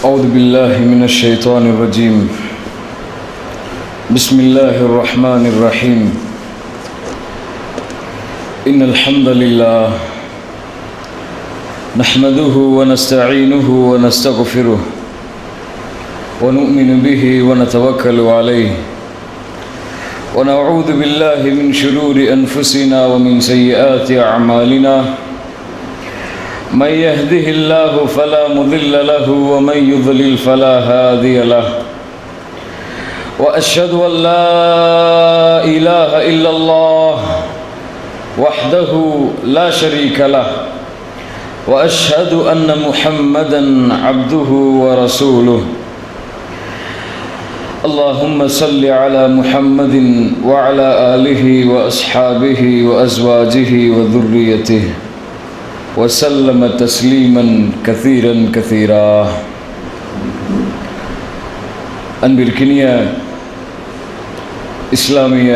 أعوذ بالله من الشيطان الرجيم. بسم الله الرحمن الرحيم. إن الحمد لله نحمده ونستعينه ونستغفره ونؤمن به ونتوكل عليه ونعوذ بالله من شرور أنفسنا ومن سيئات أعمالنا. من يهده الله فلا مضل له ومن يضلل فلا هادي له. وأشهد أن لا إله إلا الله وحده لا شريك له وأشهد أن محمدا عبده ورسوله. اللهم صل على محمد وعلى آله وأصحابه وأزواجه وذريته وسلم تسليما كثيرا كثيرا. அன்பிற்கினிய இஸ்லாமிய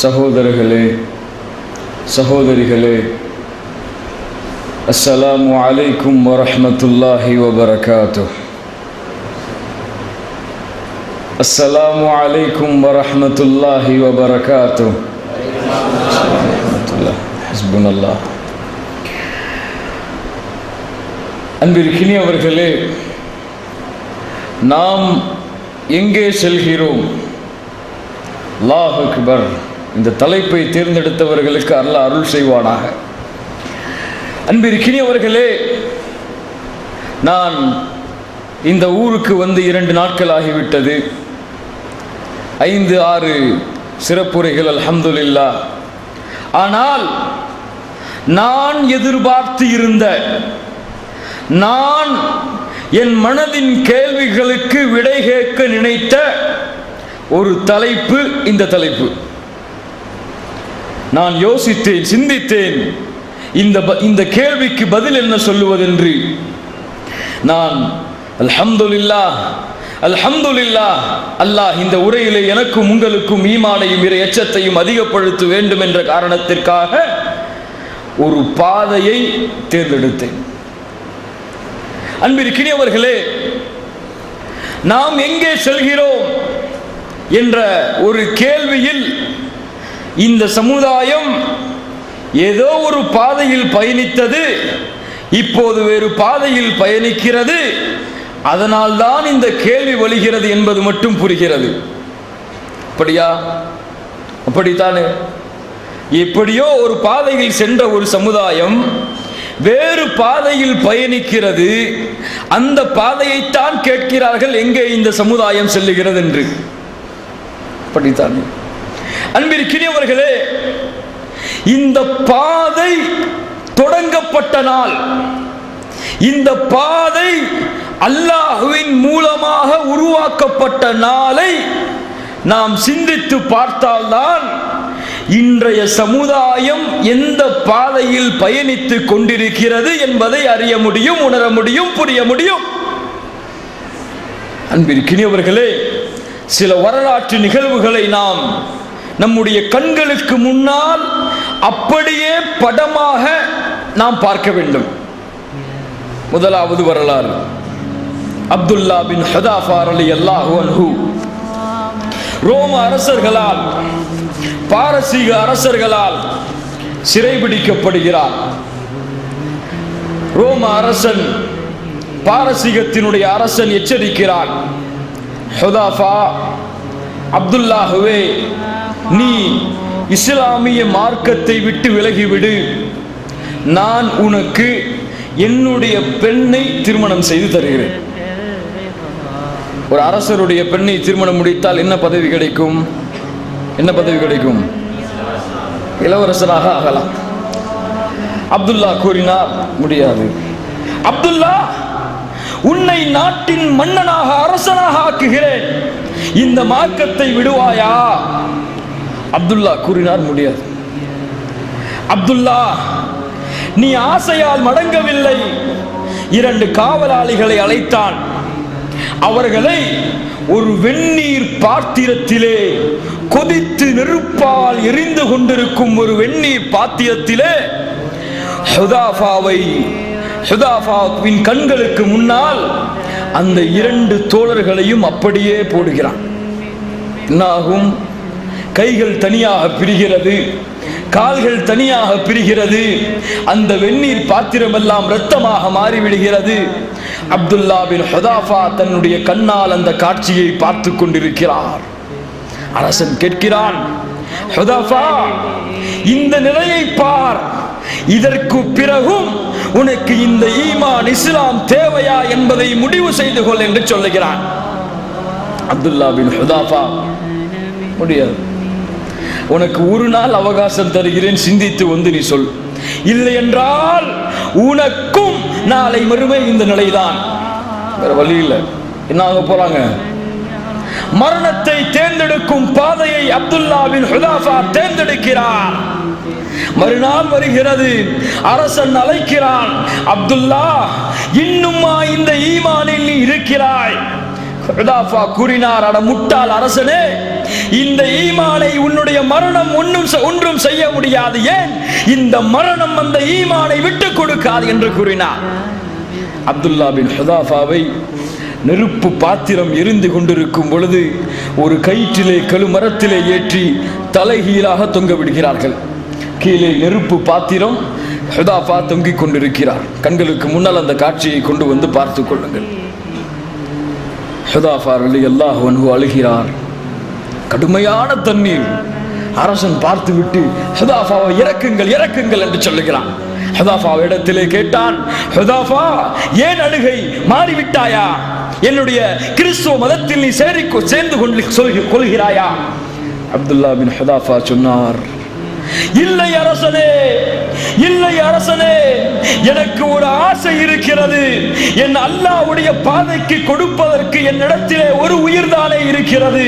சகோதரர்களே சகோதரிகளே, அஸ்ஸலாமு அலைக்கும் வரஹ்மத்துல்லாஹி வபரகாத்துஹ். அஸ்ஸலாமு அலைக்கும் வரஹ்மத்துல்லாஹி வபரகாத்துஹ். ஹஸ்புனல்லாஹ். அன்பிற்கினியவர்களே, நாம் எங்கே செல்கிறோம்? அல்லாஹ் அக்பர். இந்த தலைப்பை தேர்ந்தெடுத்தவர்களுக்கு அல்லாஹ் அருள் செய்வானாக. அன்பிற்கினியவர்களே, நான் இந்த ஊருக்கு வந்து 2 நாட்கள் ஆகிவிட்டது. 5-6 சிறப்புரைகள் அல்ஹம்துலில்லாஹ். ஆனால் நான் எதிர்பார்த்து இருந்த, நான் என் மனதின் கேள்விகளுக்கு விடை கேட்க நினைத்த ஒரு தலைப்பு இந்த தலைப்பு. நான் யோசித்தேன், சிந்தித்தேன், இந்த கேள்விக்கு பதில் என்ன சொல்லுவதென்று. நான் அல்ஹம்துலில்லாஹ் அல்ஹம்துலில்லாஹ், அல்லாஹ் இந்த உரையிலே எனக்கும் உங்களுக்கும் ஈமானையும் இறை எச்சத்தையும் அதிகப்படுத்த வேண்டும் என்ற காரணத்திற்காக ஒரு பாதையை தேர்ந்தெடுத்தேன். அன்பிற்கினியவர்களே, நாம் எங்கே செல்கிறோம் என்ற ஒரு கேள்வியில் இந்த சமுதாயம் ஏதோ ஒரு பாதையில் பயணித்தது, இப்போது வேறு பாதையில் பயணிக்கிறது. அதனால்தான் இந்த கேள்வி வருகிறது என்பது மட்டும் புரிகிறது. அப்படியா? அப்படித்தானே? எப்படியோ ஒரு பாதையில் சென்ற ஒரு சமுதாயம் வேறு பாதையில் பயணிக்கிறது. அந்த பாதையைத்தான் கேட்கிறார்கள், எங்கே இந்த சமுதாயம் செல்லுகிறது என்று. அப்படித்தான் அன்பிற்கினியவர்களே, இந்த பாதை தொடங்கப்பட்ட நாள், இந்த பாதை அல்லாஹ்வின் மூலமாக உருவாக்கப்பட்ட நாளை நாம் சிந்தித்து பார்த்தால்தான் இன்றைய சமுதாயம் எந்த பாதையில் பயணித்துக் கொண்டிருக்கிறது என்பதை அறிய முடியும், உணர முடியும், புரிய முடியும். அன்பிற்கினியவர்களே, சில வரலாற்று நிகழ்வுகளை நாம் நம்முடைய கண்களுக்கு முன்னால் அப்படியே படமாக நாம் பார்க்க வேண்டும். முதலாவது வரலாறு, அப்துல்லா பின் ஹுதாஃபா ரலியல்லாஹு அன்ஹு ரோம அரசர்களால், பாரசீக அரசர்களால் சிறைபிடிக்கப்படுகிறார். ரோம அரசன், பாரசீகத்தினுடைய அரசன் எச்சரிக்கிறான், ஹுதாஃபா, அப்துல்லாஹுவே, நீ இஸ்லாமிய மார்க்கத்தை விட்டு விலகிவிடு. நான் உனக்கு என்னுடைய பெண்ணை திருமணம் செய்து தருகிறேன். ஒரு அரசருடைய பெண்ணை திருமணம் முடித்தால் என்ன பதவி கிடைக்கும்? என்ன பதவி கிடைக்கும்? இளவரசராக ஆகலாம். அப்துல்லா கூறினார், முடியாது. அப்துல்லா, உன்னை நாட்டின் மன்னனாக, அரசனாக ஆக்குகிறேன், இந்த மார்க்கத்தை விடுவாயா? அப்துல்லா கூறினார், முடியாது. அப்துல்லா, நீ ஆசையால் மடங்கவில்லை. 2 காவலாளிகளை அழைத்தான். அவர்களை ஒரு வெந்நீர் பாத்திரத்திலே, கொதித்து நெருப்பால் எரிந்து கொண்டிருக்கும் ஒரு வெந்நீர் பாத்திரத்திலே ஹுதாஃபாவை ஹுதாஃபாவின் கண்களுக்கு முன்னால் அந்த 2 தோழர்களையும் அப்படியே போடுகிறான். என்னாகும்? கைகள் தனியாக பிரிகிறது, கால்கள் தனியாக பிரிகிறது, அந்த வெந்நீர் பாத்திரமெல்லாம் இரத்தமாக மாறிவிடுகிறது. அப்துல்லா பின் ஹுதாஃபா தன்னுடைய கண்ணால் அந்த காட்சியை பார்த்து கொண்டிருக்கிறார். அரசன் கேட்கிறான், ஹுதாஃபா, இந்த நிலையை பார், இதற்கு பிறகும் உனக்கு இந்த ஈமான் இஸ்லாம் தேவையா என்பதை முடிவு செய்து கொள் என்று சொல்லுகிறான். அப்துல்லா பின் ஹுதாஃபா, முடியாது, உனக்கு ஒரு நாள் அவகாசம் தருகிறேன், சிந்தித்து வந்து நீ சொல், இல்லை என்றால் உனக்கும் நாளை மறுமை இந்த நிலைதான், வேற வழி இல்லை. என்ன ஆக போறாங்க? மரணத்தை தேர்ந்தெடுக்கும் பாதையை அப்துல்லா பின் ஹுதாஃபா தேர்ந்தெடுக்கிறார். மறுநாள் வருகிறது, அரசன் அழைக்கிறான், அப்துல்லா, இன்னுமா இந்த ஈமானில் நீ இருக்கிறாய்? ஹுதாஃபா கூறினார், அட முட்டாள் அரசனே, இந்த ஈமானை உன்னுடைய மரணம் ஒன்றும் செய்ய முடியாது. ஏன்? இந்த மரணம் அந்த ஈமானை விட்டுக் கொடுக்காது என்று கூறினார். அப்துல்லா பின் ஹுதாஃபாவை நெருப்பு பாத்திரம் எரிந்து கொண்டிருக்கும் பொழுது ஒரு கயிற்றிலே கழுமரத்திலே ஏற்றி தலைகீழாக தொங்க விடுகிறார்கள். கீழே நெருப்பு பாத்திரம், ஹுதாஃபா தொங்கிக் கொண்டிருக்கிறார். கண்களுக்கு முன்னால் அந்த காட்சியை கொண்டு வந்து பார்த்து கொள்ளுங்கள். ஹுதாஃபா ரலியல்லாஹு அன்ஹு அழுகிறார். கடுமையான தண்ணீர். அரசன் பார்த்துவிட்டு ஹுதாஃபாவை இறக்குங்கள் இறக்குங்கள் என்று சொல்லுகிறான். ஹுதாஃபா இடத்திலே கேட்டான், ஹுதாஃபா, ஏன் அழுகை? மாறிவிட்டாயா? என்னுடைய கிறிஸ்துவ மதத்தில் நீ சேர்ந்து கொள்கிறாயா? அப்துல்லா பின் ஹுதாஃபா சொன்னார், இல்லை அரசனே, இல்லை அரசனே, எனக்கு ஒரு ஆசை இருக்கிறது. என் அல்லாஹ்வுடைய பாதைக்கு கொடுப்பதற்கு என்னிடத்திலே ஒரு உயிர் தானே இருக்கிறது.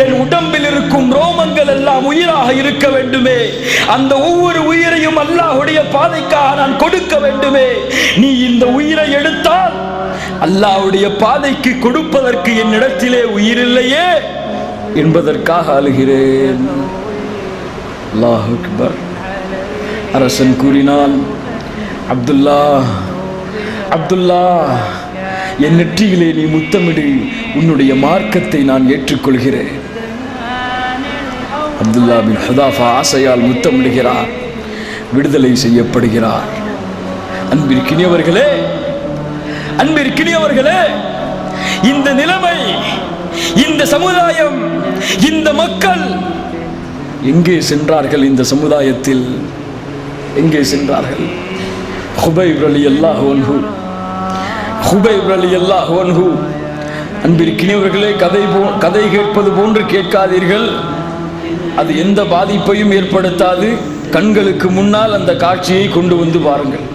என் உடம்பில் இருக்கும் ரோமங்கள் எல்லாம் உயிராக இருக்க வேண்டுமே. அந்த ஒவ்வொரு உயிரையும் அல்லாஹ்வுடைய பாதைக்காக நான் கொடுக்க வேண்டுமே. நீ இந்த உயிரை எடுத்தால் அல்லாஹ்வுடைய பாதைக்கு கொடுப்பதற்கு என்னிடத்திலே உயிர் இல்லையே என்பதற்காக அழுகிறேன். அல்லாஹ் அக்பர். அரசன் கூறினான், அப்துல்லா, அப்துல்லா, என் நெற்றியிலே நீ முத்தமிடு, உன்னுடைய மார்க்கத்தை நான் ஏற்றுக்கொள்கிறேன். அப்துல்லா பின் ஹுதாஃபா ஆசையால் முத்தமிடுகிறார், விடுதலை செய்யப்படுகிறார். அன்பிற்கினியவர்களே, அன்பிற்கினியவர்களே, இந்த நிலைமை, இந்த சமுதாயம், இந்த மக்கள் எங்கே சென்றார்கள்? இந்த சமுதாயத்தில் எங்கே சென்றார்கள்? ஹுபைப் ரலியல்லாஹு அன்ஹு, ஹுபைப் ரலியல்லாஹு அன்ஹு. அன்பிற்கினியவர்களே, கதை கேட்பது போன்று கேட்காதீர்கள், அது எந்த பாதிப்பையும் ஏற்படுத்தாது. கண்களுக்கு முன்னால் அந்த காட்சியை கொண்டு வந்து பாருங்கள்.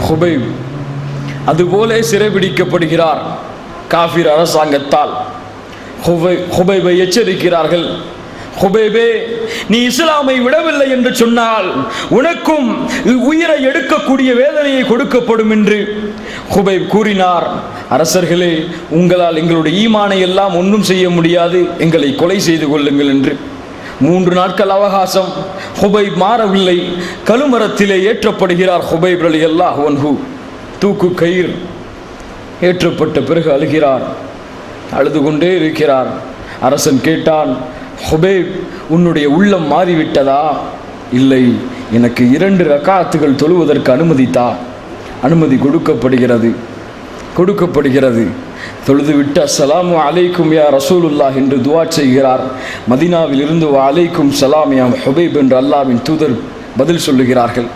ஹுபைப் அதுபோல சிறைபிடிக்கப்படுகிறார் காஃபிர் அரசாங்கத்தால். ஹுபைபை எச்சரிக்கிறார்கள், ஹுபைபே, நீ இஸ்லாமை விடவில்லை என்று சொன்னால் உனக்கும் உயிரை எடுக்கக்கூடிய வேதனையை கொடுக்கப்படும் என்று ஹுபைப் கூறினார். அரசர்களே, உங்களால் எங்களுடைய ஈமானை எல்லாம் ஒன்றும் செய்ய முடியாது, எங்களை கொலை செய்து கொள்ளுங்கள் என்று. 3 நாட்கள் அவகாசம். ஹுபைப் மாறவில்லை. கழுமரத்திலே ஏற்றப்படுகிறார் ஹுபைப் ரலியல்லாஹு அன்ஹு. தூக்கு கயிறு ஏற்றப்பட்ட பிறகு அழுகிறார், அழுது கொண்டே இருக்கிறார். அரசன் கேட்டான், ஹுபைப், உன்னுடைய உள்ளம் மாறிவிட்டதா? இல்லை, எனக்கு 2 ரக்காத்துகள் தொழுவதற்கு அனுமதித்தா. அனுமதி கொடுக்கப்படுகிறது, கொடுக்கப்படுகிறது. தொழுதுவிட்டு அஸ்ஸலாமு அலைக்கும் யா ரசூலுல்லாஹ் என்று துஆ செய்கிறார். மதீனாவில் இருந்து வ அலைக்கும் ஸலாம் யா ஹுபைப் என்று அல்லாஹ்வின் தூதர் பதில் சொல்லுகிறார்கள்.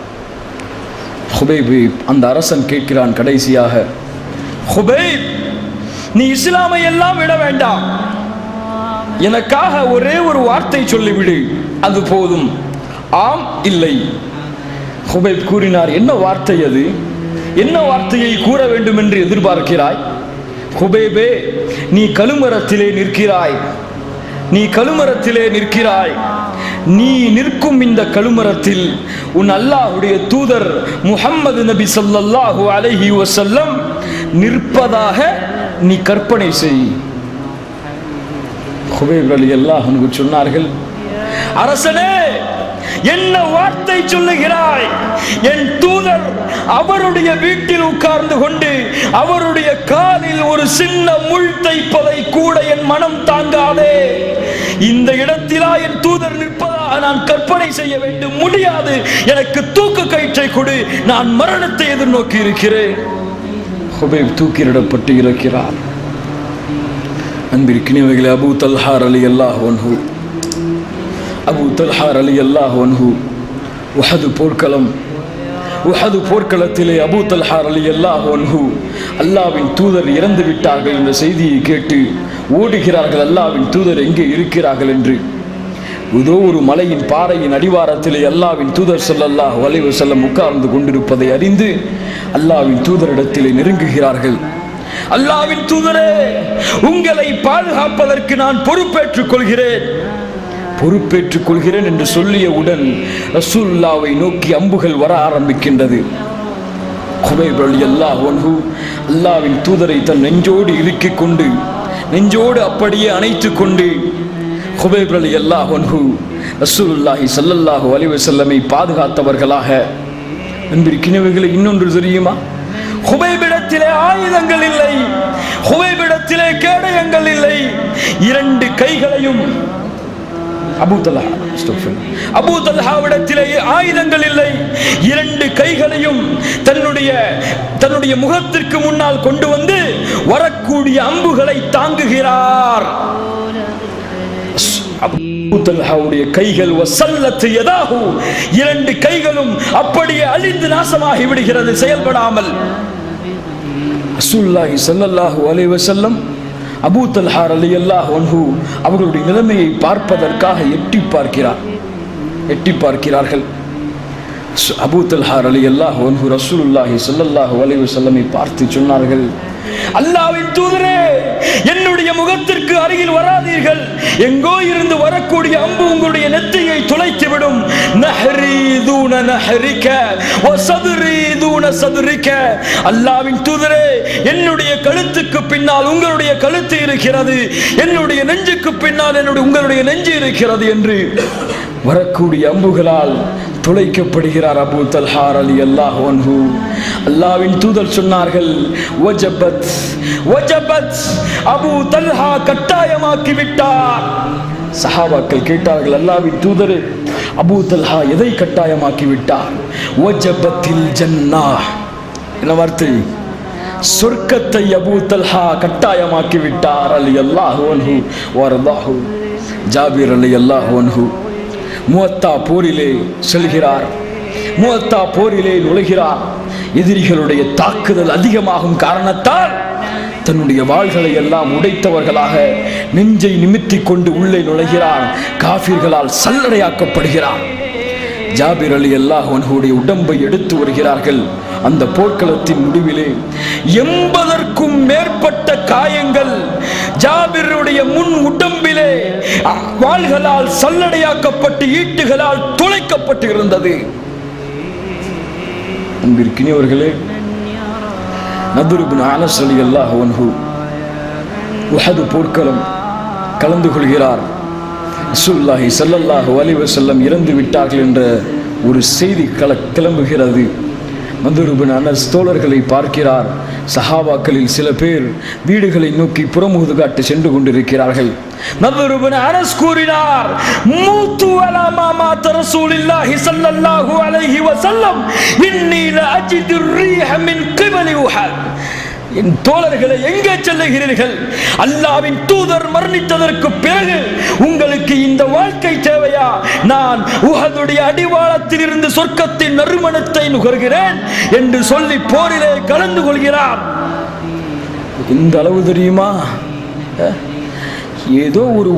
ஹுபைப், அந்த அரசன் கேட்கிறான் கடைசியாக, ஹுபைப், நீ இஸ்லாமை எல்லாம் விட வேண்டாம், எனக்காக ஒரே ஒரு வார்த்தை சொல்லிவிடு, அது போதும். ஆம், இல்லை. ஹுபைப் கூறினார், என்ன வார்த்தை அது? என்ன வார்த்தையை கூற வேண்டும் என்று எதிர்பார்க்கிறாய்? ஹுபைபே, நீ கழுமரத்திலே நிற்கிறாய், நீ கழுமரத்திலே நிற்கிறாய். நீ நிற்கும் இந்த கழுமரத்தில் உன் அல்லாஹ்வுடைய தூதர் முஹம்மது நபி ஸல்லல்லாஹு அலைஹி வஸல்லம் நிற்பதாக நீ கற்பனை செய். ஹுபைப் ரலியல்லாஹு அன்ஹு சொன்னார்கள், அரசனே, என்ன வார்த்தை சொல்லுகிறாய்? என் தூதர் அவருடைய வீட்டில் உட்கார்ந்து கொண்டு அவருடைய காலில் ஒரு சின்ன முள் தைப்பதை கூட என் மனம் தாங்காதே. இந்த இடத்திலா என் தூதர் நிற்பதாக நான் கற்பனை செய்ய வேண்டும்? முடியாது. எனக்கு தூக்கு கயிற்றை கொடு, நான் மரணத்தை எதிர்நோக்கி இருக்கிறேன். ஹுபைப் தூக்கிலிடப்பட்டு இருக்கிறார். அன்பிற்கினியவர்களே, அபூ தல்ஹா ரலியல்லாஹு அன்ஹு, அபூ தல்ஹா ரலியல்லாஹு அன்ஹு உஹது போர்க்களம், உஹது போர்க்களத்திலே அபூ தல்ஹா ரலியல்லாஹு அன்ஹு அல்லாஹ்வின் தூதர் இறந்து விட்டார்கள் என்ற செய்தியை கேட்டு ஓடுகிறார்கள். அல்லாஹ்வின் தூதர் எங்கே இருக்கிறார்கள் என்று. இதோ ஒரு மலையின் பாறையின் அடிவாரத்திலே அல்லாஹ்வின் தூதர் ஸல்லல்லாஹு அலைஹி வஸல்லம் உட்கார்ந்து கொண்டிருப்பதை அறிந்து அல்லாஹ்வின் தூதரிடத்திலே நெருங்குகிறார்கள். அல்லாஹ்வின் தூதரே, உங்களை பாதுகாப்பதற்கு நான் பொறுப்பேற்றுக் கொள்கிறேன், பொறுப்பேற்றுக் கொள்கிறேன் என்று சொல்லியவுடன் ரசூலுல்லாஹ்வை நோக்கி அம்புகள் வர ஆரம்பிக்கின்றது. ஹுபைப் ரலியல்லாஹு அன்ஹு அல்லாஹ்வின் தூதரை தன் நெஞ்சோடு இறுக்கிக் கொண்டு, நெஞ்சோடு அப்படியே அணைத்துக் கொண்டு ஹுபைப் ரலியல்லாஹு அன்ஹு ரசூலுல்லாஹி ஸல்லல்லாஹு அலைஹி வஸல்லமை பாதுகாத்தவர்களாக. அன்பிற்கினியவர்களே, இன்னொன்று தெரியுமா? ஹுபைபிடத்திலே ஆயுதங்கள் இல்லை, ஹுபைபிடத்திலே கேடயங்கள் இல்லை. இரண்டு கைகளையும் அபூ தல்ஹாவிடத்திலே ஆயுதங்கள் இல்லை. இரண்டு கைகளையும் தன்னுடைய முகத்திற்கு முன்னால் கொண்டு வந்து வரக்கூடிய அம்புகளை தாங்குகிறார். அபூ தல்ஹாவுடைய கைகள் வஸல்லத் யதாஹு, இரண்டு கைகளும் அப்படியே அழிந்து நாசமாகி விடுகிறது செயல்படாமல். ரசூலுல்லாஹி ஸல்லல்லாஹு அலைஹி வஸல்லம் அபூ தல்ஹா ரலியல்லாஹு அன்ஹு அவர்களுடைய நிலைமையை பார்ப்பதற்காக எட்டி பார்க்கிறார்கள். அபூ தல்ஹா ரலியல்லாஹு அன்ஹு ரசூலுல்லாஹி ஸல்லல்லாஹு அலைஹி வஸல்லமை பார்த்து சொன்னார்கள், அல்லாஹ்வின் தூதரே, என்னுடைய முகத்திற்கு அருகில் வராதீர்கள். எங்கோ இருந்து வரக்கூடிய அம்பு உங்களுடைய நெற்றியை துளைத்துவிடும். நஹ்ரி தூன நஹ்ரிக வ சத்ரி தூன சத்ரிக. அல்லாஹ்வின் தூதரே, என்னுடைய கழுத்துக்கு பின்னால் உங்களுடைய கழுத்து இருக்கிறது, என்னுடைய நெஞ்சுக்கு பின்னால் உங்களுடைய நெஞ்சு இருக்கிறது என்று வரக்கூடிய அம்புகளால் துளைக்கப்படுகிறார் அபூ தல்ஹா ரலியல்லாஹு அன்ஹு. அல்லாஹ்வின் தூதர் சொன்னார்கள், வஜபத் வஜபத், அபூ தல்ஹா கட்டாயமாக்கி விட்டார். சஹாபாக்கள் கேட்டார்கள், அல்லாஹ்வின் தூதரே, அபூ தல்ஹா எதை கட்டாயமாக்கி விட்டார்? வஜபத்தில் ஜன்னாஹ், என்ன வார்த்தை? சொர்க்கத்தை அபூ தல்ஹா கட்டாயமாக்கி விட்டார். ரலியல்லாஹு அன்ஹு வர்தாஹு. ஜாபிர் ரலியல்லாஹு அன்ஹு முஅத்தா போரிலே செல்கிறார், முஅத்தா போரிலே நுழைகிறார். எதிரிகளுடைய தாக்குதல் அதிகமாகும் காரணத்தால் தன்னுடைய வாள்களை எல்லாம் உடைத்தவர்களாக நெஞ்சை நிமித்திக் கொண்டு உள்ளே நுழைகிறார். காஃபிர்களால் சல்லடையாக்கப்படுகிறார். ஜாபிர் ரலியல்லாஹு அன்ஹுடைய உடம்பை எடுத்து வருகிறார்கள். அந்த போர்க்களத்தின் முடிவிலே 80க்கும் மேற்பட்ட காயங்கள் ஜாபிருடைய முன் உடம்பிலே வாள்களால் சல்லடையாக்கப்பட்டு ஈட்டுகளால் துளைக்கப்பட்டு இருந்தது. அன்பிற்கினியவர்களே, நதுர் இப்னு அனஸ் ரலியல்லாஹு அன்ஹு உஹது போர்க்களம் கலந்து கொள்கிறார். ரசூலுல்லாஹி ஸல்லல்லாஹு அலைஹி வஸல்லம் இறந்து விட்டார்கள் என்ற ஒரு செய்தி கிளம்புகிறது. நதுர் இப்னு அனஸ் தோழர்களை பார்க்கிறார். சஹாபாக்களில் சில பேர் வீடுகளை நோக்கி புறமுது காட்டு சென்று கொண்டிருக்கிறார்கள். நதுர் இப்னு அனஸ் கூறினார், மூத்து அலா மா மாத ரசூலுல்லாஹி ஸல்லல்லாஹு அலைஹி வஸல்லம் இன்னி லா அஜிது ர்ரீஹ மின் கிபலி உஹத். என் தோழர்களை, எங்கே செல்லுகிறீர்கள்? அல்லாஹ்வின் தூதர் மரணித்ததற்கு பிறகு உங்களுக்கு இந்த வாழ்க்கை தேவையா? நான் உஹதுடைய அடிவாளத்தில் இருந்து சொர்க்கத்தின் நறுமணத்தை நுகர்கிறேன் என்று சொல்லி போரிலே கலந்து கொள்கிறார். இந்த அளவு தெரியுமா? ஏதோ ஒரு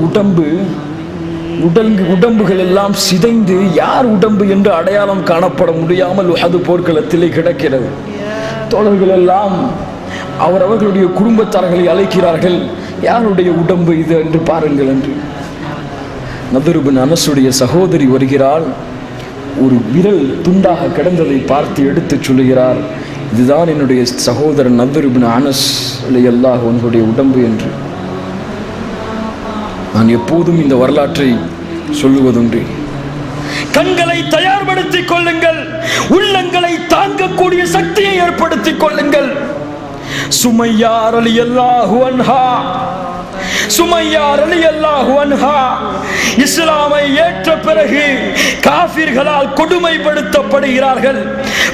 உடம்புகள் எல்லாம் சிதைந்து யார் உடம்பு என்று அடையாளம் காணப்பட முடியாமல் உஹது போர்க்களத்திலே கிடக்கிறது. தோழர்கள் எல்லாம் அவர்களுடைய குடும்பத்தார்களை அழைக்கிறார்கள், யாருடைய உடம்பு இது என்று பாருங்கள் என்று. நதுர் இப்னு அனஸுடைய சகோதரி வருகிறாள். ஒரு விரல் துண்டாக கிடந்ததை பார்த்து எடுத்து சொல்லுகிறார், இதுதான் என்னுடைய சகோதரன் நதுர் இப்னு அனஸ் ரலியல்லாஹு அன்ஹுடைய உடம்பு என்று. நான் எப்போதும் இந்த வரலாற்றை சொல்லுவதுண்டு. கண்களை தயார்படுத்திக் கொள்ளுங்கள், உள்ளங்களை தாங்கக்கூடிய சக்தியை ஏற்படுத்திக் கொள்ளுங்கள். சுமையா ரலியல்லாஹு அன்ஹா, சுமையா ரலியல்லாஹு அன்ஹா இஸ்லாமை ஏற்ற பிறகு காஃபிர்களால் கொடுமைப்படுத்தப்படுகிறார்கள்.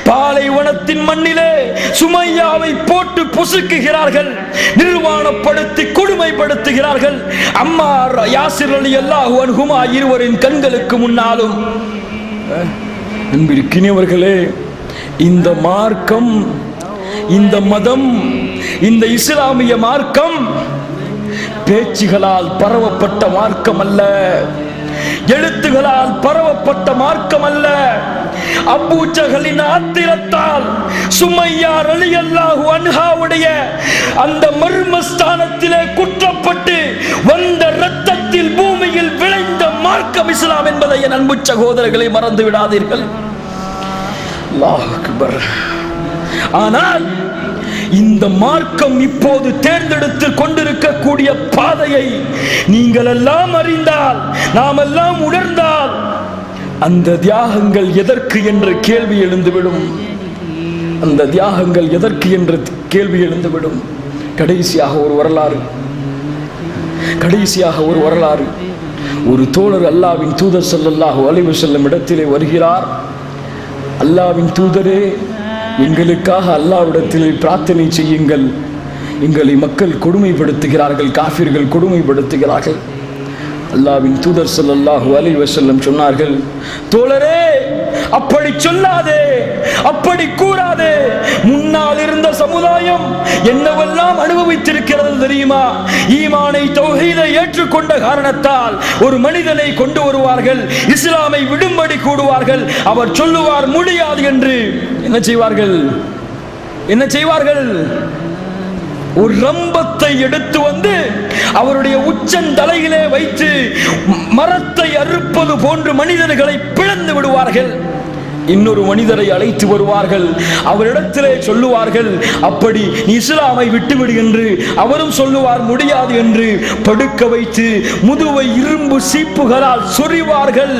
பாலைவனத்தின் மண்ணிலே சுமையாவை போட்டு பொசுக்குகிறார்கள், நிர்வாணப்படுத்தி கொடுமைப்படுத்துகிறார்கள். அம்மார், யாசிர் ரலியல்லாஹு அன்ஹுமா இருவரின் கண்களுக்கு முன்னாலும். அன்பிற்கினியவர்களே, இந்த மார்க்கம், இந்த மதம், இந்த இஸ்லாமிய மார்க்கம் பேச்சுகளால் பரவப்பட்ட மார்க்கம் அல்ல, எழுத்துகளால் பரவப்பட்ட மார்க்கம் அல்ல. அபூ ஜஹலின் ஆத்திரத்தால் சுமையா ரலியல்லாஹு அன்ஹாவுடைய அந்த மர்மஸ்தானத்திலே குற்றப்பட்டு வந்த இரத்தத்தில் பூமியில் விளைந்த மார்க்கம் இஸ்லாம் என்பதை என் அன்பு சகோதரர்களை மறந்து விடாதீர்கள். அல்லாஹ் அக்பர். ஆனால் இந்த மார்க்கம் இப்போது தேர்ந்தெடுத்து கொண்டிருக்கக்கூடிய பாதையை நீங்கள் எல்லாம் அறிந்தால், நாம் எல்லாம் உணர்ந்தால், அந்த தியாகங்கள் எதற்கு என்ற கேள்வி எழுந்துவிடும். அந்த தியாகங்கள் எதற்கு என்ற கேள்வி எழுந்துவிடும். கடைசியாக ஒரு வரலாறு. ஒரு தோழர் அல்லாஹ்வின் தூதர் ஸல்லல்லாஹு அலைஹி வஸல்லம் இடத்திலே வருகிறார். அல்லாஹ்வின் தூதரே, எங்களுக்காக அல்லாஹ்விடத்தில் பிரார்த்தனை செய்யுங்கள், எங்களை மக்கள் கொடுமைப்படுத்துகிறார்கள், காஃபிர்கள் கொடுமைப்படுத்துகிறார்கள். அல்லாஹ்வின் தூதர் ஸல்லல்லாஹு அலைஹி வஸல்லம் சொன்னார்கள், தோழரே, அப்படி சொல்லாதே, அப்படி கூறாதே. முன்னால் இருந்த சமுதாயம் என்னவெல்லாம் அனுபவித்திருக்கிறது தெரியுமா? ஈமானை, தௌஹீதை ஏற்றுக்கொண்ட காரணத்தால் ஒரு மனிதனை கொண்டு வருவார்கள், இஸ்லாமை விடும்படி கூடுவார்கள். அவர் சொல்லுவார் முடியாது என்று என்ன செய்வார்கள்? ஒரு ரம்பத்தை எடுத்து வந்து அவருடைய உச்சந்தலையிலே வைத்து மரத்தை அறுப்பது போன்று மனிதர்களை பிளந்து விடுவார்கள். இன்னொரு மனிதரை அழைத்து வருவார்கள், அவரிடத்திலே சொல்லுவார்கள், அப்படி நீ இஸ்லாமை விட்டுவிடு என்று. அவரும் சொல்லுவார் முடியாது என்று. படுக்க வைத்து முதுவை இரும்பு சீப்புகளால் சொறிவார்கள்.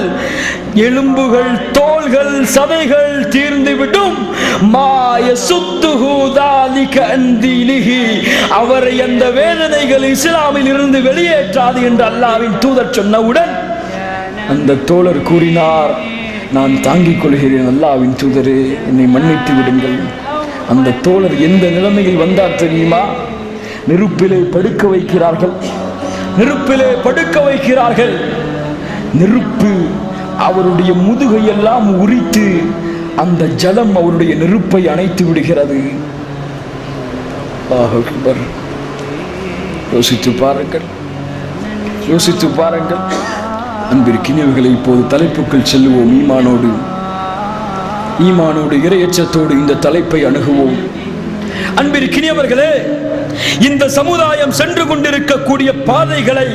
எலும்புகள், தோள்கள், சதைகள் தீர்ந்துவிடும். அவரை அந்த வேதனைகள் இஸ்லாமில் இருந்து வெளியேற்றாது என்று அல்லாஹ்வின் தூதர் சொன்னவுடன் அந்த தோழர் கூறினார், நான் தாங்கிக் கொள்கிறேன் அல்லாஹ்வின் தூதரே, என்னை மன்னித்து விடுங்கள். அந்த தோழர் எந்த நிலைமையில் வந்தார் தெரியுமா? நெருப்பிலே படுக்க வைக்கிறார்கள். நெருப்பு அவருடைய முதுகையெல்லாம் உரித்து அந்த ஜலம் அவருடைய நெருப்பை அணைத்து விடுகிறது. அல்லாஹ் அக்பர். யோசித்து பாருங்கள். அன்பிற்கினியவர்களை, இப்போது தலைப்புக்குள் செல்லுவோம். ஈமானோடு இறையச்சத்தோடு இந்த தலைப்பை அணுகுவோம். அன்பிற்கினியவர்களே, இந்த சமுதாயம் சென்று கொண்டிருக்கக்கூடிய பாதைகளை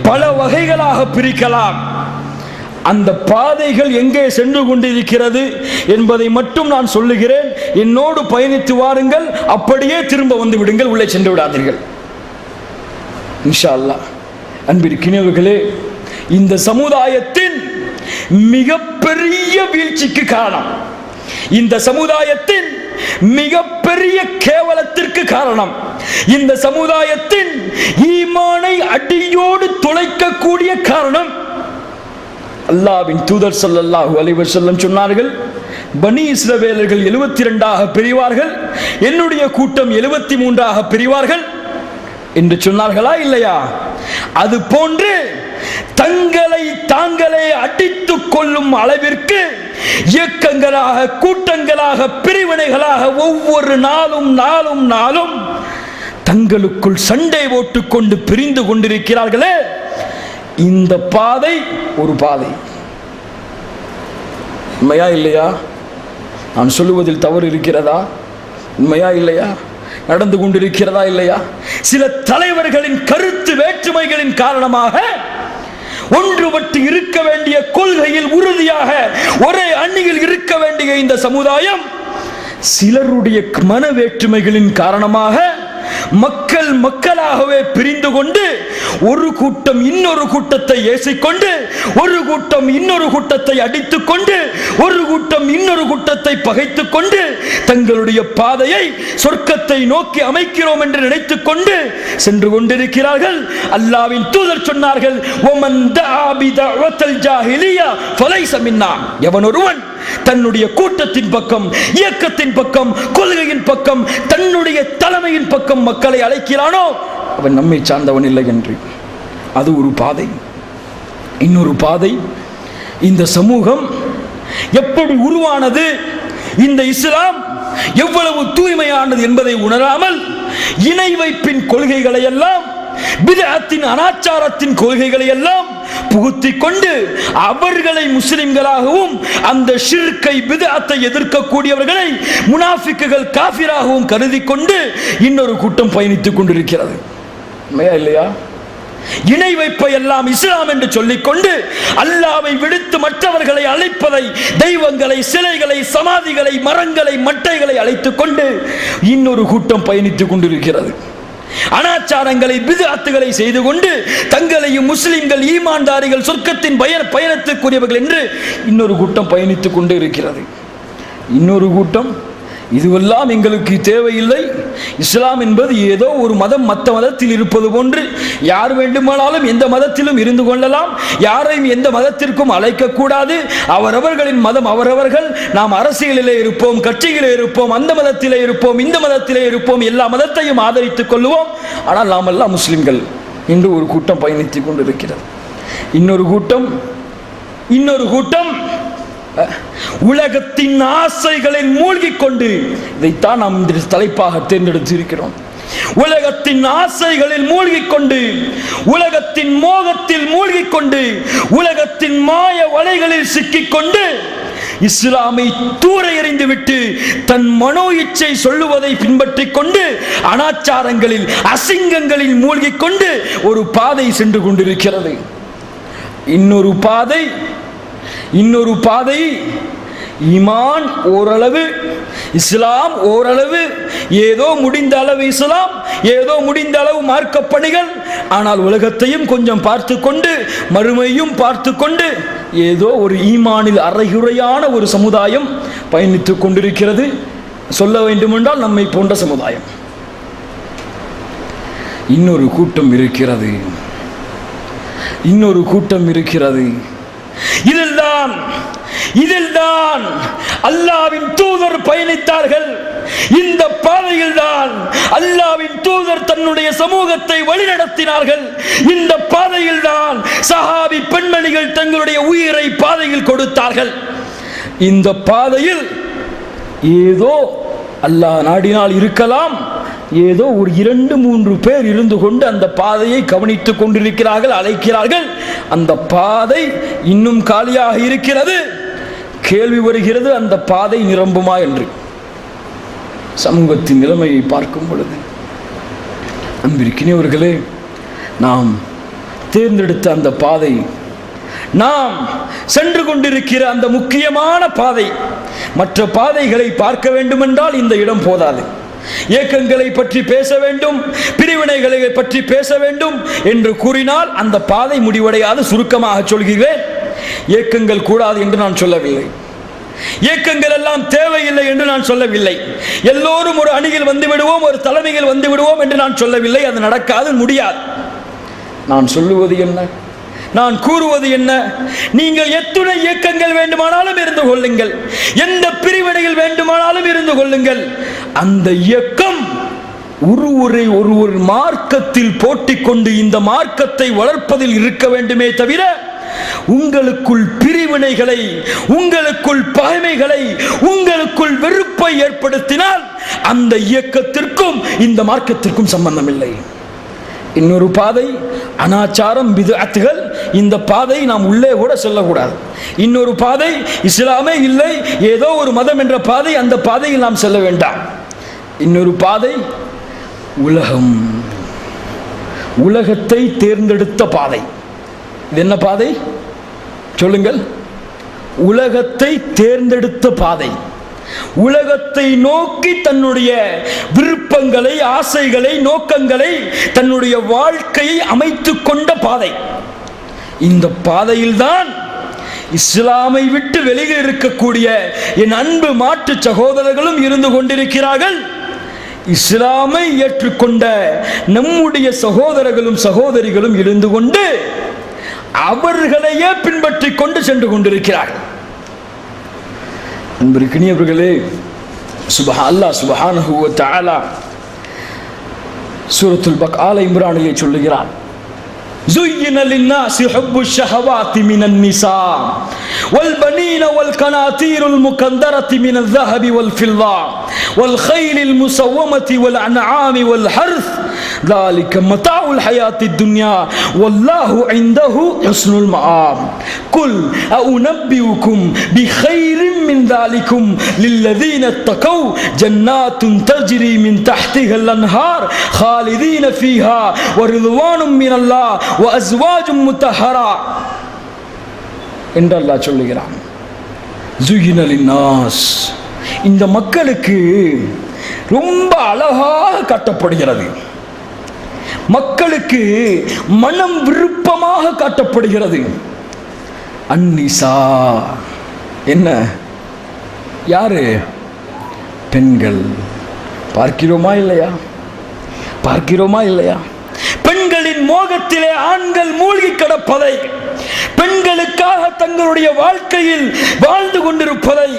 பல வகைகளாக பிரிக்கலாம். அந்த பாதைகள் எங்கே சென்று கொண்டிருக்கிறது என்பதை மட்டும் நான் சொல்லுகிறேன். என்னோடு பயணித்து வாருங்கள், அப்படியே திரும்ப வந்து விடுங்கள், உள்ளே சென்று விடாதீர்கள் இன்ஷா அல்லாஹ். அன்பிற்கினியவர்களே, இந்த சமுதாயத்தின் மிகப்பெரிய வீழ்ச்சிக்கு காரணம், இந்த சமுதாயத்தின் மிகப்பெரிய கேவலத்திற்கு காரணம், இந்த சமுதாயத்தின் ஈமானை அடியோடு துளைக்கக்கூடிய காரணம், அல்லாஹ்வின் தூதர் ஸல்லல்லாஹு அலைஹி வஸல்லம் சொன்னார்கள், பனி இஸ்ரவேலர்கள் 72ஆக பிரிவார்கள், என்னுடைய கூட்டம் 73ஆக பிரிவார்கள் என்று சொன்னார்களா இல்லையா? அது போன்று தங்களை தாங்களே அடித்துக் கொள்ளும் அளவிற்கு இயக்கங்களாக, கூட்டங்களாக, பிரிவினைகளாக ஒவ்வொரு நாளும் தங்களுக்குள் சண்டை போட்டுக் கொண்டு பிரிந்து கொண்டிருக்கிறார்களே. இந்த பாதை ஒரு பாதை. உண்மையா இல்லையா? நான் சொல்லுவதில் தவறு இருக்கிறதா? உண்மையா இல்லையா? நடந்து கொண்டிருக்கிறதா இல்லையா? சில தலைவர்களின் கருத்து வேற்றுமைகளின் காரணமாக ஒன்றுபட்டு இருக்க வேண்டிய கொள்கையில் உறுதியாக ஒரே அணியில் இருக்க வேண்டிய இந்த சமுதாயம் சிலருடைய மன வேற்றுமைகளின் காரணமாக மக்களாகவே பிரிந்து கொண்டு ஒரு கூட்டம் இன்னொரு கூட்டத்தை ஏசிக்கொண்டு, ஒரு கூட்டம் இன்னொரு கூட்டத்தை அடித்துக் கொண்டு, ஒரு கூட்டம் இன்னொரு கூட்டத்தை பகைத்துக் கொண்டு தங்களுடைய பாதையை சொர்க்கத்தை நோக்கி அமைக்கிறோம் என்று நினைத்துக் கொண்டு சென்று கொண்டிருக்கிறார்கள். அல்லாஹ்வின் தூதர் சொன்னார்கள், ஒமன் தஆ பிதஅவத்தல் ஜாஹிலியா ஃபலைஸ மின்னா. எவன் ஒருவன் தன்னுடைய கூட்டத்தின் பக்கம், இயக்கத்தின் பக்கம், கொள்கையின் பக்கம், தன்னுடைய தலைமையின் பக்கம் மக்களை அழைக்கிறானோ அவன் நம்மை சார்ந்தவன் இல்லை என்று. அது ஒரு பாதை. இன்னொரு பாதை, இந்த சமூகம் எப்படி உருவானது, இந்த இஸ்லாம் எவ்வளவு தூய்மையானது என்பதை உணராமல் இணை வைப்பின் கொள்கைகளை எல்லாம், பிதஅத்தின் அனாச்சாரத்தின் கொள்கைகளை எல்லாம் புகுத்திக் கொண்டு அவர்களை முஸ்லிம்களாகவும் அந்த ஷிர்கை பிதஅத்தை எதிர்க்கக்கூடியவர்களை முனாஃபிக்குகள் காஃபிராகவும் கருதி கொண்டு இன்னொரு கூட்டம் பயணித்துக் கொண்டிருக்கிறது. இல்லையா? இணை வைப்பை எல்லாம் இஸ்லாம் என்று சொல்லிக்கொண்டு அல்லாஹ்வை விடுத்து மற்றவர்களை அழைப்பதை, தெய்வங்களை, சிலைகளை, சமாதிகளை, மரங்களை, மட்டைகளை அழைத்துக் கொண்டு இன்னொரு கூட்டம் பயணித்துக் கொண்டிருக்கிறது. அனாச்சாரங்களை, பிதஅத்துகளை செய்து கொண்டு தங்களையும் முஸ்லிம்கள், ஈமான்தாரிகள், சொர்க்கத்தின் பயணத்துக்குரியவர்கள் என்று இன்னொரு கூட்டம் பயணித்துக் கொண்டு இருக்கிறது. இன்னொரு கூட்டம் இதுவெல்லாம் எங்களுக்கு தேவையில்லை, இஸ்லாம் என்பது ஏதோ ஒரு மதம் மற்ற மதத்தில் இருப்பது போன்று யார் வேண்டுமானாலும் எந்த மதத்திலும் இருந்து கொள்ளலாம், யாரையும் எந்த மதத்திற்கும் அழைக்கக்கூடாது, அவரவர்களின் மதம் அவரவர்கள், நாம் அரசியலிலே இருப்போம், கட்சியிலே இருப்போம், அந்த மதத்திலே இருப்போம், இந்த மதத்திலே இருப்போம், எல்லா மதத்தையும் ஆதரித்துக் கொள்வோம், ஆனால் நாம் எல்லாம் முஸ்லிம்கள் என்று ஒரு கூட்டம் பயணித்துக் கொண்டிருக்கிறது. இன்னொரு கூட்டம் உலகத்தின் ஆசைகளில் மூழ்கிக் கொண்டு, இதைத்தான் நாம் இந்த தலைப்பாக தேர்ந்தெடுத்து இருக்கிறோம். உலகத்தின் ஆசைகளில் மூழ்கிக் கொண்டு, உலகத்தின் மோகத்தில் மூழ்கிக் கொண்டு, உலகத்தின் மாய வலைகளில் சிக்கிக் கொண்டு இஸ்லாமை தூர எறிந்துவிட்டு தன் மனோ இச்சை சொல்லுவதை பின்பற்றிக் கொண்டு அனாச்சாரங்களில், அசிங்கங்களில் மூழ்கிக் கொண்டு ஒரு பாதை சென்று கொண்டிருக்கிறது. இன்னொரு பாதை ஈமான் ஓரளவு, இஸ்லாம் ஓரளவு, ஏதோ முடிந்த அளவு இஸ்லாம், ஏதோ முடிந்த அளவு மார்க்க பணிகள், ஆனால் உலகத்தையும் கொஞ்சம் பார்த்து கொண்டு, மறுமையும் பார்த்து கொண்டு ஏதோ ஒரு ஈமானில் அரைகுறையான ஒரு சமுதாயம் பயணித்துக் கொண்டிருக்கிறது. சொல்ல வேண்டுமென்றால் நம்மை போன்ற சமுதாயம். இன்னொரு கூட்டம் இருக்கிறது. இதில்தான் அல்லாஹ்வின் தூதர் பயணித்தார்கள். இந்த பாதையில் தான் அல்லாஹ்வின் தூதர் தன்னுடைய சமூகத்தை வழிநடத்தினார்கள். இந்த பாதையில் தான் சஹாபி பெண்மணிகள் தங்களுடைய உயிரை பாதையில் கொடுத்தார்கள். இந்த பாதையில் ஏதோ அல்லாஹ் நாடினால் இருக்கலாம், ஏதோ ஒரு 2-3 பேர் இருந்து கொண்டு அந்த பாதையை கவனித்துக் கொண்டிருக்கிறார்கள், அழைக்கிறார்கள். அந்த பாதை இன்னும் காலியாக இருக்கிறது. கேள்வி வருகிறது, அந்த பாதை நிரம்புமா என்று. சமூகத்தின் நிலைமையை பார்க்கும் பொழுது அன்பிற்கினியவர்களே, நாம் தேர்ந்தெடுத்த அந்த பாதை, நாம் சென்று கொண்டிருக்கிற அந்த முக்கியமான பாதை, மற்ற பாதைகளை பார்க்க வேண்டுமென்றால் இந்த இடம் போதாது. இயக்கங்களை பற்றி பேச வேண்டும், பிரிவினைகளை பற்றி பேச வேண்டும் என்று கூறினால் அந்த பாதை முடிவடையாது. சுருக்கமாக சொல்கிறேன், இயக்கங்கள் கூடாது என்று நான் சொல்லவில்லை, இயக்கங்கள் எல்லாம் தேவையில்லை என்று நான் சொல்லவில்லை, எல்லோரும் ஒரு அணியில் வந்து விடுவோம், ஒரு தலைமையில் வந்து விடுவோம் என்று நான் சொல்லவில்லை. அது நடக்காது, முடியாது. நான் சொல்லுவது என்ன, நான் கூறுவது என்ன, நீங்கள் எத்துணை இயக்கங்கள் வேண்டுமானாலும் இருந்து கொள்ளுங்கள், எந்த பிரிவினையில் வேண்டுமானாலும் இருந்து கொள்ளுங்கள், அந்த இயக்கம் ஒரு மார்க்கத்தில் போட்டிக் கொண்டு இந்த மார்க்கத்தை வளர்ப்பதில் இருக்க வேண்டுமே தவிர உங்களுக்குள் பிரிவினைகளை, உங்களுக்குள் பகைமைகளை, உங்களுக்குள் வெறுப்பை ஏற்படுத்தினால் அந்த இயக்கத்திற்கும் இந்த மார்க்கத்திற்கும் சம்பந்தம் இல்லை. இன்னொரு பாதை அனாச்சாரம், பித்அத்துகள். இந்த பாதை நாம் உள்ளே கூட செல்லக்கூடாது. இன்னொரு பாதை இஸ்லாமே இல்லை, ஏதோ ஒரு மதம் என்ற பாதை, அந்த பாதையில் நாம் செல்ல வேண்டாம். இன்னொரு பாதை உலகம், உலகத்தை தேர்ந்தெடுத்த பாதை. இது என்ன பாதை சொல்லுங்கள்? உலகத்தை தேர்ந்தெடுத்த பாதை. உலகத்தை நோக்கி தன்னுடைய விருப்பங்களை, ஆசைகளை, நோக்கங்களை, தன்னுடைய வாழ்க்கையை அமைத்துக் கொண்ட பாதை. இந்த பாதையில்தான் இஸ்லாமை விட்டு வெளியே இருக்கக்கூடிய என் அன்பு மாற்று சகோதரர்களும் இருந்து கொண்டிருக்கிறார்கள். இஸ்லாமை ஏற்றுக்கொண்ட நம்முடைய சகோதரர்களும் சகோதரிகளும் இருந்து கொண்டு அவர்களையே பின்பற்றி கொண்டு சென்று கொண்டிருக்கிறார்கள். அன்பிற்கினியவர்களே, அல்லாஹ் சுப்ஹானஹு வ தஆலா சூரத்துல் ஆல இம்ரானிலே சொல்லுகிறான், زين للناس حب الشهوات من النساء والبنين والقناطير المقنطرة من الذهب والفضة والخيل المسومة والأنعام والحرث ذلك متاع الحياة الدنيا والله عنده حسن المآب قل أنبئكم بخير من ذلكم للذين اتقوا جنات تجري من تحتها الأنهار خالدين فيها ورضوان من الله وأزواج مطهرة என்று அல்லாஹ் சொல்லுகிறான். زين للناس, இந்த மக்களுக்கு ரொம்ப அழகாக காட்டப்படுகிறது, மக்களுக்கு மனம் விருப்பமாக காட்டப்படுகிறது. அன்னிசா என்ன, யாரு? பெண்கள். பார்க்கிறோமா இல்லையா? பார்க்கிறோமா இல்லையா? பெண்களின் மோகத்திலே ஆண்கள் மூழ்கி கிடப்பதை, பெண்களுக்காக தங்களுடைய வாழ்க்கையில் வாழ்ந்து கொண்டிருப்பதை,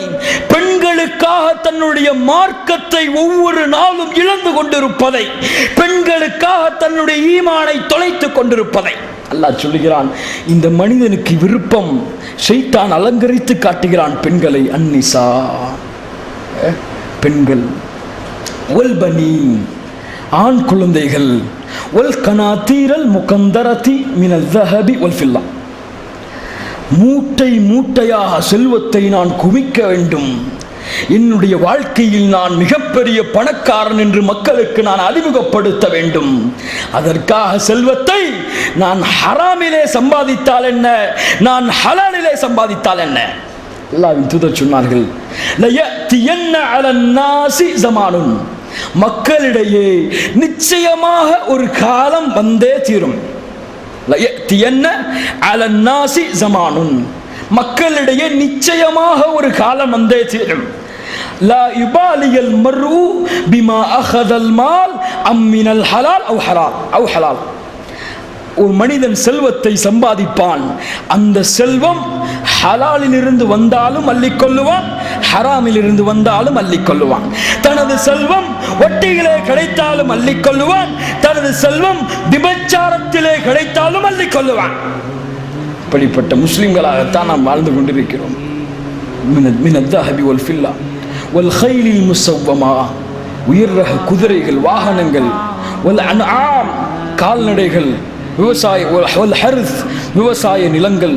பெண்களுக்காக தன்னுடைய மார்க்கத்தை ஒவ்வொரு நாளும் இழந்து கொண்டிருப்பதை, பெண்களுக்காக தன்னுடைய ஈமானை தொலைத்துக் கொண்டிருப்பதை அல்லாஹ் சொல்லுகிறான். இந்த மனிதனுக்கு விருப்பம் ஷைத்தான் அலங்கரித்து காட்டுகிறான் பெண்களை. அன்னிசா, பெண்கள், வல்பனீன், ஆண் குழந்தைகள், வல் கனாத்தீரல் முகந்தரதி மினல் ذஹபி வல் ஃபில்லா, மூட்டை மூட்டையாக செல்வத்தை நான் குவிக்க வேண்டும், என்னுடைய வாழ்க்கையில் நான் மிகப்பெரிய பணக்காரன் என்று மக்களுக்கு நான் அறிமுகப்படுத்த வேண்டும், அதற்காக செல்வத்தை நான் ஹராமிலே சம்பாதித்தால் என்ன, நான் ஹலாலிலே சம்பாதித்தால் என்ன? அல்லாஹ்வின் தூதர் சொன்னார்கள், லயத்தியன்ன அலன் நாஸி ஸமானுன், மக்களிடையே நிச்சயமாக ஒரு காலம் வந்தே தீரும். லயத்தியன்ன அலன் நாஸி ஸமானுன், மக்களிடையே நிச்சயமாக ஒரு காலம் வந்தே தீரும். லா யுபாலியல் மர்உ பிமா அஹதல் மால் அம் மினல் ஹலால் அவ் ஹலால். ஒரு மனிதன் செல்வத்தை சம்பாதிப்பான், அந்த செல்வம் ஹலாலில் இருந்து வந்தாலும் அள்ளிக்கொள்ளுவான், ஹராமில் இருந்து வந்தாலும் அள்ளிக்கொள்ளுவான். தனது செல்வம் வட்டியிலே கிடைத்தாலும் அள்ளிக்கொள்ளுவான், தனது செல்வம் விபச்சாரத்திலே கிடைத்தாலும் அள்ளிக்கொள்ளுவான். இப்படிப்பட்ட முஸ்லிம்களாகத்தான் நாம் வாழ்ந்து கொண்டிருக்கிறோம். மினல் ذஹபி வல் ஃபில்லா வல் கைலில் முஸவ்வமா, உயர் ரக குதிரைகள், வாகனங்கள், வல் அன்ஆம், கால்நடைகள், விவசாய, வல் ஹர்ஸ், விவசாய நிலங்கள்.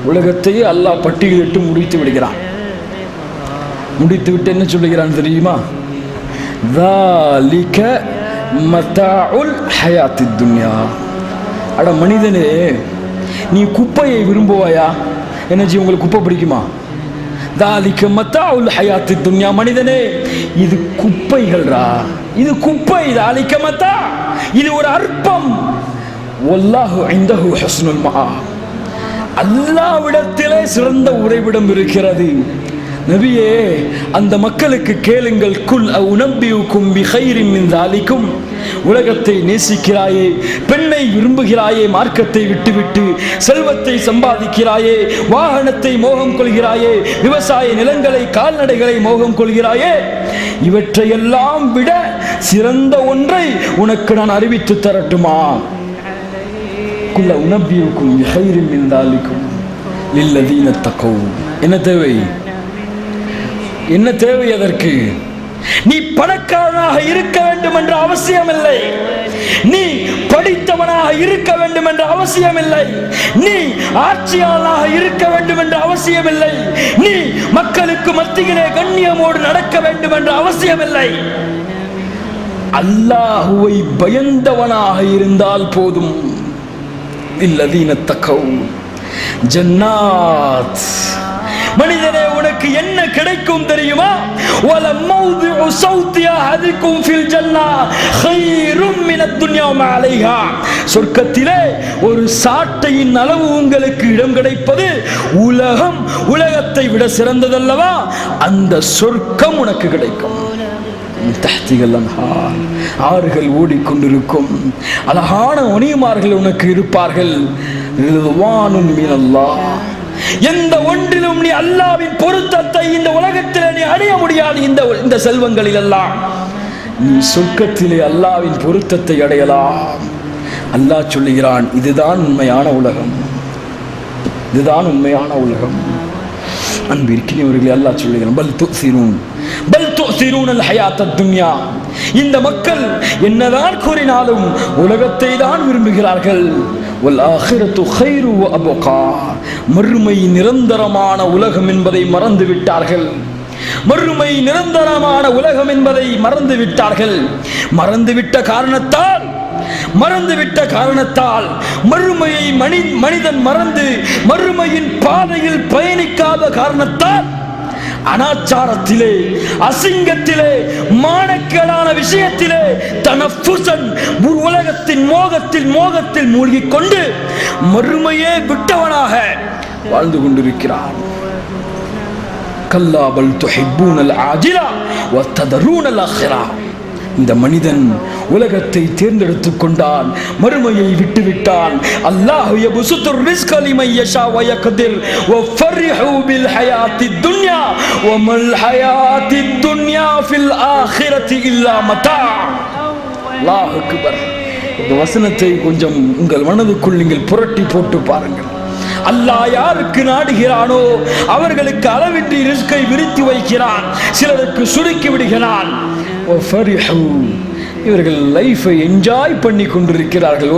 உலகத்தையே அல்லாஹ் பட்டியலிட்டு முடித்து விடுகிறான். முடித்து விட்டு என்ன சொல்லுகிறான் தெரியுமா? ذَلِكَ مَتَاعُ الْحَيَاةِ الدُّنْيَا. அட மனிதனே, நீ குப்பையை விரும்புவாயா? என்னஜி, உங்களுக்கு குப்பை பிடிக்குமா? ذَلِكَ مَتَاعُ الْحَيَاةِ الدُّنْيا. மனிதனே, இது குப்பைகள்ரா, இது குப்பை. ذَلِكَ مَتَاع, இது ஒரு அற்பம். வல்லாஹு இன்தஹு ஹுஸ்னுல் மஆப், அல்லாஹ்விடத்திலே சிறந்த உறைவிடம் இருக்கிறது. நபியே, அந்த மக்களுக்கு கேளுங்கள், குல் அஉனப்பியுக்கும் பிகைரின் மின் ذَلِكُمْ. உலகத்தை நேசிக்கிறாயே, பெண்ணை விரும்புகிறாயே, மார்க்கத்தை விட்டுவிட்டு செல்வத்தை சம்பாதிக்கிறாயே, வாகனத்தை மோகம் கொள்கிறாயே, விவசாய நிலங்களை, கால்நடைகளை மோகம் கொள்கிறாயே, இவற்றையெல்லாம் விட சிறந்த ஒன்றை உனக்கு நான் அறிவித்து தரட்டுமா? குல் அஉனப்பியுக்கும் பிகைரின் மின் ذَلِكُمْ லில்லதீன தகவ். என்ன தேவை? என்ன தேவை அதற்கு? நீ பணக்காரனாக இருக்க வேண்டும் என்ற அவசியம் இல்லை, நீ படித்தவனாக இருக்க வேண்டும் என்ற அவசியம் இல்லை, நீ ஆட்சியாளனாக இருக்க வேண்டும் என்ற அவசியம் இல்லை, நீ மக்களுக்கு மத்தியிலே கண்ணியமோடு நடக்க வேண்டும் என்ற அவசியம் இல்லை. அல்லாஹுவை பயந்தவனாக இருந்தால் போதும். இல்லதீன தகவ் ஜன்னாத், மனிதனே, உனக்கு என்ன கிடைக்கும் தெரியுமா? வல மௌதிஉ ஸௌதி அஹதிக்கும் ஃபில் ஜன்னah கைரும் மினத் துன்யா வமா அலைஹா. சொர்க்கத்திலே ஒரு சாட்டையின் அளவு உங்களுக்கு இடம் கிடைப்பது உலகத்தை விட சிறந்ததல்லவா? அந்த சொர்க்கம் உனக்கு கிடைக்கும். ஆறுகள் ஓடிக்கொண்டிருக்கும், அழகான ஒனிமார்கள் உனக்கு இருப்பார்கள். எந்த ஒன்றிலும் நீ அல்லாஹ்வின் பொருத்தத்தை இந்த உலகத்தில் நீ அடைய முடியாது. இந்த செல்வங்களில் எல்லாம் நீ சொர்க்கத்திலே அல்லாஹ்வின் பொருத்தத்தை அடையலாம். அல்லாஹ் சொல்லுகிறான், இதுதான் உண்மையான உலகம், இதுதான் உண்மையான உலகம். அன்பிற்கினியவர்களே, அல்லாஹ் சொல்லுகிறான், பல் துஸிரூன் அல் ஹயாத் துன்யா. இந்த மக்கள் என்னதான் கூறினாலும் உலகத்தை தான் விரும்புகிறார்கள். வல் ஆখিরাতু கைரு வ அபகா. மறுமை நிரந்தரமான உலகம் என்பதை மறந்து விட்டார்கள். மறுமை நிரந்தரமான உலகம் என்பதை மறந்து விட்டார்கள். மறந்துவிட்ட காரணத்தால் மறுமையை மனிதன் மறந்து மறுமையின் பாதையில் பயணிக்காத காரணத்தால் அனாச்சாரத்திலே, அசிங்கத்திலே, மானக்கேடான விஷயத்திலே தனஃபுசன் உலகத்தின் மோகத்தில் மூழ்கிக் கொண்டு மறுமையே விட்டவனாக வாழ்ந்து கொண்டிருக்கிறான். கல்லா பல் துஹிப்பூனல் ஆஜிலா வ ததரூனல் ஆখিরা. இந்த மனிதன் உலகத்தை தேர்ந்தெடுத்துக் கொண்டான், மறுமையை விட்டுவிட்டான். அல்லாஹ் யப்சுத்துர் ரிஸ்க லிமன் யஷா வ யக்திர் வ ஃபர்ஹு பில் ஹயாத்தித் துன்யா வ மல் ஹயாத்தித் துன்யா ஃபில் ஆখিরাতি இல்லா மதா. அல்லாஹ் அக்பர். இந்த வசனத்தை கொஞ்சம் உங்கள் மனதுக்குள் நீங்கள் புரட்டி போட்டு பாருங்கள். அல்லாஹ் யாருக்கு நாடுகிறானோ அவர்களுக்கு அளவின்றி ரிஸ்கை விரித்து வைக்கிறான், சிலருக்கு சுருக்கி விடுகிறான். இவர்கள் லைஃபை என்ஜாய் பண்ணி கொண்டிருக்கிறார்கள்.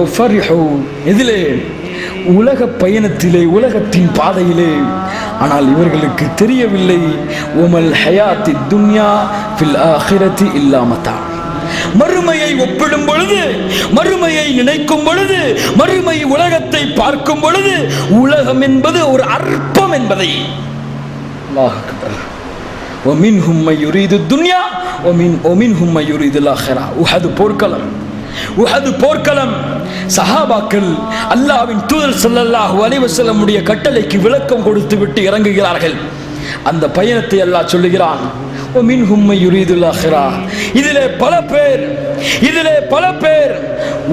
எதிலே? உலக பயணத்திலே, உலகத்தின் பாதையிலே. ஆனால் இவர்களுக்கு தெரியவில்லை, ஒமல் ஹயாத்தி துன்யா ஃபில் ஆখিরাতি இல்லா மதா. மறுமையை ஒப்பிடும் பொழுது, மறுமையை நினைக்கும் பொழுது, மறுமை உலகத்தை பார்க்கும் பொழுது உலகம் என்பது ஒரு அற்பம் என்பதை அல்லாஹ் அக்பர். ومنهم من يريد الدنيا ومنهم من يريد الاخره. உஹது போர்க்களம். சஹாபாக்கள் அல்லாஹ்வின் தூதர் ஸல்லல்லாஹு அலைஹி வஸல்லம் உடைய கட்டளைக்கு விளக்கம் கொடுத்து விட்டு இறங்குகிறார்கள். அந்த பயணத்தை அல்லாஹ் சொல்லுகிறான், ومنهم من يريد الاخره. இதிலே பல பேர்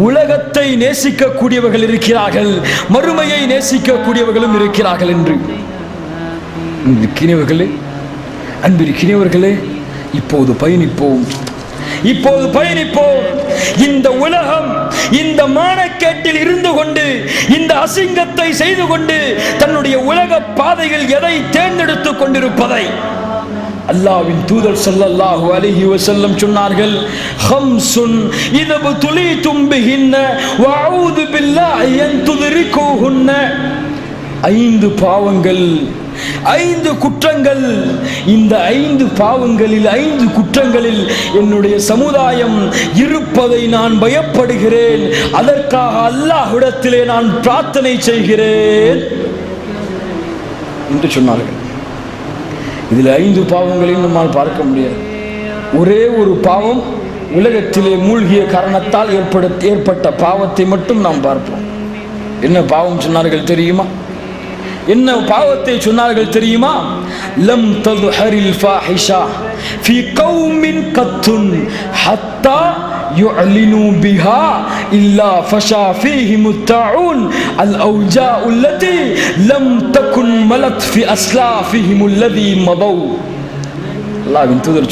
உலகத்தை நேசிக்க கூடியவர்கள் இருக்கிறார்கள், மறுமையை நேசிக்க கூடியவர்களும் இருக்கிறார்கள் என்று. அன்பிற்கினியவர்களே, இப்போது பயணிப்போம். இந்த உலகம் இந்த மானக்கேட்டில் இருந்து கொண்டு, இந்த அசிங்கத்தை செய்து கொண்டு தன்னுடைய உலக பாதையில் எதை தேர்ந்தெடுத்துக் கொண்டிருப்பதை அல்லாஹ்வின் தூதர் ஸல்லல்லாஹு அலைஹி வஸல்லம் சொன்னார்கள், ஹம்சுன் இதபு துலீதும் பிஹின்ன வ அஊது பில்லாஹி அன் துத்ரிகுஹுன்ன. 5 பாவங்கள், 5 குற்றங்கள். இந்த 5 பாவங்களில், 5 குற்றங்களில் என்னுடைய சமுதாயம் இருப்பதை நான் பயப்படுகிறேன். அதற்காக அல்லாஹ்விடத்திலே நான் பிரார்த்தனை செய்கிறேன் என்று சொன்னார்கள். இதில் 5 பாவங்களையும் நம்மால் பார்க்க முடியாது. ஒரே ஒரு பாவம், உலகத்திலே மூழ்கிய காரணத்தால் ஏற்பட்ட பாவத்தை மட்டும் நாம் பார்ப்போம். என்ன பாவம் சொன்னார்கள் தெரியுமா? என்ன பாவத்தை சொன்னார்கள் தெரியுமா? லம் ததுஹரில் ஃபாஹிஷா ஃபீ கௌமின் கத்துன் ஹத்தா யுஅலினு பிஹா இல்லா ஃபஷா ஃபீஹிமுத் தஊன் அல் அவ்ஜாஉ அல்லதி லம் தகுன் மலத் ஃபீ அஸ்லாஃபிஹிம் அல்லதி மதவ். அல்லாஹ்வின் தூதர்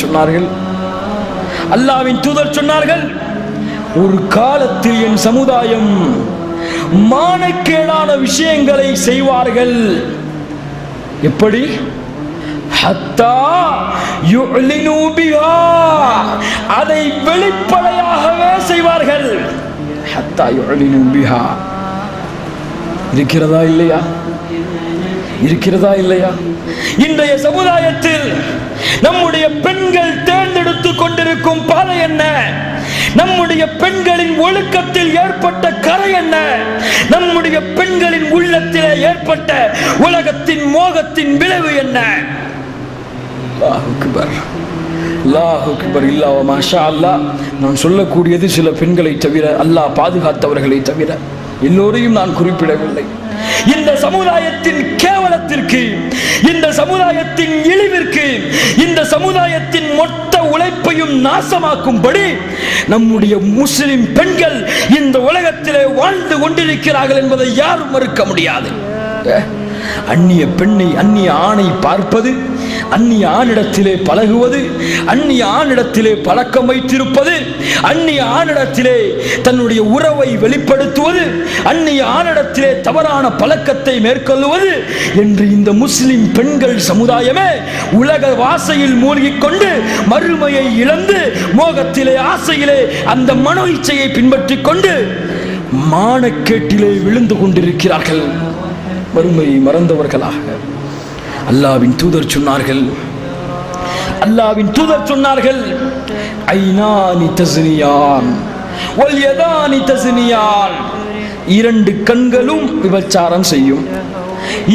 சொன்னார்கள், ஒரு காலத்தில் என் சமுதாயம் மானக்கேடான விஷயங்களை செய்வார்கள். எப்படி? ஹத்தா யுஅலினு பிஹா, அதை வெளிப்படையாகவே செய்வார்கள். ஹத்தா யுஅலினு பிஹா. இருக்கிறதா இல்லையா? இன்றைய சமுதாயத்தில் நம்முடைய பெண்கள் தேர்ந்தெடுத்துக் கொண்டிருக்கும் பாதை என்ன? நம்முடைய பெண்களின் ஒழுக்கத்தில் ஏற்பட்ட கரை என்ன? நம்முடைய பெண்களின் உள்ளத்திலே ஏற்பட்ட உலகத்தின் மோகத்தின் விளைவு என்ன? அல்லாஹ் அக்பர், அல்லாஹ் அக்பர். இல்லா மாஷா அல்லாஹ். நான் சொல்லக்கூடியது சில பெண்களை தவிர, அல்லாஹ் பாதுகாத்தவர்களை தவிர எல்லோரையும் நான் குறிப்பிடவில்லை. இந்த சமுதாயத்தின் கேவலத்திற்கு, இந்த சமுதாயத்தின் இழிவிற்கு, இந்த சமுதாயத்தின் மொத்த உழைப்பையும் நாசமாக்கும்படி நம்முடைய முஸ்லிம் பெண்கள் இந்த உலகத்திலே வாழ்ந்து கொண்டிருக்கிறார்கள் என்பதை யாரும் மறுக்க முடியாது. அந்நிய பெண்ணை, அந்நிய ஆணை பார்ப்பது, அந்நிய ஆணிடத்திலே பழகுவது, அந்நிய ஆணிடத்திலே பழக்கம் வைத்திருப்பது, அந்நிய ஆணிடத்திலே தன்னுடைய உறவை வெளிப்படுத்துவது, அந்நிய ஆணிடத்திலே தவறான பழக்கத்தை மேற்கொள்வது என்று இந்த முஸ்லிம் பெண்கள் சமுதாயமே உலக வாசையில் மூழ்கிக் கொண்டு மறுமையை இழந்து மோகத்திலே, ஆசையிலே, அந்த மனோ இச்சையை பின்பற்றிக் கொண்டு மானக்கேட்டிலே விழுந்து கொண்டிருக்கிறார்கள். மறுமையை மறந்தவர்களாக. அல்லாஹ்வின் தூதர் சொன்னார்கள், அல்லாஹ்வின் தூதர் சொன்னார்கள், ஐனானி தஸ்னியான் வல் யதானி தஸ்னியான். இரண்டு கண்களும் விபச்சாரம் செய்யும்,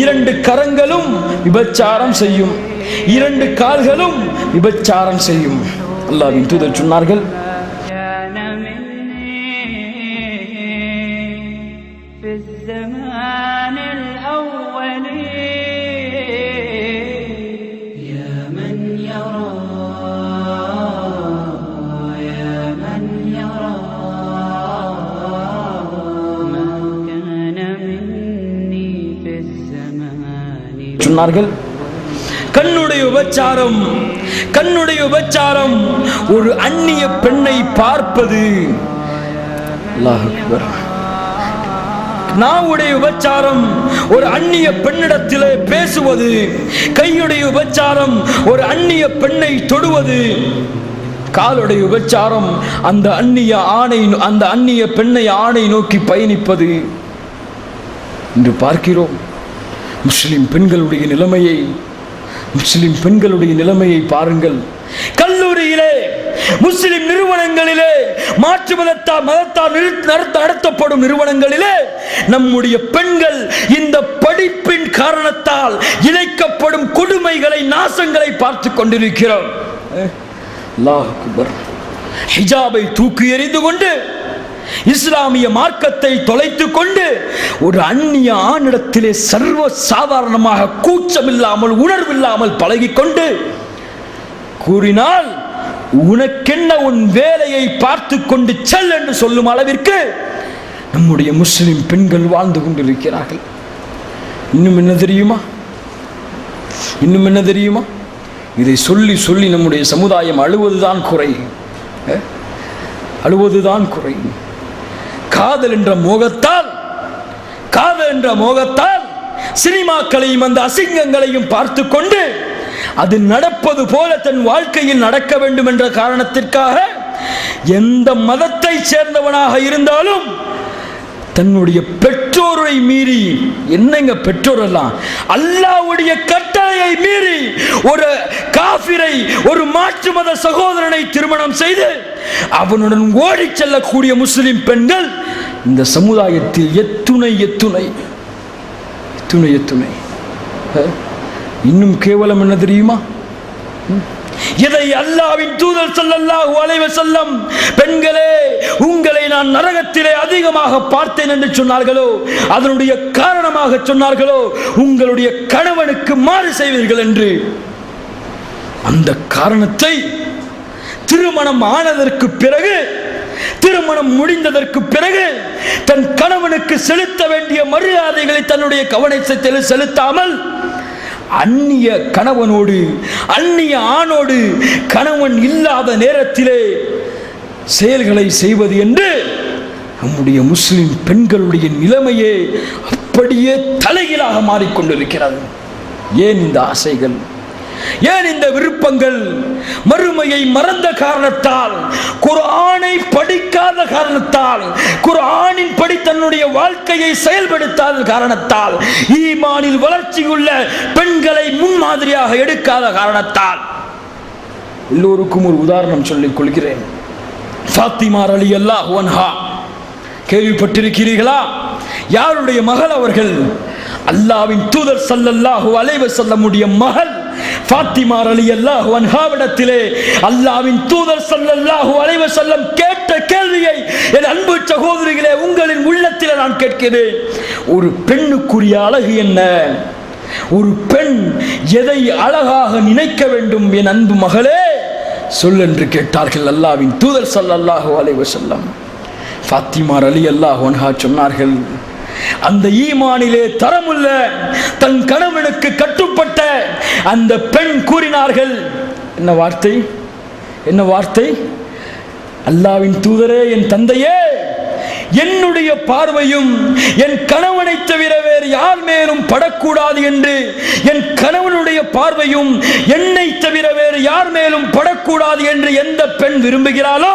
இரண்டு கரங்களும் விபச்சாரம் செய்யும், இரண்டு கால்களும் விபச்சாரம் செய்யும். அல்லாஹ்வின் தூதர் சொன்னார்கள், சொன்னார்கள், கண்ணுடைய விபச்சாரம், கண்ணுடைய விபச்சாரம் ஒரு அந்நிய பெண்ணை பார்ப்பது. அல்லாஹ் அக்பர். நாவுடைய விபச்சாரம் ஒரு அந்நிய பெண்ணிடத்திலே பேசுவது, கையுடைய விபச்சாரம் ஒரு அந்நிய பெண்ணை தொடுவது, காலுடைய விபச்சாரம் அந்த அந்நிய ஆணை, அந்த அந்நிய பெண்ணை ஆணை நோக்கி பயணிப்பது என்று பார்க்கிறோம். முஸ்லிம் பெண்களுடைய நிலைமையை, முஸ்லிம் பெண்களுடைய நிலைமையை பாருங்கள். கல்லூரியிலே, முஸ்லிம் நிறுவனங்களிலே, மாற்று மதத்தால் நடத்தப்படும் நிறுவனங்களிலே நம்முடைய பெண்கள் இந்த படிப்பின் காரணத்தால் இழைக்கப்படும் கொடுமைகளை, நாசங்களை பார்த்து கொண்டிருக்கிறோம். அல்லாஹ் அக்பர். ஹிஜாபை தூக்கி எறிந்து கொண்டு, இஸ்லாமிய மார்க்கத்தை தொலைத்துக் கொண்டு ஒரு அந்நிய ஆணிடத்திலே சர்வ சாதாரணமாக கூச்சமில்லாமல், உணர்வில்லாமல் பழகிக்கொண்டு கூறினால் உனக்கென்ன, உன் வேலையை பார்த்து கொண்டு செல் என்று சொல்லும் அளவிற்கு நம்முடைய முஸ்லிம் பெண்கள் வாழ்ந்து கொண்டிருக்கிறார்கள். இன்னும் என்ன தெரியுமா? இன்னும் என்ன தெரியுமா? இதை சொல்லி சொல்லி நம்முடைய சமுதாயம் அழுவதுதான் குறை, அழுவதுதான் குறை. காதல் என்ற மோகத்தால், காதல் என்ற மோகத்தால் சினிமாக்களையும் அந்த அசிங்கங்களையும் பார்த்து கொண்டு அது நடப்பது போல தன் வாழ்க்கையில் நடக்க வேண்டும் என்ற காரணத்திற்காக எந்த மதத்தை சேர்ந்தவனாக இருந்தாலும் தன்னுடைய பெற்றோரை மீறி, என்னங்க பெற்றோர் எல்லாம், அல்லாஹ்வுடைய கட்டளையை மீறி ஒரு காஃபிரை, ஒரு மாற்று மத சகோதரனை திருமணம் செய்து அவனுடன் ஓடி செல்லக்கூடிய முஸ்லிம் பெண்கள் இந்த சமுதாயத்தில் எத்துணை எத்துணை எத்துணை எத்துணை. இன்னும் கேவலம் என்ன தெரியுமா? இதை அல்லாஹ்வின் தூதர் ஸல்லல்லாஹு அலைஹி வஸல்லம், பெண்களே உங்களை நான் நரகத்திலே அதிகமாக பார்த்தேன் என்று சொன்னார்களோ, அதனுடைய காரணமாக சொன்னார்களோ உங்களுடைய கணவனுக்கு மாறு செய்வீர்கள் என்று. அந்த காரணத்தை திருமணம் ஆனதற்கு பிறகு, திருமணம் முடிந்ததற்கு பிறகு தன் கணவனுக்கு செலுத்த வேண்டிய மரியாதைகளை தன்னுடைய கவனத்தை செலுத்தாமல் அந்நிய கணவனோடு, அந்நிய ஆணோடு கணவன் இல்லாத நேரத்திலே செயல்களை செய்வது என்று நம்முடைய முஸ்லிம் பெண்களுடைய நிலைமையே அப்படியே தலைகீழாக மாறிக்கொண்டிருக்கிறது. ஏன் இந்த ஆசைகள்? ஏன் இந்த விருப்பங்கள்? மறுமையை மறந்த காரணத்தால், குர்ஆனை படிக்காத காரணத்தால், குர்ஆனின் படி தன்னுடைய வாழ்க்கையை செயல்படுத்தாத காரணத்தால், ஈமானில் வளர்ச்சியுள்ள பெண்களை முன்மாதிரியாக எடுக்காத காரணத்தால். எல்லோருக்கும் ஒரு உதாரணம் சொல்லிக் கொள்கிறேன். ஃபாத்திமா ரலியல்லாஹு அன்ஹா, கேள்விப்பட்டிருக்கிறீர்களா? யாருடைய மகள் அவர்கள்? அல்லாஹ்வின் தூதர் ஸல்லல்லாஹு அலைஹி வஸல்லமுடைய மகள் ஃபாத்திமா ரலியல்லாஹு அன்ஹாவிடத்திலே அல்லாஹ்வின் தூதர் ஸல்லல்லாஹு அலைஹி வஸல்லம் கேட்ட கேள்வியை என் அன்பு சகோதரிகளே உங்களின் உள்ளத்திலே நான் கேட்கிறேன். ஒரு பெண்ணுக்குரிய அழகு என்ன? ஒரு பெண் எதை அழகாக நினைக்க வேண்டும்? என் அன்பு மகளே சொல் என்று கேட்டார்கள் அல்லாஹ்வின் தூதர் ஸல்லல்லாஹு அலைஹி வஸல்லம். ஃபாத்திமா ரலியல்லாஹு அன்ஹா சொன்னார்கள், அந்த ஈமானிலே தரமுள்ள தன் கணவனுக்கு கட்டுப்பட்ட அந்த பெண் கூறினார்கள். என்ன வார்த்தை? என்ன வார்த்தை? அல்லாஹ்வின் தூதரே, என் தந்தையே, என்னுடைய பார்வையும் என் கணவனை தவிர வேறு யார் மேலும் படக்கூடாது என்று, என் கணவனுடைய பார்வையும் என்னை தவிர வேறு யார் மேலும் படக்கூடாது என்று எந்த பெண் விரும்புகிறாளோ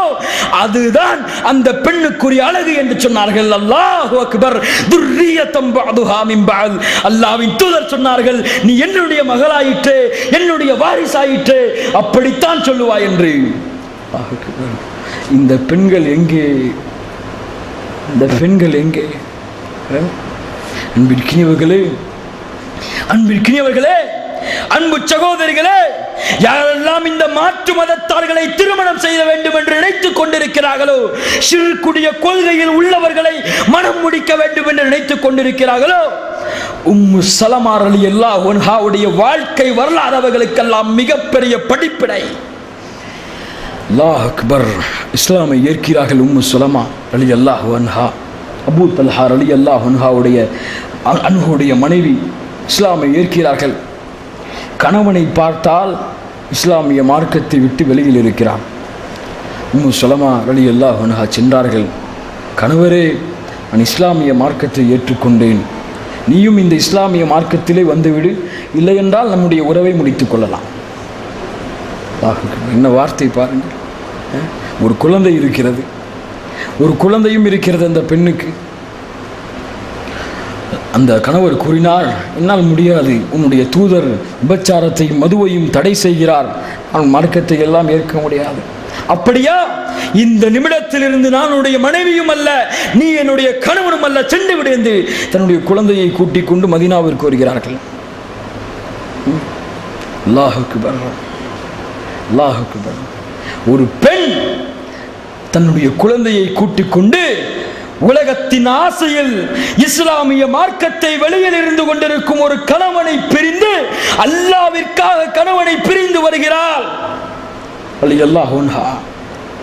அதுதான் அந்த பெண்ணுக்குரிய அழகு என்று சொன்னார்கள். அல்லாஹு அக்பர். துர்ரியத்தம் பஅதுஹா மின் பஅத். அல்லாஹ்வின் தூதர் சொன்னார்கள், நீ என்னுடைய மகளாயிற்றே, என்னுடைய வாரிசாயிற்றே, அப்படித்தான் சொல்லுவாய் என்று. இந்த பெண்கள் எங்கே? இந்த பெண்கள் எங்கே? அன்பிற்கினியவர்களே, அன்பிற்கினியவர்களே, அன்பு சகோதரிகளே, யாரெல்லாம் இந்த மாற்று மதத்தார்களை திருமணம் செய்ய வேண்டும் என்று நினைத்துக் கொண்டிருக்கிறார்களோ, ஷிர்க்குடைய கொள்கையில் உள்ளவர்களை மனம் முடிக்க வேண்டும் என்று நினைத்துக் கொண்டிருக்கிறார்களோ, உம்மு சலமா ரலியல்லாஹு அன்ஹாவுடைய வாழ்க்கை வரலாறு அவர்களுக்கெல்லாம் மிகப்பெரிய படிப்பினை. அல்லாஹ் அக்பர். இஸ்லாமை ஏற்கிறார்கள் உம்மு சலமா ரலியல்லாஹு அன்ஹா. அபூ தல்ஹா ரலியல்லாஹு அன்ஹுடைய மனைவி இஸ்லாமை ஏற்கிறார்கள். கணவனை பார்த்தால் இஸ்லாமிய மார்க்கத்தை விட்டு வெளியில் இருக்கிறார். உம்மு சலமா ரலியல்லாஹு அன்ஹா சென்றார்கள். கணவரே, நான் இஸ்லாமிய மார்க்கத்தை ஏற்றுக்கொண்டேன், நீயும் இந்த இஸ்லாமிய மார்க்கத்திலே வந்துவிடு, இல்லை என்றால் நம்முடைய உறவை முடித்துக் கொள்ளலாம். என்ன வார்த்தை பாருங்கள். ஒரு குழந்தை இருக்கிறது, ஒரு குழந்தையும் இருக்கிறது அந்த பெண்ணுக்கு. அந்த கணவர் கூறினார், என்னால் முடியாது, உன்னுடைய தூதர் விபச்சாரத்தையும் மதுவையும் தடை செய்கிறார், நான் மார்க்கத்தை எல்லாம் ஏற்க முடியாது. அப்படியா? இந்த நிமிடத்திலிருந்து நான் உன்னுடைய மனைவியும் அல்ல, நீ என்னுடைய கணவனும் அல்ல, சென்று விடு என்று தன்னுடைய குழந்தையை கூட்டிக் கொண்டு மதீனாவிற்கு வருகிறார்கள். அல்லாஹ் அக்பர், அல்லாஹ் அக்பர். ஒரு பெண் தன்னுடைய குழந்தையை கூட்டிக் கொண்டு உலகத்தின் ஆசையில் இஸ்லாமிய மார்க்கத்தை வெளியில் இருந்து கொண்டிருக்கும் ஒரு கணவனை பிரிந்து, அல்லாஹ்விற்காக கணவனை பிரிந்து வருகிறாள். ரலியல்லாஹு அன்ஹா.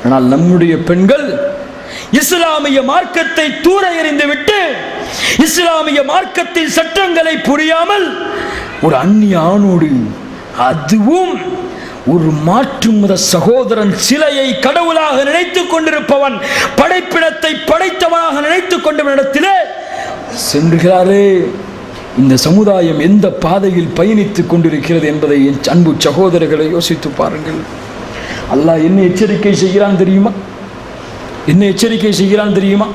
ஆனால் நம்முடைய பெண்கள் இஸ்லாமிய மார்க்கத்தை தூர எறிந்துவிட்டு, இஸ்லாமிய மார்க்கத்தின் சட்டங்களை புரியாமல் ஒரு அந்நிய ஆணோடு, அதுவும் ஒரு மாற்று மத சகோதரன், சிலையை கடவுளாக நினைத்துக் கொண்டிருப்பவன், படைப்பிடத்தை படைத்தவனாக நினைத்துக் கொண்டவனிடத்திலே சென்றுகிறாரே. இந்த சமுதாயம் எந்த பாதையில் பயணித்துக் கொண்டிருக்கிறது என்பதை என் அன்பு சகோதரர்களை யோசித்து பாருங்கள். அல்லாஹ் என்ன எச்சரிக்கை செய்கிறான் தெரியுமா? என்ன எச்சரிக்கை செய்கிறான் தெரியுமா?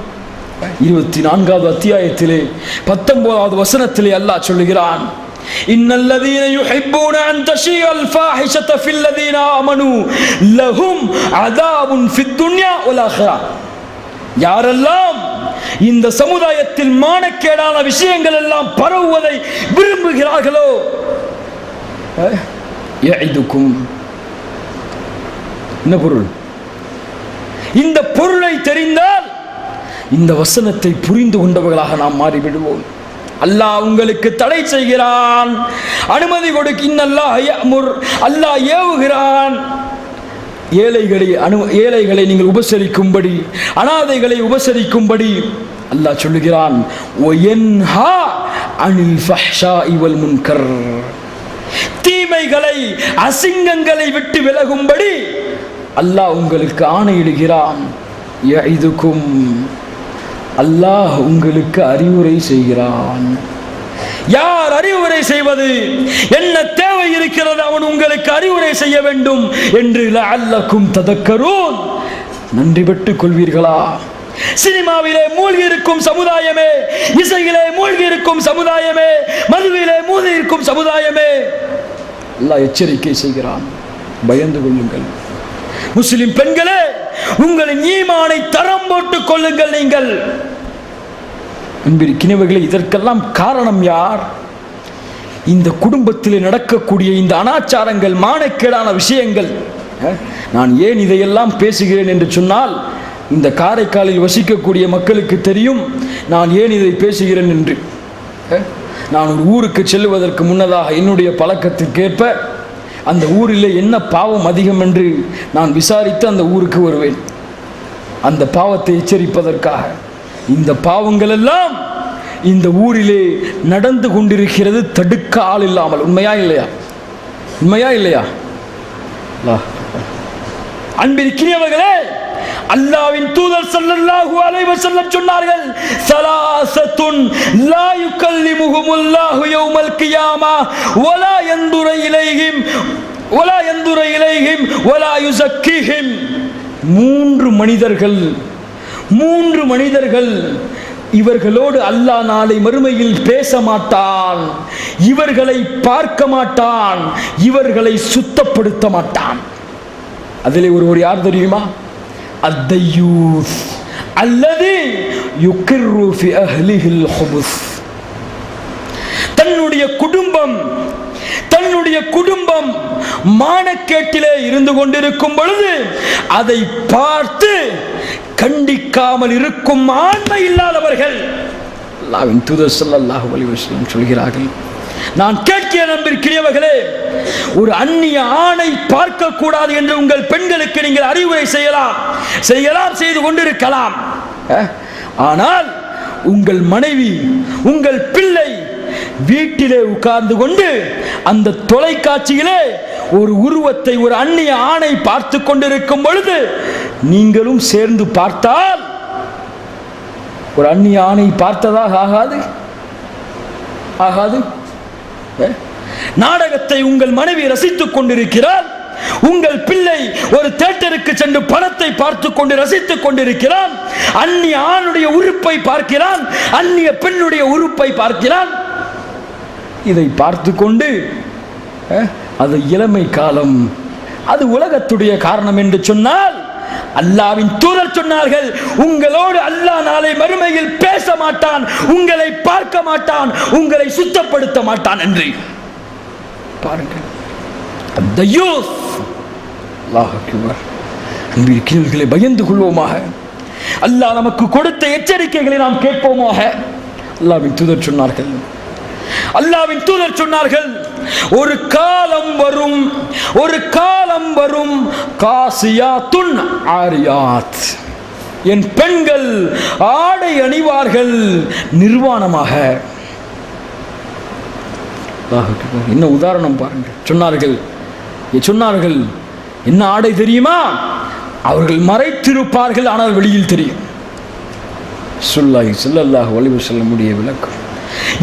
24வது அத்தியாயத்திலே 19வது வசனத்திலே அல்லாஹ் சொல்லுகிறான், இன்னல்லதீன யுஹிப்பூன அன் தஷீஅல் ஃபாஹிஷத ஃபில்லதீன ஆமனூ லஹும் அஸாபுன் ஃபித் துன்யா வல் ஆখিরা. யாரெல்லாம் இந்த சமுதாயத்தில் மானக்கேடான விஷயங்கள் எல்லாம் பரவுவதை விரும்புகிறார்களோ, யஇதுக்கும், என்ன பொருள்? இந்த பொருளை தெரிந்தால் இந்த வசனத்தை புரிந்து கொண்டவர்களாக நாம் மாறிவிடுவோம். அல்லாஹ் உங்களுக்கு தடை செய்கிறான், அனுமதி கொடுக்கின்றல்லாஹ் யஅமுர், அல்லாஹ் ஏவுகிறான். ஏழைகளை நீங்கள் உபசரிக்கும்படி, அனாதைகளை உபசரிக்கும்படி அல்லாஹ் சொல்லுகிறான். வயன்ஹா அனில் ஃபஹ்ஷாஇ வல் முன்கர், தீமைகளை அசிங்கங்களை விட்டு விலகும்படி அல்லாஹ் உங்களுக்கு ஆணையிடுகிறான். யஇதுக்கும், அல்லாஹ் உங்களுக்கு அறிவுரை செய்கிறான். யார் அறிவுரை செய்வது? என்ன தேவை இருக்கிறது அவன் உங்களுக்கு அறிவுரை செய்ய வேண்டும் என்று லஅல்லக்கும் ததக்கரூன், நன்றி பெற்றுக் கொள்வீர்களா? சினிமாவிலே மூழ்கி இருக்கும் சமுதாயமே, இசையிலே மூழ்கி இருக்கும் சமுதாயமே, மதுவிலே மூழ்கி இருக்கும் சமுதாயமே, அல்லாஹ் எச்சரிக்கை செய்கிறான், பயந்து கொள்ளுங்கள். முஸ்லிம் பெண்களே, உங்களின் ஈமானை தரம் போட்டுக் கொள்ளுங்கள். நீங்கள் அன்பிற்கினியவர்களே, இதற்கெல்லாம் காரணம் யார்? இந்த குடும்பத்தில் நடக்கக்கூடிய இந்த அனாச்சாரங்கள், மானக்கேடான விஷயங்கள். நான் ஏன் இதையெல்லாம் பேசுகிறேன் என்று சொன்னால், இந்த காரைக்காலில் வசிக்கக்கூடிய மக்களுக்கு தெரியும் நான் ஏன் இதை பேசுகிறேன் என்று. நான் ஒரு ஊருக்கு செல்லுவதற்கு முன்னதாக என்னுடைய பழக்கத்திற்கேற்ப அந்த ஊரில் என்ன பாவம் அதிகம் என்று நான் விசாரித்து அந்த ஊருக்கு வருவேன். அந்த பாவத்தை எச்சரிப்பதற்காக. இந்த பாவங்கள் எல்லாம் இந்த ஊரிலே நடந்து கொண்டிருக்கிறது, தடுக்க ஆள் இல்லாமல். உண்மையா இல்லையா? உண்மையா இல்லையா? அன்பிற்கினியவர்களே, அல்லாஹ்வின் தூதர் ஸல்லல்லாஹு அலைஹி வஸல்லம் சொன்னார்கள், ஸலாஸத்துன் லா யுகல்லிமுஹுமுல்லாஹு யௌமல் கியாமா வலா யன்துரு இலைஹிம் வலா யுஸக்கீஹிம். மூன்று மனிதர்கள் இவர்களோடு அல்லாஹ் நாளை மறுமையில் பேச மாட்டான், இவர்களை பார்க்க மாட்டான், இவர்களை சுத்தப்படுத்த மாட்டான். அதிலே ஒருவர் யார் தெரியுமா? அத்தையூஸ் அல்லது யுகிர்ரு ஃபி அஹ்லிஹில் ஹுபுஸ். தன்னுடைய குடும்பம் மானக்கேட்டிலே இருந்து கொண்டிருக்கும் பொழுது அதை பார்த்து கண்டிக்காமல் இருக்கும் ஆண்மை இல்லாதவர்கள். அல்லாஹ்வின் தூதர் ஸல்லல்லாஹு அலைஹி வஸல்லம் சொல்கிறார்கள், நான் கேட்கிற நண்பர்களே, ஒரு அந்நிய ஆணை பார்க்க கூடாது என்று உங்கள் பெண்களுக்கு நீங்கள் அறிவுரை செய்யலாம், செய்து கொண்டிருக்கலாம். ஆனால் உங்கள் மனைவி, உங்கள் பிள்ளை வீட்டிலே உட்கார்ந்து கொண்டு அந்த தொலைக்காட்சியிலே ஒரு உருவத்தை, ஒரு அந்நிய ஆணை பார்த்து கொண்டிருக்கும் பொழுது நீங்களும் சேர்ந்து பார்த்தால் ஒரு அந்நிய ஆணை பார்த்ததாக ஆகாது. நாடகத்தை உங்கள் மனைவி ரசித்துக் கொண்டிருக்கிறார், உங்கள் பிள்ளை ஒரு தியேட்டருக்கு சென்று படத்தை பார்த்து கொண்டு ரசித்துக் கொண்டிருக்கிறான், அந்நிய ஆணுடைய உறுப்பை பார்க்கிறான், அந்நிய பெண்ணுடைய உறுப்பை பார்க்கிறான். இதை பார்த்து கொண்டு அது இளமை காலம், அது உலகத்துடைய காரணம் என்று சொன்னால், அல்லாஹ்வின் தூதர் சொன்னார்கள், உங்களோடு அல்லாஹ் நாளை மறுமையில் பேச மாட்டான், உங்களை பார்க்க மாட்டான், உங்களை சுத்தப்படுத்த மாட்டான் என்று. பாருங்கள், அல்லாஹ் அக்பர். அன்பிற்கினியவர்களே, பயந்து கொள்வோமாக. அல்லாஹ் நமக்கு கொடுத்த எச்சரிக்கைகளை நாம் கேட்போமாக. அல்லாஹ்வின் தூதர் சொன்னார்கள், ஒரு காலம் வரும் காசியாத்துன் ஆரியாத், என் பெண்கள் ஆடை அணிவார்கள் நிர்வாணமாக. என்ன உதாரணம் பாருங்கள். சொன்னார்கள் என்ன ஆடை தெரியுமா? அவர்கள் மறைத்திருப்பார்கள், ஆனால் வெளியில் தெரியும். ஸல்லல்லாஹு அலைஹி வஸல்லம் உடைய விளக்கம்.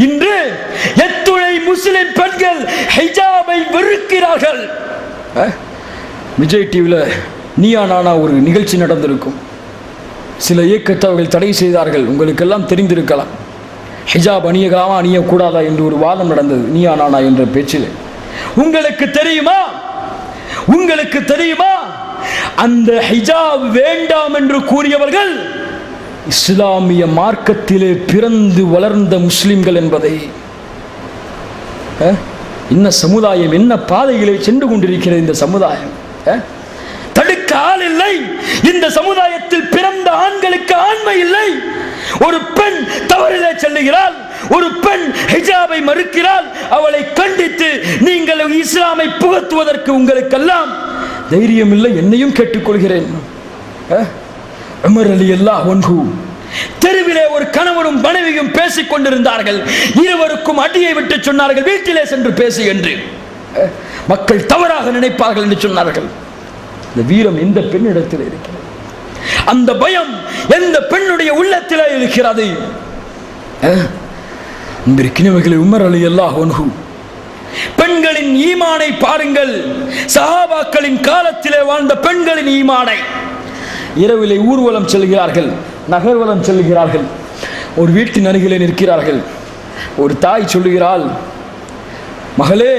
இன்று எத்துணை முஸ்லிம் பெண்கள் ஹிஜாபை வெறுக்கிறார்கள். விஜய் டிவியில் நீயா நானா ஒரு நிகழ்ச்சி நடந்திருக்கும். சில இயக்கத்தை அவர்கள் தடை செய்தார்கள். உங்களுக்கெல்லாம் தெரிந்திருக்கலாம். ஹிஜாப் அணியலாமா அணியக்கூடாதா என்று ஒரு வாதம் நடந்தது நீயா நானா என்ற பேச்சில். உங்களுக்கு தெரியுமா அந்த ஹிஜாப் வேண்டாம் என்று கூறியவர்கள் இஸ்லாமிய மார்க்கத்திலே பிறந்து வளர்ந்த முஸ்லிம்கள் என்பதை. என்ன சமுதாயம், என்ன பாதையிலே சென்று கொண்டிருக்கிறது இந்த சமுதாயம்? தடுக்க ஆள் இல்லை. இந்த சமுதாயத்தில் பிறந்த ஆண்களுக்கு ஆண்மை இல்லை. ஒரு பெண் தவறிலே செல்லுகிறாள், ஒரு பெண் ஹிஜாபை மறுக்கிறாள், அவளை கண்டித்து நீங்கள் இஸ்லாமை புகத்துவதற்கு உங்களுக்கெல்லாம் தைரியம் இல்லை. என்னையும் கேட்டுக்கொள்கிறேன். உமர் ரலியல்லாஹு அன்ஹு தெருவிலே ஒரு கணவனும் மனைவியும் பேசிக் கொண்டிருந்தார்கள். இருவருக்கும் அடியை விட்டு சொன்னார்கள், வீட்டிலே சென்று பேசு என்று. மக்கள் தவறாக நினைப்பார்கள் என்று சொன்னார்கள். இந்த வீரம் எந்த பெண்ணிடத்தில் இருக்கிறது? அந்த பயம் எந்த பெண்ணுடைய உள்ளத்திலே இருக்கிறது? உமர் ரலியல்லாஹு அன்ஹு பெண்களின் ஈமானை பாருங்கள். சஹாபாக்களின் காலத்திலே வாழ்ந்த பெண்களின் ஈமானை. இரவிலே ஊர்வலம் செல்கிறார்கள், நகர்வலம் செல்கிறார்கள். ஒரு வீட்டின் அருகிலே நிற்கிறார்கள். ஒரு தாய் சொல்லுகிறாள், மகளே,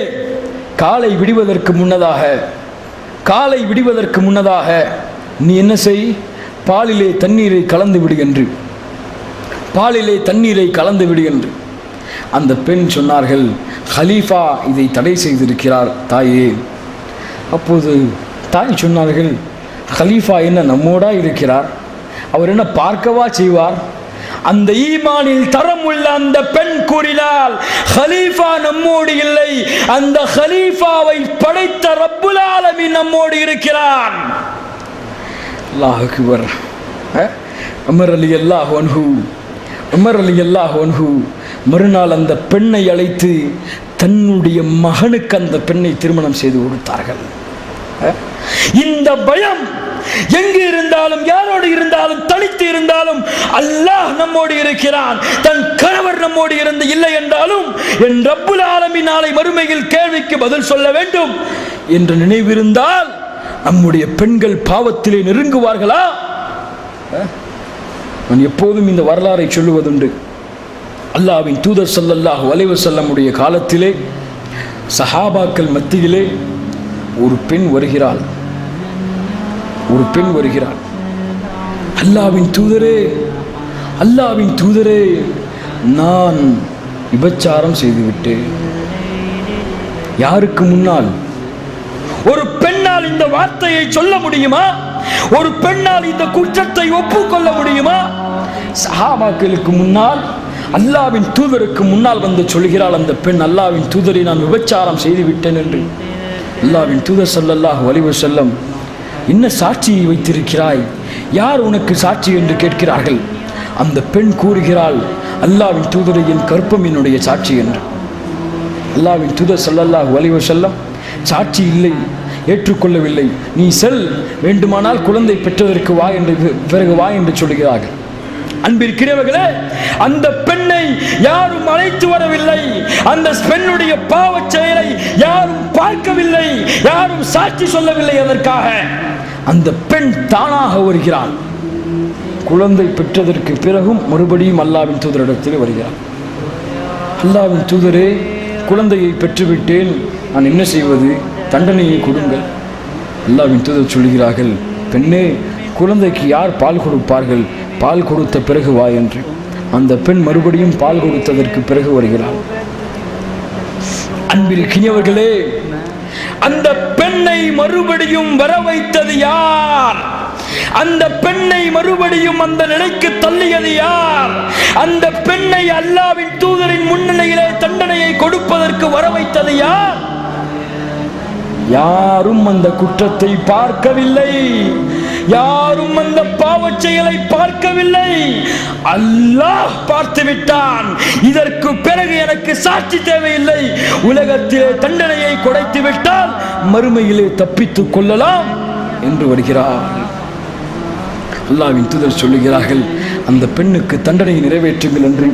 காலை விடுவதற்கு முன்னதாக நீ என்ன செய், பாலிலே தண்ணீரை கலந்து விடு என்று, பாலிலே தண்ணீரை கலந்து விடு என்று. அந்த பெண் சொன்னார்கள், ஹலீஃபா இதை தடை செய்திருக்கிறார் தாயே. அப்போது தாய் சொன்னார்கள், ஹலீஃபா என்ன நம்மோடா இருக்கிறார், அவர் என்ன பார்க்கவா செய்வார்? அந்த ஈமானில் தரம் உள்ள அந்த பெண் கூறினாள், ஹலீஃபா நம்மோடு இல்லை, அந்த ஹலீஃபாவை படைத்த ரப்புல் ஆலமீன் நம்மோடு இருக்கிறான். அல்லாஹ் அக்பர். உமர் ரலியல்லாஹு அன்ஹு மறுநாள் அந்த பெண்ணை அழைத்து தன்னுடைய மகனுக்கு அந்த பெண்ணை திருமணம் செய்து கொடுத்தார்கள். இந்த பயம் எங்கு இருந்தாலும், யாரோடு இருந்தாலும், தனித்து இருந்தாலும் அல்லாஹ் நம்மோடு இருக்கிறான். தன் கணவர் நம்மோடு இருந்து இல்லை என்றாலும் என் ரப்புல் ஆலமீன் நாளை மறுமையில் கேள்விக்கு பதில் சொல்ல வேண்டும் என்ற நினைவிருந்தால் நம்முடைய பெண்கள் பாவத்திலே நெருங்குவார்களா? நான் எப்போதும் இந்த வரலாறை சொல்லுவதுண்டு. அல்லாஹ்வின் தூதர் ஸல்லல்லாஹு அலைஹி வஸல்லமுடைய காலத்திலே சஹாபாக்கள் மத்தியிலே ஒரு பெண் வருகிறாள். அல்லாஹ்வின் தூதரே, நான் விபச்சாரம் செய்துவிட்டேன். யாருக்கு முன்னால்? ஒரு பெண்ணால் இந்த வார்த்தையை சொல்ல முடியுமா? ஒரு பெண்ணால் இந்த குற்றத்தை ஒப்புக்கொள்ள முடியுமா? சஹாபாக்களுக்கு முன்னால், அல்லாஹ்வின் தூதருக்கு முன்னால் வந்து சொல்கிறாள் அந்த பெண், அல்லாஹ்வின் தூதரை நான் விபச்சாரம் செய்து விட்டேன் என்று. அல்லாஹ்வின் தூதர் ஸல்லல்லாஹு அலைஹி வஸல்லம், என்ன சாட்சியை வைத்திருக்கிறாய், யார் உனக்கு சாட்சி என்று கேட்கிறார்கள். அந்த பெண் கூறுகிறாள், அல்லாஹ்வின் தூதரை, என் கற்பம் என்னுடைய சாட்சி என்று. அல்லாஹ்வின் தூதர் ஸல்லல்லாஹு அலைஹி வஸல்லம், சாட்சி இல்லை, ஏற்றுக்கொள்ளவில்லை, நீ செல், வேண்டுமானால் குழந்தை பெற்றதற்கு வா என்று, பிறகு வா என்று சொல்கிறார்கள். அன்பிற்கிறவர்களே, அந்த பெண்ணை யாரும் அழைத்து வரவில்லை, அந்த பெண்ணுடைய பாவச் செயலை யாரும் பார்க்கவில்லை, யாரும் சாட்சி சொல்லவில்லை. அதற்காக அந்த பெண் தானாக வருகிறாள். குழந்தை பெற்றதற்கு பிறகும் மறுபடியும் அல்லாஹ்வின் தூதரிடத்தில் வருகிறார். அல்லாஹ்வின் தூதரே, குழந்தையை பெற்றுவிட்டேன், நான் என்ன செய்வது, தண்டனையை கொடுங்கள். அல்லாஹ்வின் தூதர் சொல்கிறார்கள், பெண்ணே, குழந்தைக்கு யார் பால் கொடுப்பார்கள், பால் கொடுத்த பிறகு வா என்று. அந்த பெண் மறுபடியும் பால் கொடுத்ததற்கு பிறகு வருகிறாள். அன்பிற்கினியவர்களே, அந்த பெண்ணை மறுபடியும் வர வைத்தது யார்? அந்த பெண்ணை மறுபடியும் அந்த நிலைக்கு தள்ளியது யார்? அந்த பெண்ணை அல்லாஹ்வின் தூதரின் முன்னிலையிலே தண்டனையை கொடுப்பதற்கு வர வைத்தது யார்? யாரும் அந்த குற்றத்தை பார்க்கவில்லை, யாரும் அந்த பாவச் செயலை பார்க்கவில்லை. அல்லாஹ் பார்த்து விட்டான். இதற்கு பிறகு எனக்கு சாட்சி தேவையில்லை. உலகத்திலே தண்டனையை கொடுத்து விட்டால் மறுமையிலே தப்பித்துக் கொள்ளலாம் என்று வருகிறார். அல்லாஹ்வின் தூதர் சொல்லுகிறார்கள், அந்த பெண்ணுக்கு தண்டனை நிறைவேற்றுங்கள் என்று.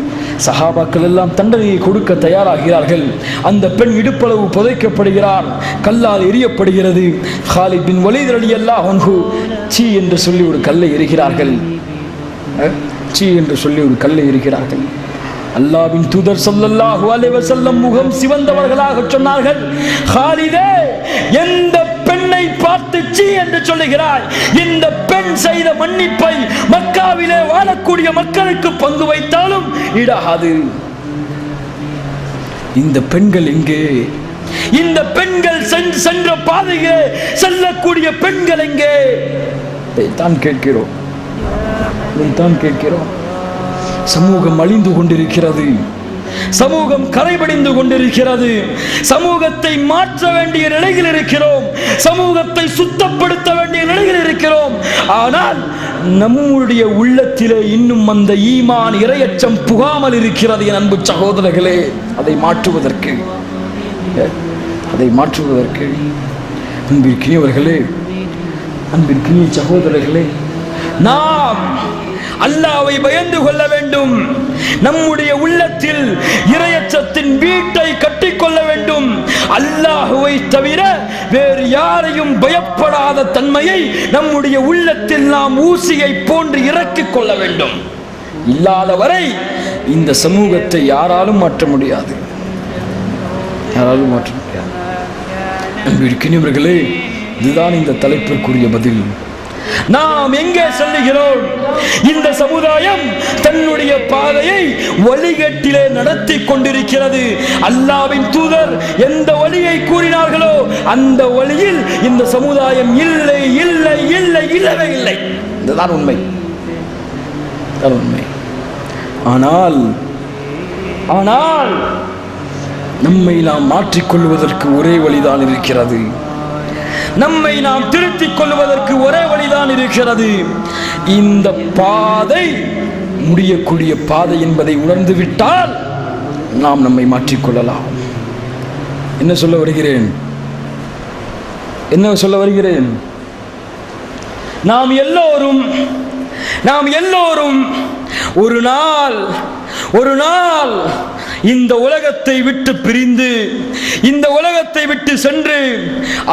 சஹாபாக்கள் எல்லாம் தண்டனையை கொடுக்க தயாராகிறார்கள். அந்த பெண் இடுப்பளவு புதைக்கப்படுகிறார், கல்லால் எரியப்படுகிறது. காலித் பின் வலீத் ரலியல்லாஹு அன்ஹு சீ என்று சொல்லி ஒரு கல்லை எறிகிறார்கள். அல்லாஹ்வின் தூதர் ஸல்லல்லாஹு அலைஹி வஸல்லம் முகம் சிவந்தவர்களாக சொன்னார்கள், காலிதே, எந்த பெண்ணை பார்த்து சீ என்று சொல்லுகிறாய்? இந்த பெண் செய்த மன்னிப்பை மக்காவிலே வாழக்கூடிய மக்களுக்கு பங்கு வைத்தாலும் இடாது. இந்த பெண்கள் எங்கே? இந்த பெண்கள் சென்ற பாதையிலே செல்லக்கூடிய பெண்கள் எங்கே? இதைத்தான் கேட்கிறோம். சமூகம் அழிந்து கொண்டிருக்கிறது, சமூகம் கரைபடிந்து கொண்டிருக்கிறது. சமூகத்தை மாற்ற வேண்டிய நிலையில் இருக்கிறோம், சமூகத்தை சுத்தப்படுத்த வேண்டிய நிலையில் இருக்கிறோம். ஆனால் நம்முடைய உள்ளத்திலே இன்னும் அந்த ஈமான், இறையச்சம் புகாமல் இருக்கிறது. என் அன்பு சகோதரர்களே, அதை மாற்றுவதற்கு அன்பிற்கினியவர்களே, அன்பிற்கினிய சகோதரர்களே, நாம் அல்லாஹ்வை பயந்து கொள்ள வேண்டும். நம்முடைய உள்ளத்தில் இறையச்சத்தின் வீட்டை கட்டிக்கொள்ள வேண்டும். அல்லாஹ்வை தவிர வேறு யாரையும் பயப்படாத தன்மையை நம்முடைய உள்ளத்தில் நாம் ஊசியை போன்று இறக்கிக் கொள்ள வேண்டும். இல்லாதவரை இந்த சமூகத்தை யாராலும் மாற்ற முடியாது. அன்பிற்கினியவர்களே, இதுதான் இந்த தலைப்பிற்குரிய பதில். நாம் எங்கே செல்லுகிறோம்? இந்த சமுதாயம் தன்னுடைய பாதையை வழிகட்டிலே நடத்தி கொண்டிருக்கிறது. அல்லாஹ்வின் தூதர் எந்த வழியை கூறினார்களோ அந்த வழியில் இந்த சமுதாயம் இல்லை இல்லை இல்லை இல்லவே இல்லை. இதுதான் உண்மை. ஆனால் நம்மை நாம் மாற்றிக்கொள்வதற்கு ஒரே வழிதான் இருக்கிறது. நம்மை நாம் திருத்திக் கொள்வதற்கு ஒரே வழிதான் இருக்கிறது. இந்த பாதை முடியக்கூடிய பாதை என்பதை உணர்ந்து விட்டால் நாம் நம்மை மாற்றிக்கொள்ளலாம். என்ன சொல்ல வருகிறேன்? நாம் எல்லோரும் ஒரு நாள் இந்த உலகத்தை விட்டு பிரிந்து, இந்த உலகத்தை விட்டு சென்று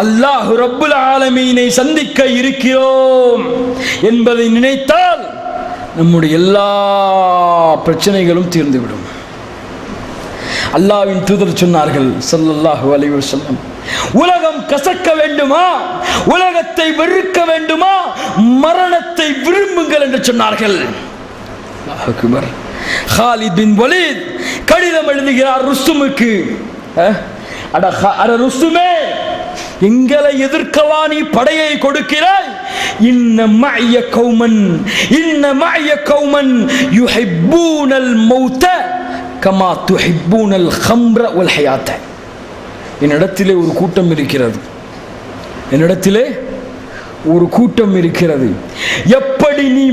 அல்லாஹ் ரப்புல் ஆலமீனை சந்திக்க இருக்கிறோம் என்பதை நினைத்தால் நம்முடைய எல்லா பிரச்சனைகளும் தீர்ந்துவிடும். அல்லாஹ்வின் தூதர் சொன்னார்கள் ஸல்லல்லாஹு அலைஹி வஸல்லம், உலகம் கசக்க வேண்டுமா, உலகத்தை வெறுக்க வேண்டுமா, மரணத்தை விரும்புங்கள் என்று சொன்னார்கள். அல்லாஹ் அக்பர். காலித் பின் வலீத் கடிதம் எழுதுகிறார் ருஸ்துமுக்கு. அட ருஸ்துமே, எங்களை எதிர்க்கவா நீ படையை கொடுக்கிறாய்? இன்ன மஅய கௌமன் யுஹிப்பூனல் மௌத கமா துஹிப்பூனல் ஹம்ர வல் ஹயாத. என்னிடத்திலே ஒரு கூட்டம் இருக்கிறது. எப்படி நீ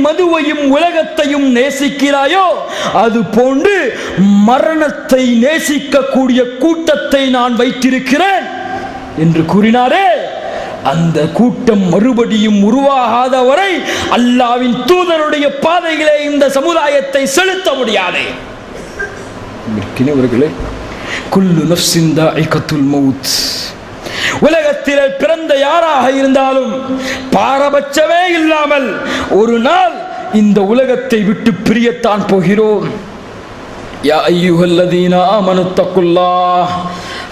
மதுவையும் உலகத்தையும் நேசிக்கிறாயோ அது போன்று மரணத்தை நேசிக்கக்கூடிய கூட்டத்தை நான் வைத்திருக்கிறேன் என்று கூறினாரே. அந்த கூட்டம் மறுபடியும் உருவாகாத வரை அல்லாஹ்வின் தூதருடைய பாதையிலே இந்த சமுதாயத்தை செலுத்த முடியாது. குல்லு நஃப்ஸின் தாஇகத்துல் மௌத். உலகத்திலே பிறந்த யாராக இருந்தாலும் பாரபட்சமே இல்லாமல் ஒரு நாள் இந்த உலகத்தை விட்டு பிரியத்தான் போகிறோம். யா அய்யுஹல்லதீன ஆமனு தக்குல்லாஹ்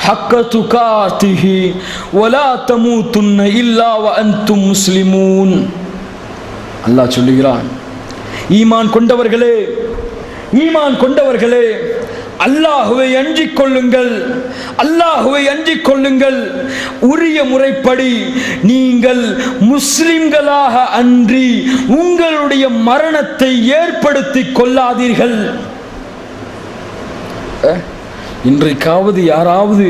ஹக்க துகாத்திஹி வலா தமூதுன்ன இல்லா வ அன்தும் முஸ்லிமூன். அல்லாஹ் சொல்லுகிறான், ஈமான் கொண்டவர்களே அல்லாஹுவை அஞ்சிக் கொள்ளுங்கள். உரிய முறைப்படி நீங்கள் முஸ்லிம்களாக அன்றி உங்களுடைய மரணத்தை ஏற்படுத்திக் கொள்ளாதீர்கள். இன்றைக்காவது யாராவது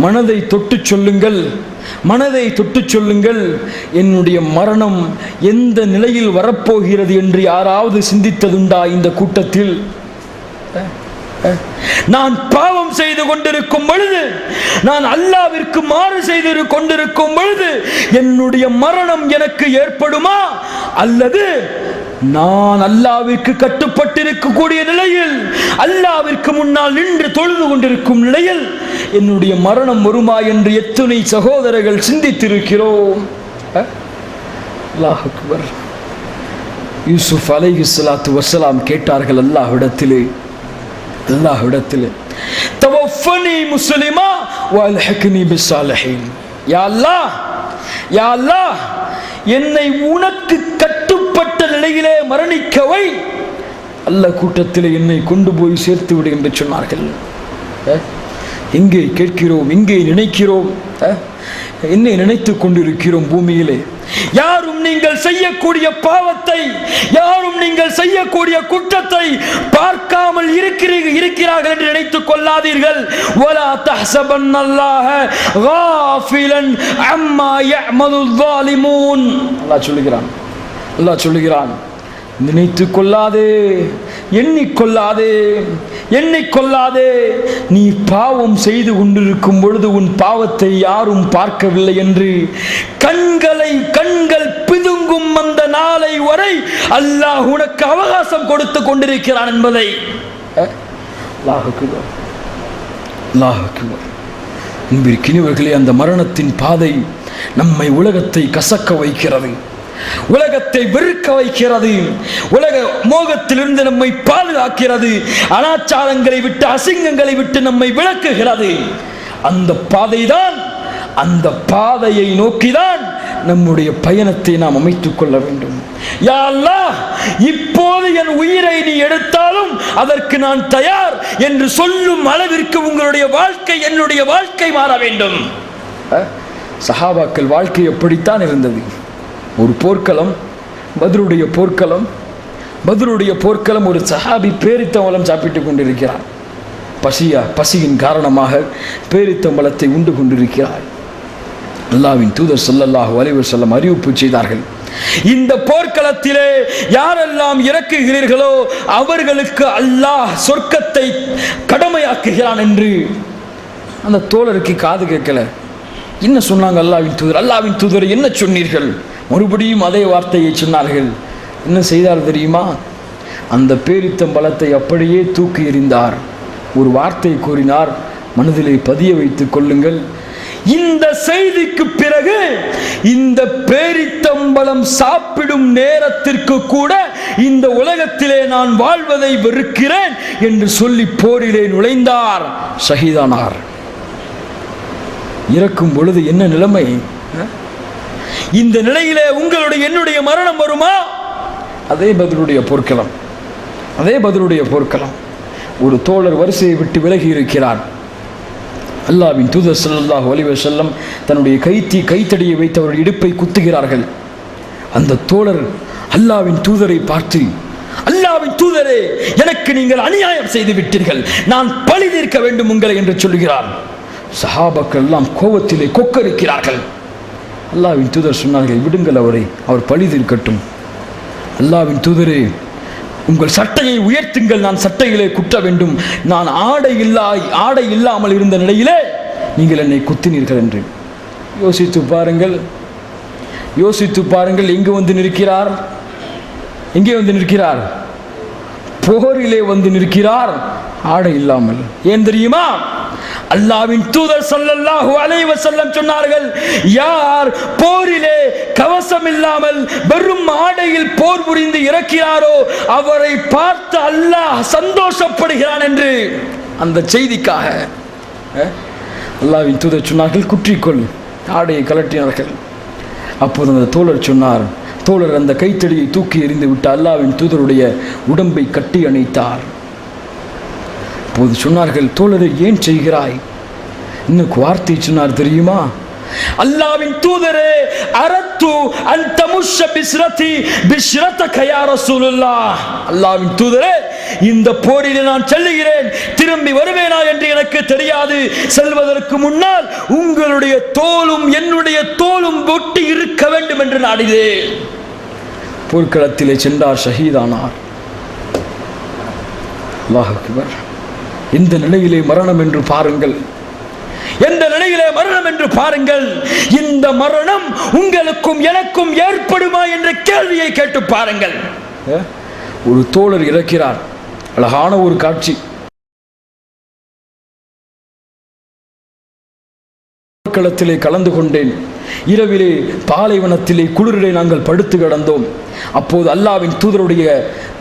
மனதை தொட்டு சொல்லுங்கள், என்னுடைய மரணம் எந்த நிலையில் வரப்போகிறது என்று யாராவது சிந்தித்ததுண்டா இந்த கூட்டத்தில்? நான் பாவம் செய்து கொண்டிருக்கும் பொழுது, நான் அல்லாஹ்விற்கு மாறு செய்து கொண்டிருக்கும் பொழுது என்னுடைய மரணம் எனக்கு ஏற்படுமா? அல்லது நான் அல்லாஹ்விற்கு கட்டுப்பட்டிருக்கக்கூடிய நிலையில், அல்லாஹ்விற்கு முன்னால் நின்று தொழுது கொண்டிருக்கும் நிலையில் என்னுடைய மரணம் வருமா என்று எத்தனை சகோதரர்கள் சிந்தித்திருக்கிறோம். அல்லாஹ் அக்பர். யூசுப் அலைஹிஸ்ஸலாத்து வஸ்ஸலாம் கேட்டார்கள் அல்லாஹ்விடத்திலே, தவஃபனி முஸ்லிமா வல்ஹக்னி பிஸ்ஸாலிஹீன். யா அல்லாஹ், என்னை உனக்கு கட்டுப்பட்ட நிலையிலே மரணிக்கவை, அல்லாஹ் கூட்டத்திலே என்னை கொண்டு போய் சேர்த்து விடு என்று சொன்னார்கள். எங்கே கேட்கிறோம், எங்கே நினைக்கிறோம், என்னை நினைத்துக் கொண்டிருக்கிறோம் பூமியிலே. யாரும் நீங்கள் செய்யக்கூடிய பாவத்தை, யாரும் நீங்கள் செய்யக்கூடிய குற்றத்தை பார்க்காமல் இருக்கிறார்கள் என்று நினைத்துக் கொள்ளாதீர்கள். வலா தஹ்சபன்னல்லாஹ காஃபிலன் அம்மா யஅமலுல் ஸாலிமூன். அல்லாஹ் சொல்லுகிறான், நினைத்துக் கொள்ளாதே, எண்ணிக்கொள்ளாதே. நீ பாவம் செய்து கொண்டிருக்கும் பொழுது உன் பாவத்தை யாரும் பார்க்கவில்லை என்று கண்கள் பிதுங்கும் அந்த நாளை வரை அல்லாஹ் உனக்கு அவகாசம் கொடுத்து கொண்டிருக்கிறான் என்பதை. அல்லாஹ் அக்பர். அன்பிற்கினியவர்களே, அந்த மரணத்தின் பாதை நம்மை உலகத்தை கசக்க வைக்கிறது, உலகத்தை வெறுக்க வைக்கிறது, உலக மோகத்திலிருந்து நம்மை பாதுகாக்கிறது, அனாச்சாரங்களை விட்டு அசிங்கங்களை விட்டு நம்மை விளக்குகிறது. அந்த பாதைதான் அந்த பாதையை நோக்கிதான் நம்முடைய பயணத்தை நாம் அமைத்துக் கொள்ள வேண்டும். யா அல்லாஹ், இப்போது என் உயிரை நீ எடுத்தாலும் அதற்கு நான் தயார் என்று சொல்லும் அளவிற்கு உங்களுடைய வாழ்க்கை, என்னுடைய வாழ்க்கை மாற வேண்டும். சஹாபாக்கள் வாழ்க்கை எப்படித்தான் இருந்தது? ஒரு போர்க்களம், பத்ருடைய போர்க்களம். பத்ருடைய போர்க்களம், ஒரு சஹாபி பேரித்தம்பழம் சாப்பிட்டுக் கொண்டிருக்கிறார். பசியின் காரணமாக பேரித்தம்பழத்தை உண்டு கொண்டிருக்கிறார். அல்லாஹ்வின் தூதர் ஸல்லல்லாஹு அலைஹி வஸல்லம் அறிவிப்பு செய்தார்கள், இந்த போர்க்களத்திலே யாரெல்லாம் இறக்குகிறீர்களோ அவர்களுக்கு அல்லாஹ் சொர்க்கத்தை கடமையாக்குகிறான் என்று. அந்த தோழருக்கு காது கேட்கல. என்ன சொன்னாங்க அல்லாஹ்வின் தூதர்? அல்லாஹ்வின் தூதர் என்ன சொன்னீர்கள்? மறுபடியும் அதே வார்த்தையை சொன்னார்கள். என்ன செய்தார் தெரியுமா? அந்த பேரித்தம்பழத்தை அப்படியே தூக்கி எறிந்தார். ஒரு வார்த்தை கூறினார், மனதிலே பதிய வைத்துக் கொள்ளுங்கள். இந்த செய்திக்கு பிறகு இந்த பேரித்தம்பழம் சாப்பிடும் நேரத்திற்கு கூட இந்த உலகத்திலே நான் வாழ்வதை வெறுக்கிறேன் என்று சொல்லி போரிலே நுழைந்தார், ஷஹீதானார். இறக்கும் பொழுது என்ன நிலைமை? இந்த நிலையிலே உங்களுடைய என்னுடைய மரணம் வருமா? அதே பத்ருடைய போர்க்களம், அதே பத்ருடைய போர்க்களம். ஒரு தோழர் வரிசையை விட்டு விலகி இருக்கிறார். அல்லாஹ்வின் தூதர் ஸல்லல்லாஹு அலைஹி வஸல்லம் தன்னுடைய கைத்தடியை வைத்து அவருடைய இடுப்பை குத்துகிறார்கள். அந்த தோழர் அல்லாஹ்வின் தூதரை பார்த்து, அல்லாஹ்வின் தூதரே, எனக்கு நீங்கள் அநியாயம் செய்து விட்டீர்கள், நான் பழி தீர்க்க வேண்டும் உங்களை என்று சொல்கிறார். சஹாபாக்கள் எல்லாம் கோபத்திலே கொக்கரிக்கிறார்கள். அல்லாஹ்வின் தூதர் சொன்னார்கள், விடுங்கள் அவரை, அவர் பழி தீர்க்கட்டும். அல்லாஹ்வின் தூதரே, உங்கள் சட்டையை உயர்த்துங்கள், நான் சட்டையிலே குற்ற வேண்டும், நான் ஆடை இல்லாமல் இருந்த நிலையிலே நீங்கள் என்னை குத்தினீர்கள் என்று. யோசித்து பாருங்கள், யோசித்து பாருங்கள். எங்கு வந்து நிற்கிறார்? எங்கே வந்து நிற்கிறார்? போரிலே வந்து நிற்கிறார், ஆடை இல்லாமல். ஏன் தெரியுமா? அல்லாஹ்வின் தூதர் ஸல்லல்லாஹு அலைஹி வஸல்லம் சொன்னார்கள், யார் போரிலே கவசம் இல்லாமல் வெறும் ஆடையில் போர் புரிந்து இறக்கிறாரோ அவரை பார்த்து அல்லாஹ் சந்தோஷப்படுகிறான் என்று. அந்த செய்திக்காக அல்லாஹ்வின் தூதர் சொன்னார்கள், குற்றிக்கொள். ஆடையை கலட்டினார்கள். அப்போது அந்த தோழர் சொன்னார், தோழர் அந்த கைத்தடியை தூக்கி எறிந்து விட்டு அல்லாஹ்வின் தூதருடைய உடம்பை கட்டி அணைத்தார். அப்போது சொன்னார்கள், தோழரை ஏன் செய்கிறாய்? இன்னும் வார்த்தை சொன்னார் தெரியுமா? அல்லாஹ்வின் தூதரே, அரத்து அன் தமுஷ பிஸ்ரதி பிஸ்ரதக யா ரசூலுல்லாஹ். அல்லாஹ்வின் தூதரே, இந்த போரிலே நான் செல்லுகிறேன், திரும்பி வருவேனா என்று எனக்கு தெரியாது. செல்வதற்கு முன்னால் உங்களுடைய தோலும் என்னுடைய தோலும் ஒட்டி இருக்க வேண்டும் என்று நாடினேன். போர்க்களத்திலே சென்றார், ஷஹீதானார். அல்லாஹ் அக்பர். இந்த நிலையிலே மரணம் என்று பாருங்கள், எந்த நிலையிலே மரணம் என்று பாருங்கள். இந்த மரணம் உங்களுக்கும் எனக்கும் ஏற்படுமா என்ற கேள்வியை கேட்டு பாருங்கள். ஒரு தோழர் இறக்கிறார். அழகான ஒரு காட்சி. களத்திலே கலந்து கொண்டேன். இரவிலே பாலைவனத்திலே குளிரிலே நாங்கள் படுத்து கிடந்தோம். அப்போது அல்லாஹ்வின் தூதருடைய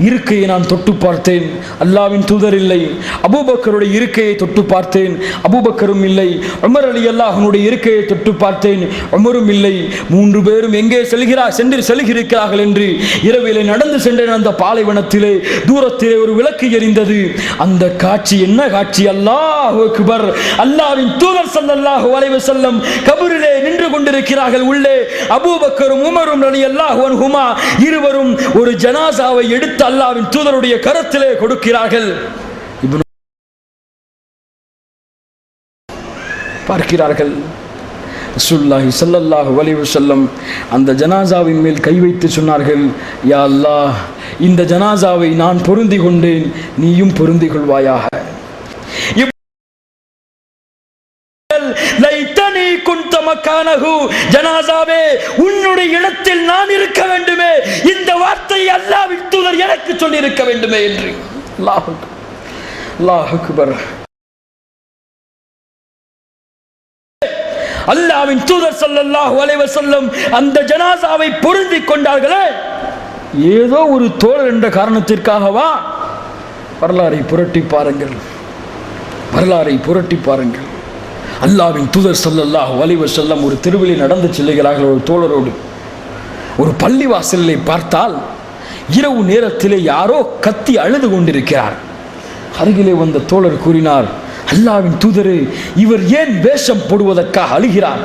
இருக்கையை நான் தொட்டு பார்த்தேன், அல்லாஹ்வின் தூதர் இல்லை. அபூபக்கருடைய இருக்கையை தொட்டு பார்த்தேன், அபூபக்கரும் இல்லை. உமர் ரலியல்லாஹுனுடைய இருக்கையை தொட்டு பார்த்தேன், உமரும் இல்லை. 3 பேரும் எங்கே செல்கிறார்கள் என்று இரவிலே நடந்து சென்றேன். அந்த பாலைவனத்திலே தூரத்திலே ஒரு விளக்கு எரிந்தது. அந்த காட்சி என்ன காட்சி? அல்லாஹு அக்பர். அல்லாஹ்வின் தூதர் ஸல்லல்லாஹு அலைஹி வஸல்லம் கபரிலே நின்று கொண்டிருக்கிறார்கள். உள்ளே அபூபக்கரும் உமரும் ரலியல்லாஹு அன்ஹுமா இருவரும் ஒரு ஜனாசாவை எடுத்து அல்லாஹ்வின் தூதருடைய கரத்திலே கொடுக்கிறார்கள். பார்க்கிறார்கள். ரசூலுல்லாஹி ஸல்லல்லாஹு அலைஹி வஸல்லம் அந்த ஜனாசாவின் மேல் கை வைத்து சொன்னார்கள், யா அல்லாஹ், இந்த ஜனாசாவை நான் பொருந்தி கொண்டேன், நீயும் பொருந்தி கொள்வாயாக. லைத்தனி குன்த மக்கானஹு, ஜனாசாவே, உன்னுடைய இடத்தில் நான் இருக்க வேண்டுமே, இந்த வார்த்தையை அல்லாஹ்வின் தூதர் எனக்கு சொல்லி இருக்க வேண்டுமே என்று. அல்லாஹ் அக்பர். அல்லாஹ்வின் தூதர் ஸல்லல்லாஹு அலைஹி வஸல்லம் அந்த ஜனாசாவை பொருந்தி கொண்டார்களே, ஏதோ ஒரு தோழர் என்ற காரணத்திற்காகவா? வரலாறை புரட்டி பாருங்கள், வரலாறை புரட்டி பாருங்கள். அல்லாஹ்வின் தூதர் ஸல்லல்லாஹு அலைஹி வஸல்லம் ஒரு தெருவிலே நடந்து செல்லுகிறார்கள் ஒரு தோழரோடு. ஒரு பள்ளிவாசலை பார்த்தால் இரவு நேரத்திலே யாரோ கத்தி அழுது கொண்டிருக்கிறார். அருகிலே வந்த தோழர் கூறினார், அல்லாஹ்வின் தூதரே, இவர் ஏன் வேஷம் போடுவதற்காக அழுகிறார்?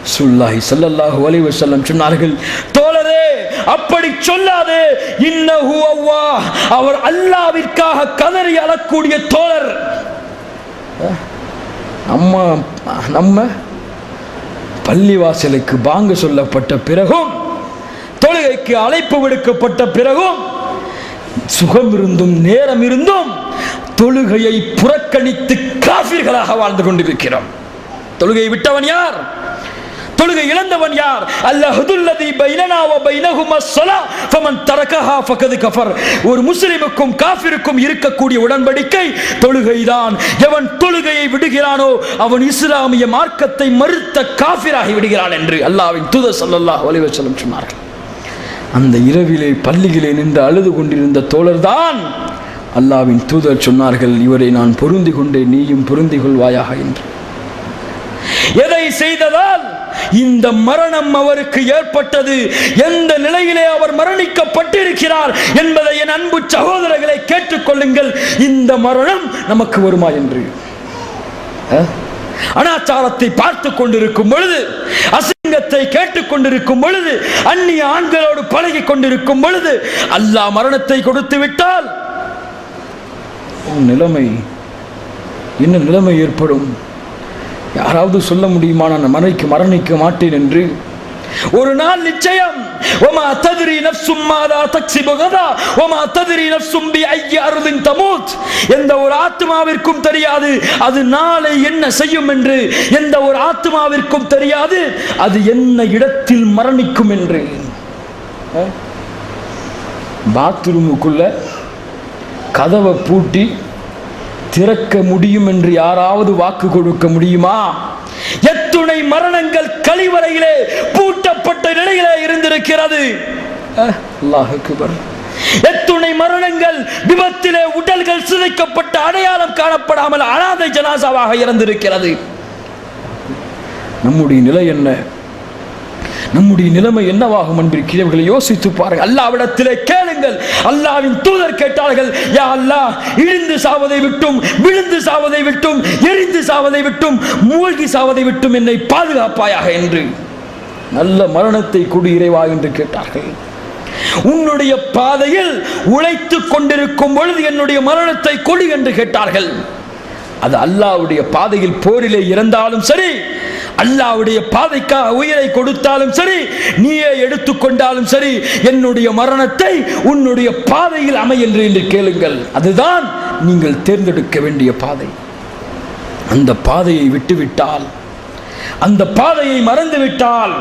ரசூலுல்லாஹி ஸல்லல்லாஹு அலைஹி வஸல்லம் சொன்னார்கள், தோழரே, அப்படி சொல்லாதே, இன்னஹு அல்லாஹ், அவர் அல்லாஹ்விற்காக கதறி அழக்கூடிய தோழர். நம்ம பள்ளிவாசலுக்கு பாங்கு சொல்லப்பட்ட பிறகும், தொழுகைக்கு அழைப்பு விடுக்கப்பட்ட பிறகும், சுகம் இருந்தும் நேரம் இருந்தும் தொழுகையை புறக்கணித்து காஃபிர்களாக வாழ்ந்து கொண்டிருக்கிறோம். தொழுகையை விட்டவன் யார்? தொழுகை இழந்தவன் யார்? அல்லாஹுல்லதி பைனனா வ பைனஹும் அஸ்ஸலாஹ் ஃபமன் தரகஹா ஃபகத் கஃபர். ஒரு முஸ்லிமுக்கும் காஃபிருக்கும் இருக்கக்கூடிய உடன்படிக்கை தொழுகைதான். எவன் தொழுகையை விடுகிறானோ அவன் இஸ்லாமிய மார்க்கத்தை மறுத்த காஃபிராகி விடுகிறான் என்று அல்லாஹ்வின் தூதர் ஸல்லல்லாஹு அலைஹி வஸல்லம் சொன்னார்கள். அந்த இரவிலே பள்ளியிலே நின்று அழுது கொண்டிருந்த தோழர்தான் அல்லாஹ்வின் தூதர் சொன்னார்கள், இவரை நான் பொருந்தி கொண்டேன், நீயும் பொருந்தி கொள்வாயாக என்று. எதை செய்ததால் இந்த மரணம் அவருக்கு ஏற்பட்டது, எந்த நிலையிலே அவர் மரணிக்கப்பட்டிருக்கிறார் என்பதை என் அன்பு சகோதரர்களை கேட்டுக்கொள்ளுங்கள். இந்த மரணம் நமக்கு வருமா என்று அனாச்சாரத்தை பார்த்து கொண்டிருக்கும் பொழுது, அசிங்கத்தை கேட்டுக் கொண்டிருக்கும் பொழுது, அந்நிய ஆண்களோடு பழகி கொண்டிருக்கும் பொழுது அல்லாஹ் மரணத்தை கொடுத்து விட்டால் நிலைமை என்ன நிலைமை ஏற்படும்? யாராவது சொல்ல முடியுமா நான் மரணிக்க மாட்டேன் என்று? ஒரு நாள் நிச்சயம். وما تدري نفس ماذا تكسب غدا وما تدري نفس بأي أرض تموت. எந்த ஒரு ஆத்மாவிற்கும் தெரியாது அது நாளை என்ன செய்யும் என்று. எந்த ஒரு ஆத்மாவிற்கும் தெரியாது அது என்ன இடத்தில் மரணிக்கும் என்று. பாத்ரூமுக்குள்ள கதவை பூட்டி திறக்க முடியும் என்று யாராவது வாக்கு கொடுக்க முடியுமா? எத்துணை மரணங்கள் கழிவறையிலே பூட்டப்பட்ட நிலையிலே இருந்திருக்கிறது. அல்லாஹ் அக்பர். எத்துணை மரணங்கள் விபத்திலே உடல்கள் சிதைக்கப்பட்ட அடையாளம் காணப்படாமல் அனாதை ஜனாசாவாக இருந்திருக்கிறது. நம்முடைய நிலை என்ன? நம்முடைய நிலைமை என்னவாகும் என்பதை யோசித்து பாருங்கள். அல்லாஹ்விடத்திலே கேளுங்கள். அல்லாஹ்வின் தூதர் கேட்டார்கள், யா அல்லாஹ், இழிந்து சாவதை விட்டும், விழுந்து சாவதை விட்டும், எரிந்து சாவதை விட்டும், மூழ்கி சாவதை விட்டும் என்னை பாதுகாப்பாயாக என்று. நல்ல மரணத்தை கொடு இறைவா என்று கேட்டார்கள். உன்னுடைய பாதையில் உழைத்து கொண்டிருக்கும் பொழுது என்னுடைய மரணத்தை கொடு என்று கேட்டார்கள். அது அல்லாஹ்வுடைய பாதையில் போரிலே இறந்தாலும் சரி, அல்லாஹ்வுடைய பாதைக்காக உயிரை கொடுத்தாலும் சரி, நீயே எடுத்துக்கொண்டாலும் சரி, என்னுடைய மரணத்தை உன்னுடைய பாதையில் அமையென்று என்று கேளுங்கள். அதுதான் நீங்கள் தேர்ந்தெடுக்க வேண்டிய பாதை. அந்த பாதையை விட்டுவிட்டால், அந்த பாதையை மறந்து விட்டால்,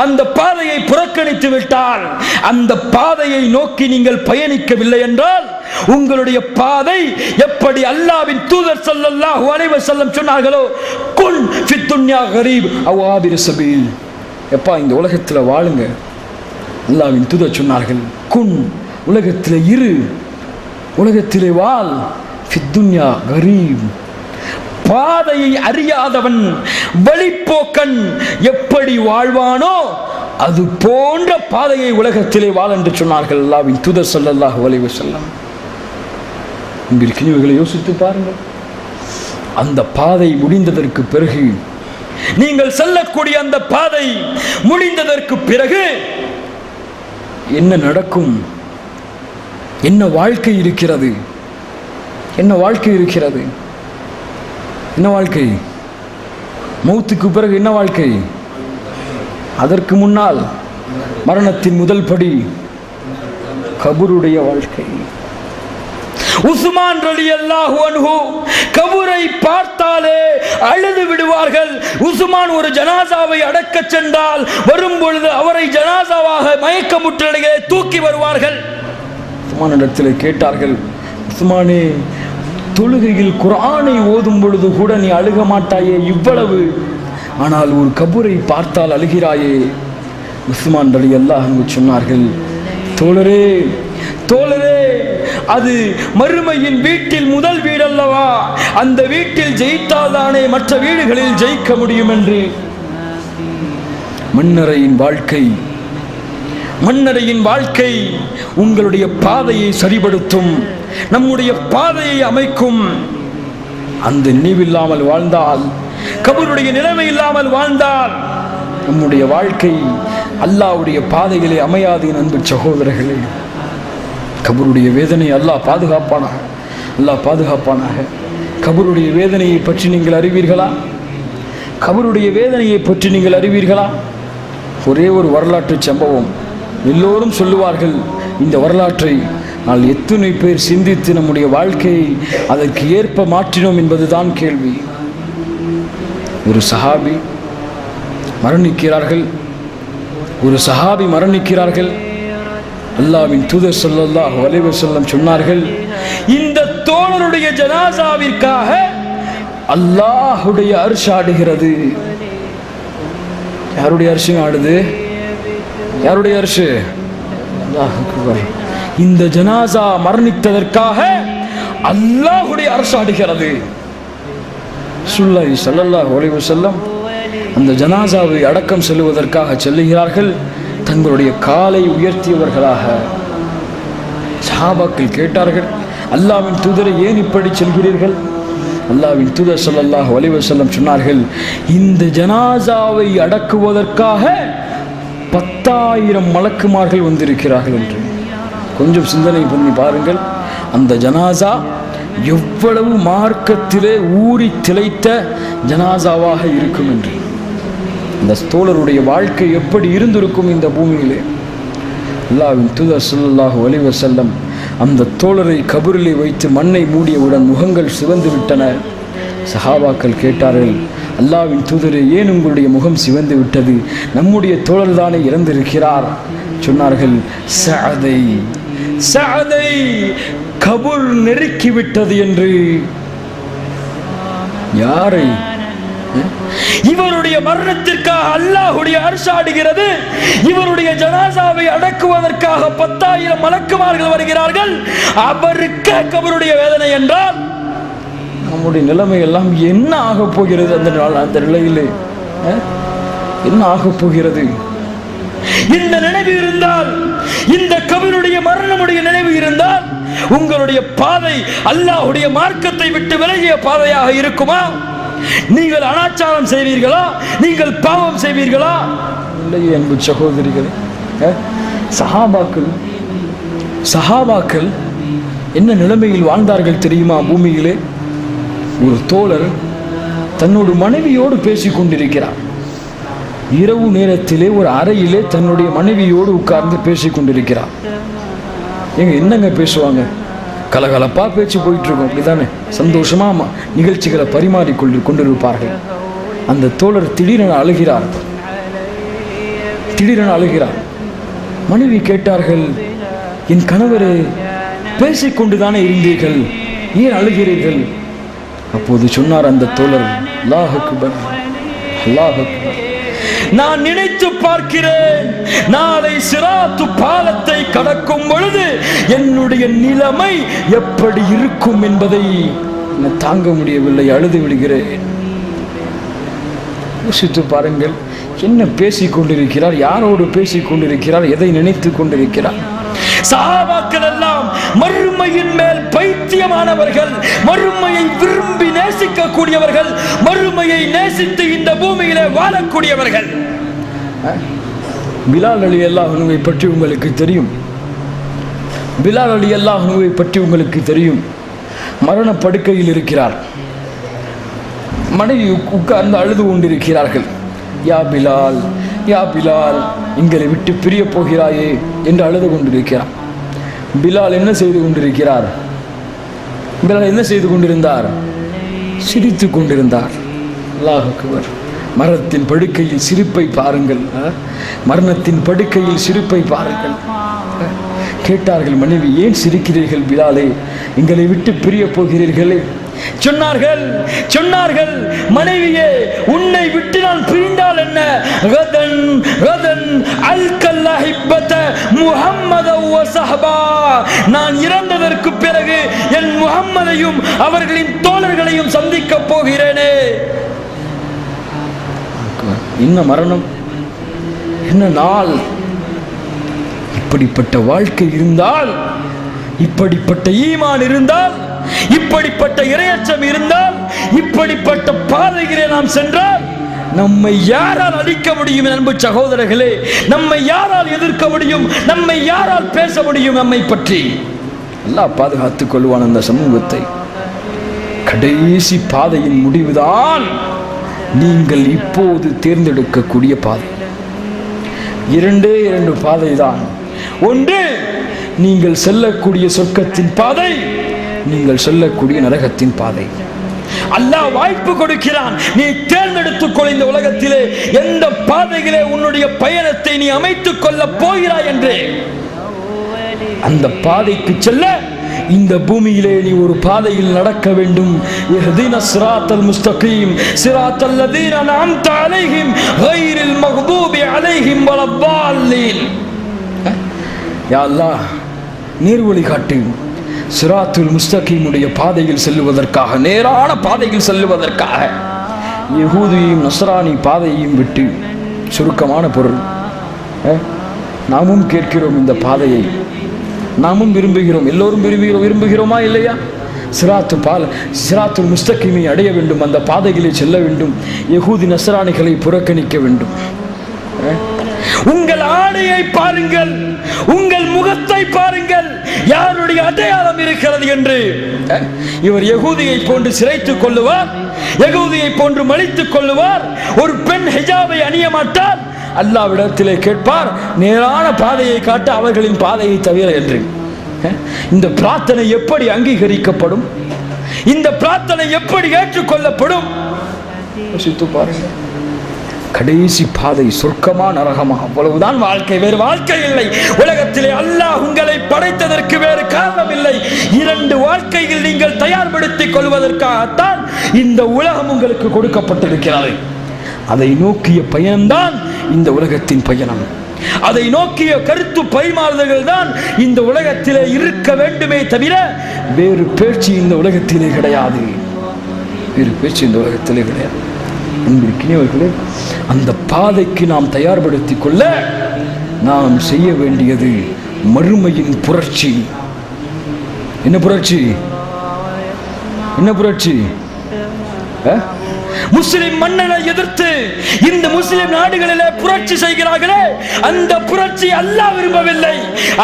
அந்த பாதையை புறக்கணித்து விட்டால், அந்த பாதையை நோக்கி நீங்கள் பயணிக்கவில்லை என்றால் உங்களுடைய பாதை எப்படி அல்லாஹ்வின் தூதர் ஸல்லல்லாஹு அலைஹி வஸல்லம் சொன்னார்களோ, குன் ஃபித் துன்யா கரீப் அவ் ஆபிர் சபீல். எப்பா இந்த உலகத்தில் வாழுங்க. அல்லாஹ்வின் தூதர் சொன்னார்கள், குன் உலகத்தில் இரு, உலகத்திலே வாழ், ஃபித் துன்யா கரீப். பாதையை அறியாதவன், வழிப்போக்கன் எப்படி வாழ்வானோ அது போன்ற பாதையை உலகத்திலே வாழ் என்று சொன்னார்கள் அல்லாஹ்வின் தூதர் ஸல்லல்லாஹு அலைஹி வஸல்லம். இவர்களை யோசித்து பாருங்கள். அந்த பாதை முடிந்ததற்கு பிறகு, நீங்கள் செல்லக்கூடிய அந்த பாதை முடிந்ததற்கு பிறகு என்ன நடக்கும்? என்ன வாழ்க்கை இருக்கிறது? என்ன வாழ்க்கை இருக்கிறது? என்ன வாழ்க்கை? மௌத்துக்கு பிறகு என்ன வாழ்க்கை? அதற்கு முன்னால் மரணத்தின் முதல் படி கபருடைய வாழ்க்கை. உஸ்மான் ரலியல்லாஹு அன்ஹு கபரை பார்த்தாலே அழுது விடுவார்கள். உஸ்மான் ஒரு ஜனாசாவை அடக்க சென்றால் வரும் பொழுது அவரை ஜனாசாவாக மயக்கமுற்ற நிலையிலே தூக்கி வருவார்கள். உஸ்மானிடத்தில் கேட்டார்கள், உஸ்மானே, தொழுகையில் குர்ஆனை ஓதும் பொழுது கூட நீ அழுக மாட்டாயே இவ்வளவு, ஆனால் ஒரு கபரை பார்த்தால் அழுகிறாயே? உஸ்மான் ரலியல்லாஹு அன்ஹு சொன்னார்கள், தோழரே, அது மறுமையின் வீட்டில் முதல் வீடல்லவா, அந்த வீட்டில் ஜெயித்தால் தானே மற்ற வீடுகளில் ஜெயிக்க முடியும் என்று. மன்னரையின் வாழ்க்கை உங்களுடைய பாதையை சரிபடுத்தும், நம்முடைய பாதையை அமைக்கும். அந்த நினைவில்லாமல் வாழ்ந்தால், கபருடைய நிலைமை இல்லாமல் வாழ்ந்தால் நம்முடைய வாழ்க்கை அல்லாஹ்வுடைய பாதைகளை அமையாது. அன்பு சகோதரர்களே, கபருடைய வேதனை அல்லாஹ் பாதுகாப்பானாக. கபருடைய வேதனையை பற்றி நீங்கள் அறிவீர்களா? ஒரே ஒரு வரலாற்று சம்பவம் எல்லோரும் சொல்லுவார்கள். இந்த வரலாற்றை நான் எத்தனை பேர் சிந்தித்து நம்முடைய வாழ்க்கையை அதற்கு ஏற்ப மாற்றினோம் என்பதுதான் கேள்வி. ஒரு சஹாபி மரணிக்கிறார்கள். அல்லாஹ்வின் தூதர் ஸல்லல்லாஹு அலைஹி வஸல்லம் சொன்னார்கள், இந்த தோழருடைய ஜனாசாவிற்காக அல்லாஹ்வுடைய அர்ஷ் ஆடுகிறது. யாருடைய அர்ஷ் ஆடுது? யாருடைய அர்ஷ்? அல்லாஹ் அக்பர். இந்த ஜனாசா மரணித்ததற்காக அல்லாஹ்வுடைய அர்ஷ் ஆடுகிறது. ஸல்லல்லாஹு அலைஹி வஸல்லம் அந்த ஜனாசாவை அடக்கம் செல்வதற்காக செல்லுகிறார்கள். தங்களுடைய காலை உயர்த்தியவர்களாக. சஹாபாக்கள் கேட்டார்கள், அல்லாஹ்வின் தூதரை ஏன் இப்படி செல்கிறீர்கள்? அல்லாஹ்வின் தூதர் ஸல்லல்லாஹு அலைஹி வஸல்லம் சொன்னார்கள், இந்த ஜனாசாவை அடக்குவதற்காக 10,000 மலக்குமார்கள் வந்திருக்கிறார்கள் என்று. கொஞ்சம் சிந்தனை பண்ணி பாருங்கள், அந்த ஜனாசா எவ்வளவு மார்க்கத்திலே ஊறி திளைத்த ஜனாசாவாக இருக்கும் என்று. அந்த தோழருடைய வாழ்க்கை எப்படி இருந்திருக்கும் இந்த பூமியிலே. அல்லாஹ்வின் தூதர் ஸல்லல்லாஹு அலைஹி வஸல்லம் அந்த தோழரை கபரிலே வைத்து மண்ணை மூடியவுடன் முகங்கள் சிவந்து விட்டன. சஹாபாக்கள் கேட்டார்கள், அல்லாஹ்வின் தூதரே, ஏன் உங்களுடைய முகம் சிவந்து விட்டது? நம்முடைய தோழர் தானே இறந்திருக்கிறார். சொன்னார்கள், சஅதை கபர் நெருக்கிவிட்டது என்று. யாரை? இவருடைய மரணத்திற்காக அல்லாஹ்வுடைய அர்ஷ் ஆடுகிறது. இவருடைய ஜனாசாவை அடக்குவதற்காக 10,000 மலக்குமார்கள் வருகிறார்கள். அவருக்கு கபருடைய வேதனை என்றால் நம்முடைய நிலைமை எல்லாம் என்ன ஆக போகிறது? அந்த நிலையிலே என்ன ஆக போகிறது? இந்த நினைவு இருந்தால், இந்த கபருடைய மரணமுடைய நினைவு இருந்தால், உங்களுடைய பாதை அல்லாஹ்வுடைய மார்க்கத்தை விட்டு விலகிய பாதையாக இருக்குமா? நீங்கள் அனாச்சாரம் செய்வீர்களா? நீங்கள் பாவம் செய்வீர்களா? இல்லையே அன்பு சகோதரிகளே. சஹாபாக்கள் என்ன நிலைமையில் வாழ்ந்தார்கள் தெரியுமா? பூமியிலே ஒரு தோழர் தன்னோட மனைவியோடு பேசிக் கொண்டிருக்கிறார். இரவு நேரத்திலே ஒரு அறையிலே தன்னுடைய மனைவியோடு உட்கார்ந்து பேசிக் கொண்டிருக்கிறார். என்னங்க பேசுவாங்க? கலகலப்பா பேச்சு போயிட்டு இருக்கும், அப்படித்தானே? சந்தோஷமா நிகழ்ச்சிகளை பரிமாறி கொண்டிருப்பார்கள். அந்த தோழர் திடீரென அழுகிறார். மனைவி கேட்டார்கள், என் கணவரே, பேசிக்கொண்டுதானே இருந்தீர்கள், ஏன் அழுகிறீர்கள்? அப்போது சொன்னார் அந்த தோழர், அல்லாஹ் அக்பர், நான் நினைத்து பார்க்கிறேன், நாளை சிராத்து பாலத்தை கடக்கும் பொழுது என்னுடைய நிலைமை எப்படி இருக்கும் என்பதை தாங்க முடியவில்லை, அழுது விடுகிறேன். யோசித்து பாருங்கள், என்ன பேசிக் கொண்டிருக்கிறார்? யாரோடு பேசிக் கொண்டிருக்கிறார்? எதை நினைத்து கொண்டிருக்கிறார்? சஹாபாக்கள் எல்லாம் மறுமையின் மேல் பைத்தியமானவர்கள், மறுமையை விரும்பி நேசிக்கக்கூடியவர்கள், மறுமையை நேசித்து இந்த பூமியிலே வாழக்கூடியவர்கள். பிலால் ரலியல்லாஹு அன்ஹுவை பற்றி உங்களுக்கு தெரியும். மரண படுக்கையில் இருக்கிறார். மனைவி உட்கார்ந்து அழுது கொண்டிருக்கிறார்கள். யா பிலால், எங்களை விட்டு பிரிய போகிறாயே என்று அழுது கொண்டிருக்கிறார். பிலால் என்ன செய்து கொண்டிருந்தார்? சிரித்து கொண்டிருந்தார். அல்லாஹ் அக்பர். மரணத்தின் படுக்கையில் சிரிப்பை பாருங்கள். மரணத்தின் படுக்கையில் சிரிப்பை பாருங்கள். கேட்டார்கள் மனைவி, ஏன் சிரிக்கிறீர்கள் பிலாலே? எங்களை விட்டு பிரிய போகிறீர்களே, சொன்னார்கள் மனைவியே, உன்னை விட்டு நான் பிரிந்தால் என்ன, கதன் கதன் அல்கல்லஹிப்பத முஹம்மத வ ஸஹபா, நான் இறந்ததற்கு பிறகு என் முஹம்மதையும் அவர்களின் தோழர்களையும் சந்திக்க போகிறேனே. என்ன மரணம், என்ன நாள். இப்படிப்பட்ட வாழ்க்கை இருந்தால், இப்படிப்பட்ட ஈமான் இருந்தால், இப்படிப்பட்ட இறையச்சம் இருந்தால், இப்படிப்பட்ட பாதைகளை நாம் சென்றால் நம்மை யாரால் அழிக்க முடியும்? அன்பு சகோதரர்களே, நம்மை யாரால் எதிர்க்க முடியும்? நம்மை யாரால் பேச முடியும்? நம்மை பற்றி அல்லாஹ் பாதுகாத்துக் கொள்வான். அந்த சமூகத்தை கடைசி பாதையின் முடிவுதான் நீங்கள் இப்போது தேர்ந்தெடுக்கக்கூடிய பாதை. இரண்டே இரண்டு பாதை தான். ஒன்று, நீங்கள் செல்லக்கூடிய சொர்க்கத்தின் பாதை, நீங்கள் செல்லக்கூடிய நரகத்தின் பாதை. அல்லாஹ் வாய்ப்பு கொடுக்கிறான், நீ தேர்ந்தெடுத்துக் கொள். இந்த உலகத்திலே எந்த பாதையிலே உன்னுடைய பயணத்தை நீ அமைத்துக் கொள்ள போகிறாய் என்று. அந்த பாதைக்கு செல்ல இந்த பூமியிலே நீ ஒரு பாதையில் நடக்க வேண்டும். இஹ்தின ஸிராத்தல் முஸ்தகீம் ஸிராத்தல் லதீன அன்அம்த அலைஹிம் கைரில் மக்தூபி அலைஹிம் வலத்தால்லீன். யா அல்லாஹ், நீர்வழி காட்டு. ஸிராத்துல் முஸ்தகீமுடைய பாதையில் செல்லுவதற்காக, நேரான பாதையில் செல்லுவதற்காக யஹூதியும் நஸ்ரானி பாதையையும் விட்டு. சுருக்கமான பொருள், நாமும் கேட்கிறோம் இந்த பாதையை, நாமும் விரும்புகிறோம். எல்லோரும் விரும்புகிறோமா இல்லையா? சிராத்துல் முஸ்தகீமை அடைய வேண்டும், அந்த பாதைகளை செல்ல வேண்டும், யஹூதி நஸ்ரானிகளை புறக்கணிக்க வேண்டும். உங்கள் ஆடையை பாருங்கள், உங்கள் முகத்தை பாருங்கள், யாருடைய அடையாளம் இருக்கிறது என்று. இவர் யஹூதியை போன்று சிரைத்துக் கொள்ளுவார், யஹூதியை போன்று மலித்துக் கொள்ளுவார். ஒரு பெண் ஹிஜாபை அணிய மாட்டார். அல்லாஹ்விடத்திலே கேட்பார், நேரான பாதையை காட்ட அவர்களின் பாதையை தவிர என்று. இந்த பிரார்த்தனை எப்படி அங்கீகரிக்கப்படும்? இந்த பிரார்த்தனை எப்படி ஏற்றுக்கொள்ளப்படும்? யோசித்து பாருங்கள். கடைசி பாதை சொர்க்கமா நரகமா, அவ்வளவுதான் வாழ்க்கை, வேறு வாழ்க்கை இல்லை. உலகத்திலே அல்லாஹ் உங்களை படைத்ததற்கு வேறு காரணம் இல்லை. இரண்டு வாழ்க்கையில் நீங்கள் தயார்படுத்திக் கொள்வதற்காகத்தான் இந்த உலகம் உங்களுக்கு கொடுக்கப்பட்டிருக்கிறது. அதை நோக்கிய பயணம்தான் இந்த உலகத்தின் பயணம். அதை நோக்கிய கருத்து பரிமாறுதல்கள் தான் இந்த உலகத்திலே இருக்க வேண்டுமே தவிர வேறு பேச்சு இந்த உலகத்திலே கிடையாது. வேறு பேச்சு இந்த உலகத்திலே கிடையாது. அன்பிற்கினியவர்களே, அந்த பாதைக்கு நாம் தயார்படுத்திக் கொள்ள நாம் செய்ய வேண்டியது மறுமையின் புரட்சி. என்ன புரட்சி? என்ன புரட்சி? முஸ்லிம் மன்னனை எதிர்த்து இந்த முஸ்லிம் நாடுகளிலே புரட்சி செய்கிறார்களே, அந்த புரட்சி அல்லாஹ் விரும்பவில்லை.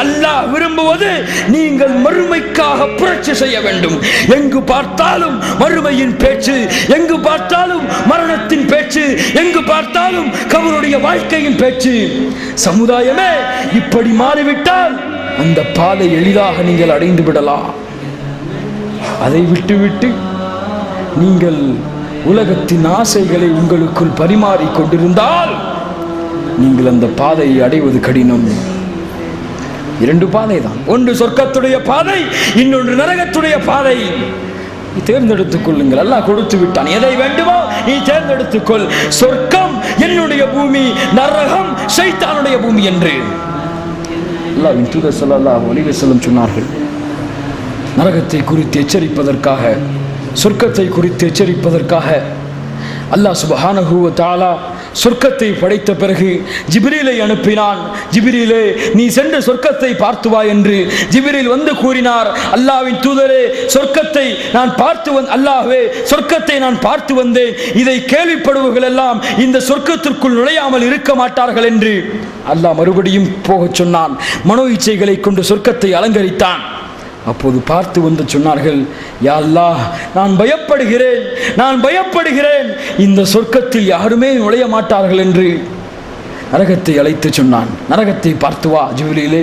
அல்லாஹ் விரும்புவது நீங்கள் மறுமைக்காக புரட்சி செய்ய வேண்டும். எங்கு பார்த்தாலும் மறுமையின் பேச்சு, எங்கு பார்த்தாலும் மரணத்தின் பேச்சு, எங்கு பார்த்தாலும் கபருடைய வாழ்க்கையின் பேச்சு. சமுதாயமே இப்படி மாறிவிட்டால் அந்த பாதை எளிதாக நீங்கள் அடைந்து விடலாம். அதை விட்டுவிட்டு நீங்கள் உலகத்தின் ஆசைகளை உங்களுக்குள் பரிமாறிக் கொண்டிருந்தால் நீங்கள் அந்த பாதையை அடைவது கடினம். இரண்டு பாதை தான். ஒன்று சொர்க்கத்துடைய பாதை, இன்னொன்று நரகத்துடைய பாதை. தேர்ந்தெடுத்துக் கொள்ளுங்கள். அல்லாஹ் கொடுத்து விட்டான். எதை வேண்டுமோ நீ தேர்ந்தெடுத்துக்கொள். சொர்க்கம் என்னுடைய பூமி, நரகம் ஷைத்தானுடைய பூமி என்று அல்லாஹ்வின் தூதர் ஸல்லல்லாஹு அலைஹி வஸல்லம் சொன்னார்கள். நரகத்தை குறித்து எச்சரிப்பதற்காக, சொர்க்கத்தை குறித்து எச்சரிப்பதற்காக அல்லாஹ் சுப்ஹானஹு வ தஆலா சொர்க்கத்தை படைத்த பிறகு ஜிப்ரீலை அனுப்பினான். ஜிப்ரீலே, நீ சென்று சொர்க்கத்தை பார்த்து வா என்று ஜிப்ரீல் வந்து கூறினார். அல்லாஹ்வின் தூதரே, சொர்க்கத்தை நான் அல்லாஹ்வே, சொர்க்கத்தை நான் பார்த்து வந்தேன். இதை கேள்விப்படுவர்கள் எல்லாம் இந்த சொர்க்கத்திற்குள் நுழையாமல் இருக்க மாட்டார்கள் என்று அல்லாஹ் மறுபடியும் போகச் சொன்னான். மனோ இச்சைகளை கொண்டு சொர்க்கத்தை அலங்கரித்தான். அப்போது பார்த்து வந்து சொன்னார்கள், யா அல்லாஹ், நான் பயப்படுகிறேன், இந்த சொர்க்கத்தில் யாருமே நுழைய மாட்டார்கள் என்று நரகத்தை அழைத்து சொன்னான். நரகத்தை பார்த்து வா ஜிப்ரீலே.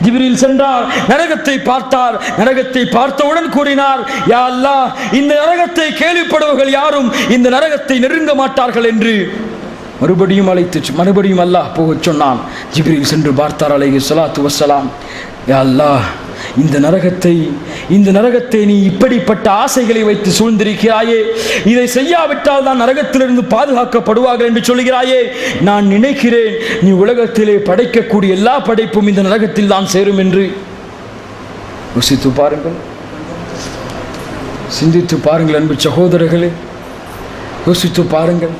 ஜிப்ரீல் சென்றார், நரகத்தை பார்த்தார். நரகத்தை பார்த்தவுடன் கூறினார், யா அல்லாஹ், இந்த நரகத்தை கேள்விப்படுவர்கள் யாரும் இந்த நரகத்தை நெருங்க மாட்டார்கள் என்று மறுபடியும் அல்லாஹ் போகச் சொன்னான். ஜிப்ரீல் சென்று பார்த்தார் அலைஹி ஸலாத்து வஸ்ஸலாம். யா அல்லாஹ், இந்த நரகத்தை இந்த நரகத்தை நீ இப்படிப்பட்ட ஆசைகளை வைத்து சூழ்ந்திருக்கிறாயே, இதை செய்யாவிட்டால் தான் நரகத்திலிருந்து பாதுகாக்கப்படுவார்கள் என்று சொல்கிறாயே. நான் நினைக்கிறேன் நீ உலகத்திலே படைக்கக்கூடிய எல்லா படைப்பும் இந்த நரகத்தில் தான் சேரும் என்று. யோசித்து பாருங்கள், சிந்தித்து பாருங்கள் அன்பு சகோதரர்களே, யோசித்து பாருங்கள்.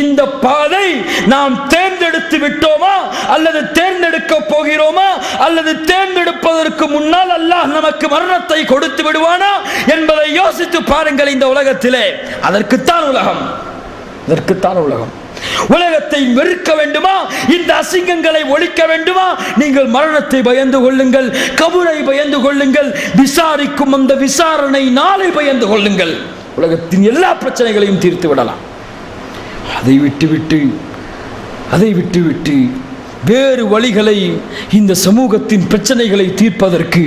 இந்த பாதை நாம் தேர்ந்தெடுத்து விட்டோமா அல்லது தேர்ந்தெடுக்க போகிறோமா, அல்லது தேர்ந்தெடுப்பதற்கு முன்னால் அல்லாஹ் நமக்கு மரணத்தை கொடுத்து விடுவானா என்பதை யோசித்து பாருங்கள். இந்த உலகத்திலே அதற்குத்தான் உலகம், அதற்குத்தான் உலகம். உலகத்தை வெறுக்க வேண்டுமா, இந்த அசிங்கங்களை ஒழிக்க வேண்டுமா, நீங்கள் மரணத்தை பயந்து கொள்ளுங்கள், கபரை பயந்து கொள்ளுங்கள், விசாரிக்கும் அந்த விசாரணை நாளை பயந்து கொள்ளுங்கள். உலகத்தின் எல்லா பிரச்சனைகளையும் தீர்த்து விடலாம். அதை விட்டுவிட்டு வேறு வழிகளை, இந்த சமூகத்தின் பிரச்சனைகளை தீர்ப்பதற்கு,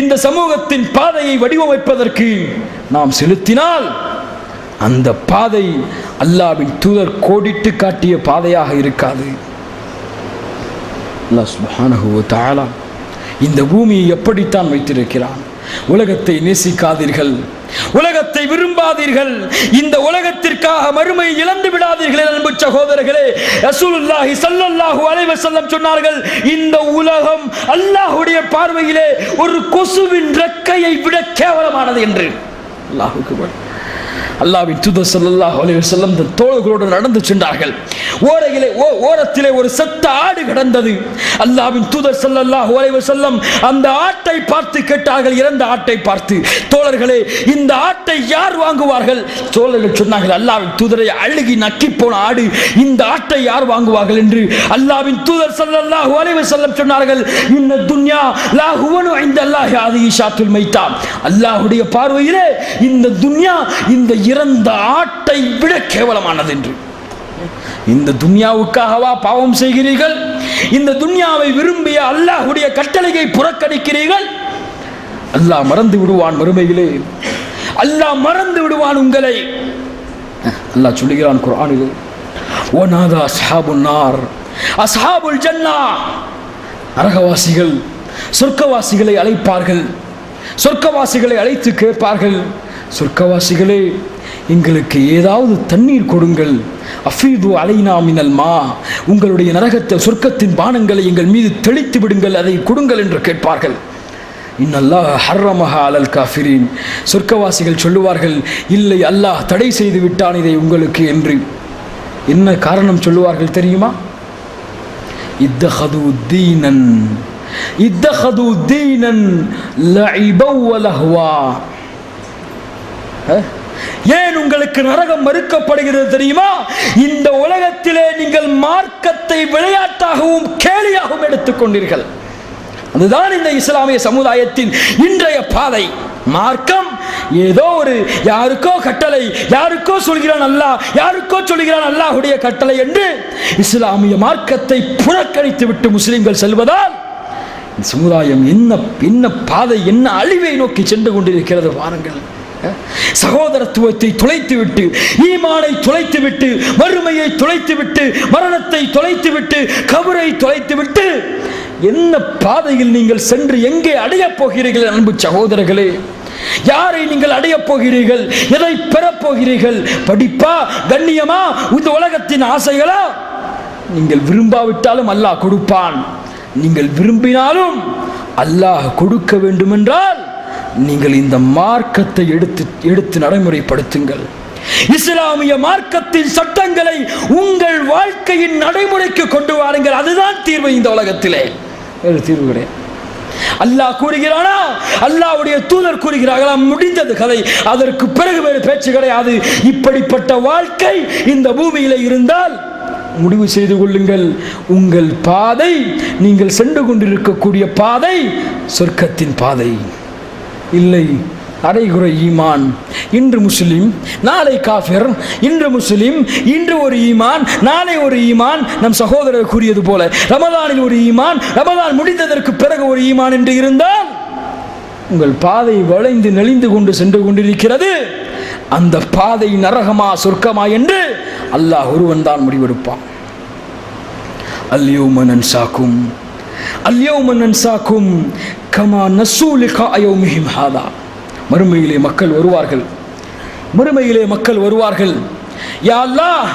இந்த சமூகத்தின் பாதையை வடிவமைப்பதற்கு நாம் செலுத்தினால் அந்த பாதை அல்லாஹ்வின் தூதர் கோடிட்டு காட்டிய பாதையாக இருக்காது. அல்லாஹ் சுப்ஹானஹு வ தஆலா இந்த பூமியை எப்படித்தான் வைத்திருக்கிறான். உலகத்தை நேசிக்காதீர்கள், உலகத்தை விரும்பாதீர்கள், இந்த உலகத்திற்காக மறுமை இழந்து விடாதீர்கள். அன்பு சகோதரர்களே, ரசூலுல்லாஹி ஸல்லல்லாஹு அலைஹி வஸல்லம் சொன்னார்கள், இந்த உலகம் அல்லாஹ்வுடைய பார்வையிலே ஒரு கொசுவின் ரெக்கையை விட கேவலமானது என்று. அல்லாஹ் அக்பர். அல்லாஹ்வின் தூதர் ஸல்லல்லாஹு அலைஹி வஸல்லம் தோழர்களோடு நடந்து சென்றார்கள். ஓரத்திலே ஒரு செத்த ஆடு கிடந்தது. அல்லாஹ்வின் தூதர் ஸல்லல்லாஹு அலைஹி வஸல்லம் அந்த ஆட்டை பார்த்து கேட்டார்கள், இறந்த ஆட்டை பார்த்து, தோழர்களே இந்த ஆட்டை யார் வாங்குவார்கள்? தோழர்கள் சொன்னார்கள், அல்லாஹ்வின் தூதரை, அழுகி நக்கி போன ஆடு, இந்த ஆட்டை யார் வாங்குவார்கள் என்று. அல்லாஹ்வின் தூதர் ஸல்லல்லாஹு அலைஹி வஸல்லம் சொன்னார்கள், இன்ன துன்யா லா ஹுவனு இன்தல்லாஹி ஹாதிஹி ஷாத்துல் மைத்தா. அல்லாஹ்வுடைய பார்வையிலே இந்த துன்யா இந்த இறந்த ஆட்டை விட கேவலமானது என்று. இந்த துன்யாவுக்காகவா பாவம் செய்கிறீர்கள்? இந்த துன்யாவை விரும்பிய அல்லாஹ்வுடைய கட்டளையை புறக்கணிக்கிறீர்கள்? அல்லாஹ் மறந்து விடுவான் மறுமையிலே, அல்லாஹ் மறந்து விடுவான் உங்களை. அல்லாஹ் சொல்லுகிறான் குர்ஆனிலே, வநாதா அஸ்ஹாபுன் நார் அஸ்ஹாபுல் ஜன்னா. நரகவாசிகள் சொர்க்கவாசிகளை அழைப்பார்கள், சொர்க்கவாசிகளை அழைத்து கேட்பார்கள், சொர்க்கவாசிகளே எங்களுக்கு ஏதாவது தண்ணீர் கொடுங்கள், அஃபீது அலைனா மினல் மா, உங்களுடைய நரகத்தை சொர்க்கத்தின் பானங்களை எங்கள் மீது தெளித்து விடுங்கள், அதை கொடுங்கள் என்று கேட்பார்கள். இன்னல்லாஹ் ஹர்ரமஹா அலல் காஃபிரீன். சொர்க்கவாசிகள் சொல்லுவார்கள், இல்லை அல்லாஹ் தடை செய்து விட்டான் இதை உங்களுக்கு என்று. என்ன காரணம் சொல்லுவார்கள் தெரியுமா? இத்தஹது தீனன் லஇபவ லஹ்வா. ஏன் உங்களுக்கு நரகம் மறுக்கப்படுகிறது தெரியுமா? இந்த உலகத்திலே நீங்கள் மார்க்கத்தை விளையாட்டாகவும் கேலியாகவும் எடுத்துக்கொண்டீர்கள். அதுதான் இந்த இஸ்லாமிய சமுதாயத்தின் இன்றைய பாதை. மார்க்கம் ஏதோ ஒரு யாருக்கோ கட்டளை, யாருக்கோ சொல்கிறான் அல்லாஹ், யாருக்கோ சொல்கிறான் அல்லாஹ்வுடைய கட்டளை என்று இஸ்லாமிய மார்க்கத்தை புறக்கணித்து விட்டு முஸ்லிம்கள் செல்வதால் சமுதாயம் என்ன பாதை, என்ன அழிவை நோக்கி சென்று கொண்டிருக்கிறது பாருங்கள். சகோதரத்துவத்தை தொலைத்துவிட்டு, ஈமானை தொலைத்துவிட்டு, மறுமையை தொலைத்துவிட்டு, மரணத்தை தொலைத்துவிட்டு, கபரை தொலைத்துவிட்டு என்ன பாதையில் நீங்கள் சென்று எங்கே அடையப் போகிறீர்கள்? அன்பு சகோதரர்களே, யாரை நீங்கள் அடையப் போகிறீர்கள்? எதை பெறப்போகிறீர்கள்? படிப்பா, கண்ணியமா, இந்த உலகத்தின் ஆசைகளா? நீங்கள் விரும்பாவிட்டாலும் அல்லாஹ் கொடுப்பான், நீங்கள் விரும்பினாலும் அல்லாஹ் கொடுக்க வேண்டும் என்றால் நீங்கள் இந்த மார்க்கத்தை எடுத்து நடைமுறைப்படுத்துங்கள். இஸ்லாமிய மார்க்கத்தின் சட்டங்களை உங்கள் வாழ்க்கையின் நடைமுறைக்கு கொண்டு வாருங்கள். அதுதான் தீர்வு இந்த உலகத்திலே, வேறு தீர்வு கிடையாது. அல்லாஹ் கூறுகிறானா? அல்லாஹ்வுடைய தூதர் கூறுகிறார்களா? முடிந்தது கதை. அதற்கு பிறகு வேறு பேச்சு கிடையாது. இப்படிப்பட்ட வாழ்க்கை இந்த பூமியிலே இருந்தால் முடிவு செய்து கொள்ளுங்கள், உங்கள் பாதை, நீங்கள் சென்று கொண்டிருக்கக்கூடிய பாதை சொர்க்கத்தின் பாதை இல்லை. அரைகுறை ஈமான், இன்று முஸ்லிம் நாளை காஃபிர், இன்று முஸ்லிம் இன்று ஒரு ஈமான் நாளை ஒரு ஈமான். நம் சகோதரர் கூறியது போல ரமதானில் ஒரு ஈமான், ரமதான் முடிந்ததற்கு பிறகு ஒரு ஈமான் என்று இருந்தால் உங்கள் பாதை வளைந்து நெளிந்து கொண்டு சென்று கொண்டிருக்கிறது. அந்த பாதை நரகமா சொர்க்கமா என்று அல்லாஹ் ஒருவன் தான் முடிவெடுப்பான். அல்யௌம நன்சாக்கும் அல்யௌம நன்சாக்கும் கமா நஸூ லிகா யௌமிஹிம் ஹாதா. மறுமையிலே மக்கள் வருவார்கள். யா அல்லாஹ்,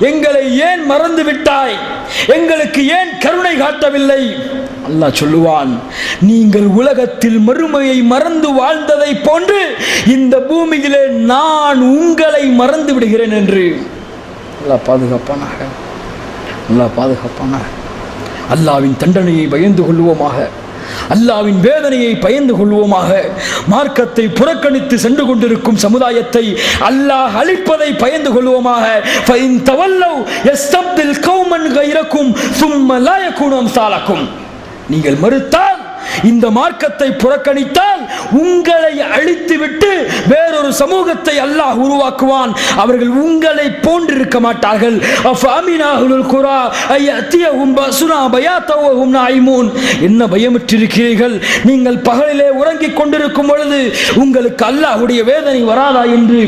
எங்களை ஏன் மறந்து விட்டாய்? எங்களுக்கு ஏன் கருணை காட்டவில்லை? அல்லாஹ் சொல்லுவான், நீங்கள் உலகத்தில் மறுமையை மறந்து வாழ்ந்ததை போன்று இந்த பூமியிலே நான் உங்களை மறந்து விடுகிறேன் என்று. அல்லாஹ் பாதுகாப்பானாக. அல்லாஹ்வின் தண்டனையை பயந்து கொள்வோமாக, அல்லாஹ்வின் வேதனையை பயந்து கொள்வோமாக. மார்க்கத்தை புறக்கணித்து சென்று கொண்டிருக்கும் சமுதாயத்தை அல்லாஹ் அழிப்பதை பயந்து கொள்வோமாக. ஃபஇன் தவல்லவ் யஸ்தப்தில் கௌமன் கைரக்கும் சும்ம லா யகூனு அம்சாலக்கும். நீங்கள் மறுத்தால், இந்த மார்க்கத்தை புறக்கணித்தால் உங்களை அழித்துவிட்டு வேறொரு சமூகத்தை அல்லாஹ் உருவாக்குவான். அவர்கள் உங்களை போன்றிருக்க மாட்டார்கள். என்ன பயமுற்றிருக்கிறீர்கள்? நீங்கள் பகலிலே உறங்கிக் கொண்டிருக்கும் பொழுது உங்களுக்கு அல்லாஹ்வுடைய வேதனை வராதா என்று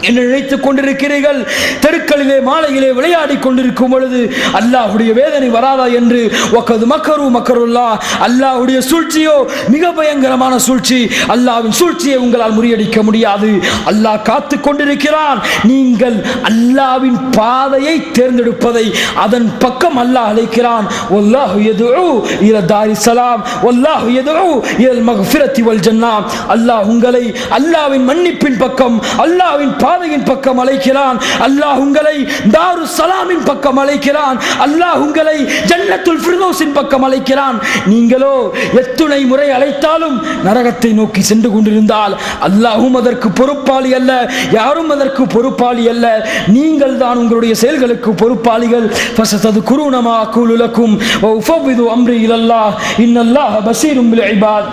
என்ன நினைத்துக் கொண்டிருக்கிறீர்கள்? தெருக்களிலே மாலையிலே விளையாடி கொண்டிருக்கும் பொழுது அல்லாஹ்வுடைய வேதனை வராதா என்று. வகது மக்கரு மக்கருல்லாஹ், அல்லாஹ்வுடைய சூழ்ச்சியோ மிக பயங்கரமான சூழ்ச்சி. அல்லாஹ்வின் சூழ்ச்சியை உங்களால் முறியடிக்க முடியாது. அல்லாஹ் காத்து கொண்டிருக்கிறான். நீங்கள் அல்லாஹ்வின் பாதையை தேர்ந்தெடுப்பதை, அதன் பக்கம் அல்லாஹ் அழைக்கிறான். வல்லாஹு யதுஉ இலா தாரிஸ் ஸலாம் வல்லாஹு யதுஉ இலல் மக்ஃபிரத்தி வல் ஜன்னah. அல்லாஹ் உங்களை அல்லாஹ்வின் மன்னிப்பின் பக்கம், அல்லாஹ்வின் பாதையின் பக்கம் அழைக்கிறான். அல்லாஹ் உங்களை தாருஸ் ஸலாமின் பக்கம் அழைக்கிறான். அல்லாஹ் உங்களை ஜன்னத்துல் ஃபிர்தௌஸின் பக்கம் அழைக்கிறான். நீங்களோ எத்துணை முறை அழைத்தாலும் நரகத்தை நோக்கி சென்று கொண்டிருந்தால் அல்லாஹ்வும் அதற்கு பொறுப்பாளி அல்ல, யாரும் அதற்கு பொறுப்பாளி அல்ல. நீங்கள் தான் உங்களுடைய செயல்களுக்கு பொறுப்பாளிகள். ஃபஸததுகுரூன மா அகூலு லக்கும் வ உஃபவ்விது அம்ரி இலல்லாஹ் இன்னல்லாஹ பஸீரும் பில் இபாத்.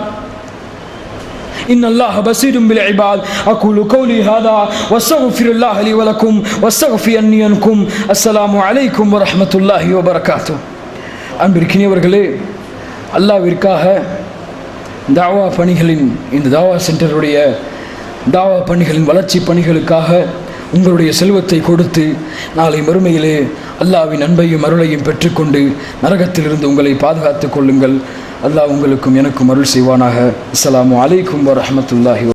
إن الله بصير بالعباد. أقول قولي هذا واستغفر الله لي ولكم واستغفرني عنكم. السلام عليكم ورحمة الله وبركاته. அன்பிற்கினியவர்களே, அல்லாஹ்விற்காக தாவா பணிகளின், இந்த தாவா சென்டருடைய தாவா பணிகளின் வளர்ச்சி பணிகளுக்காக உங்களுடைய செல்வத்தை கொடுத்து நாளை மறுமையிலே அல்லாஹ்வின் அன்பையும் அருளையும் பெற்றுக்கொண்டு நரகத்திலிருந்து உங்களை பாதுகாத்துக் கொள்ளுங்கள். அல்லாஹ் உங்களுக்கும் எனக்கும் அருள் செய்வானாக. அஸ்ஸலாமு அலைக்கும் வரஹ்மத்துல்லாஹி.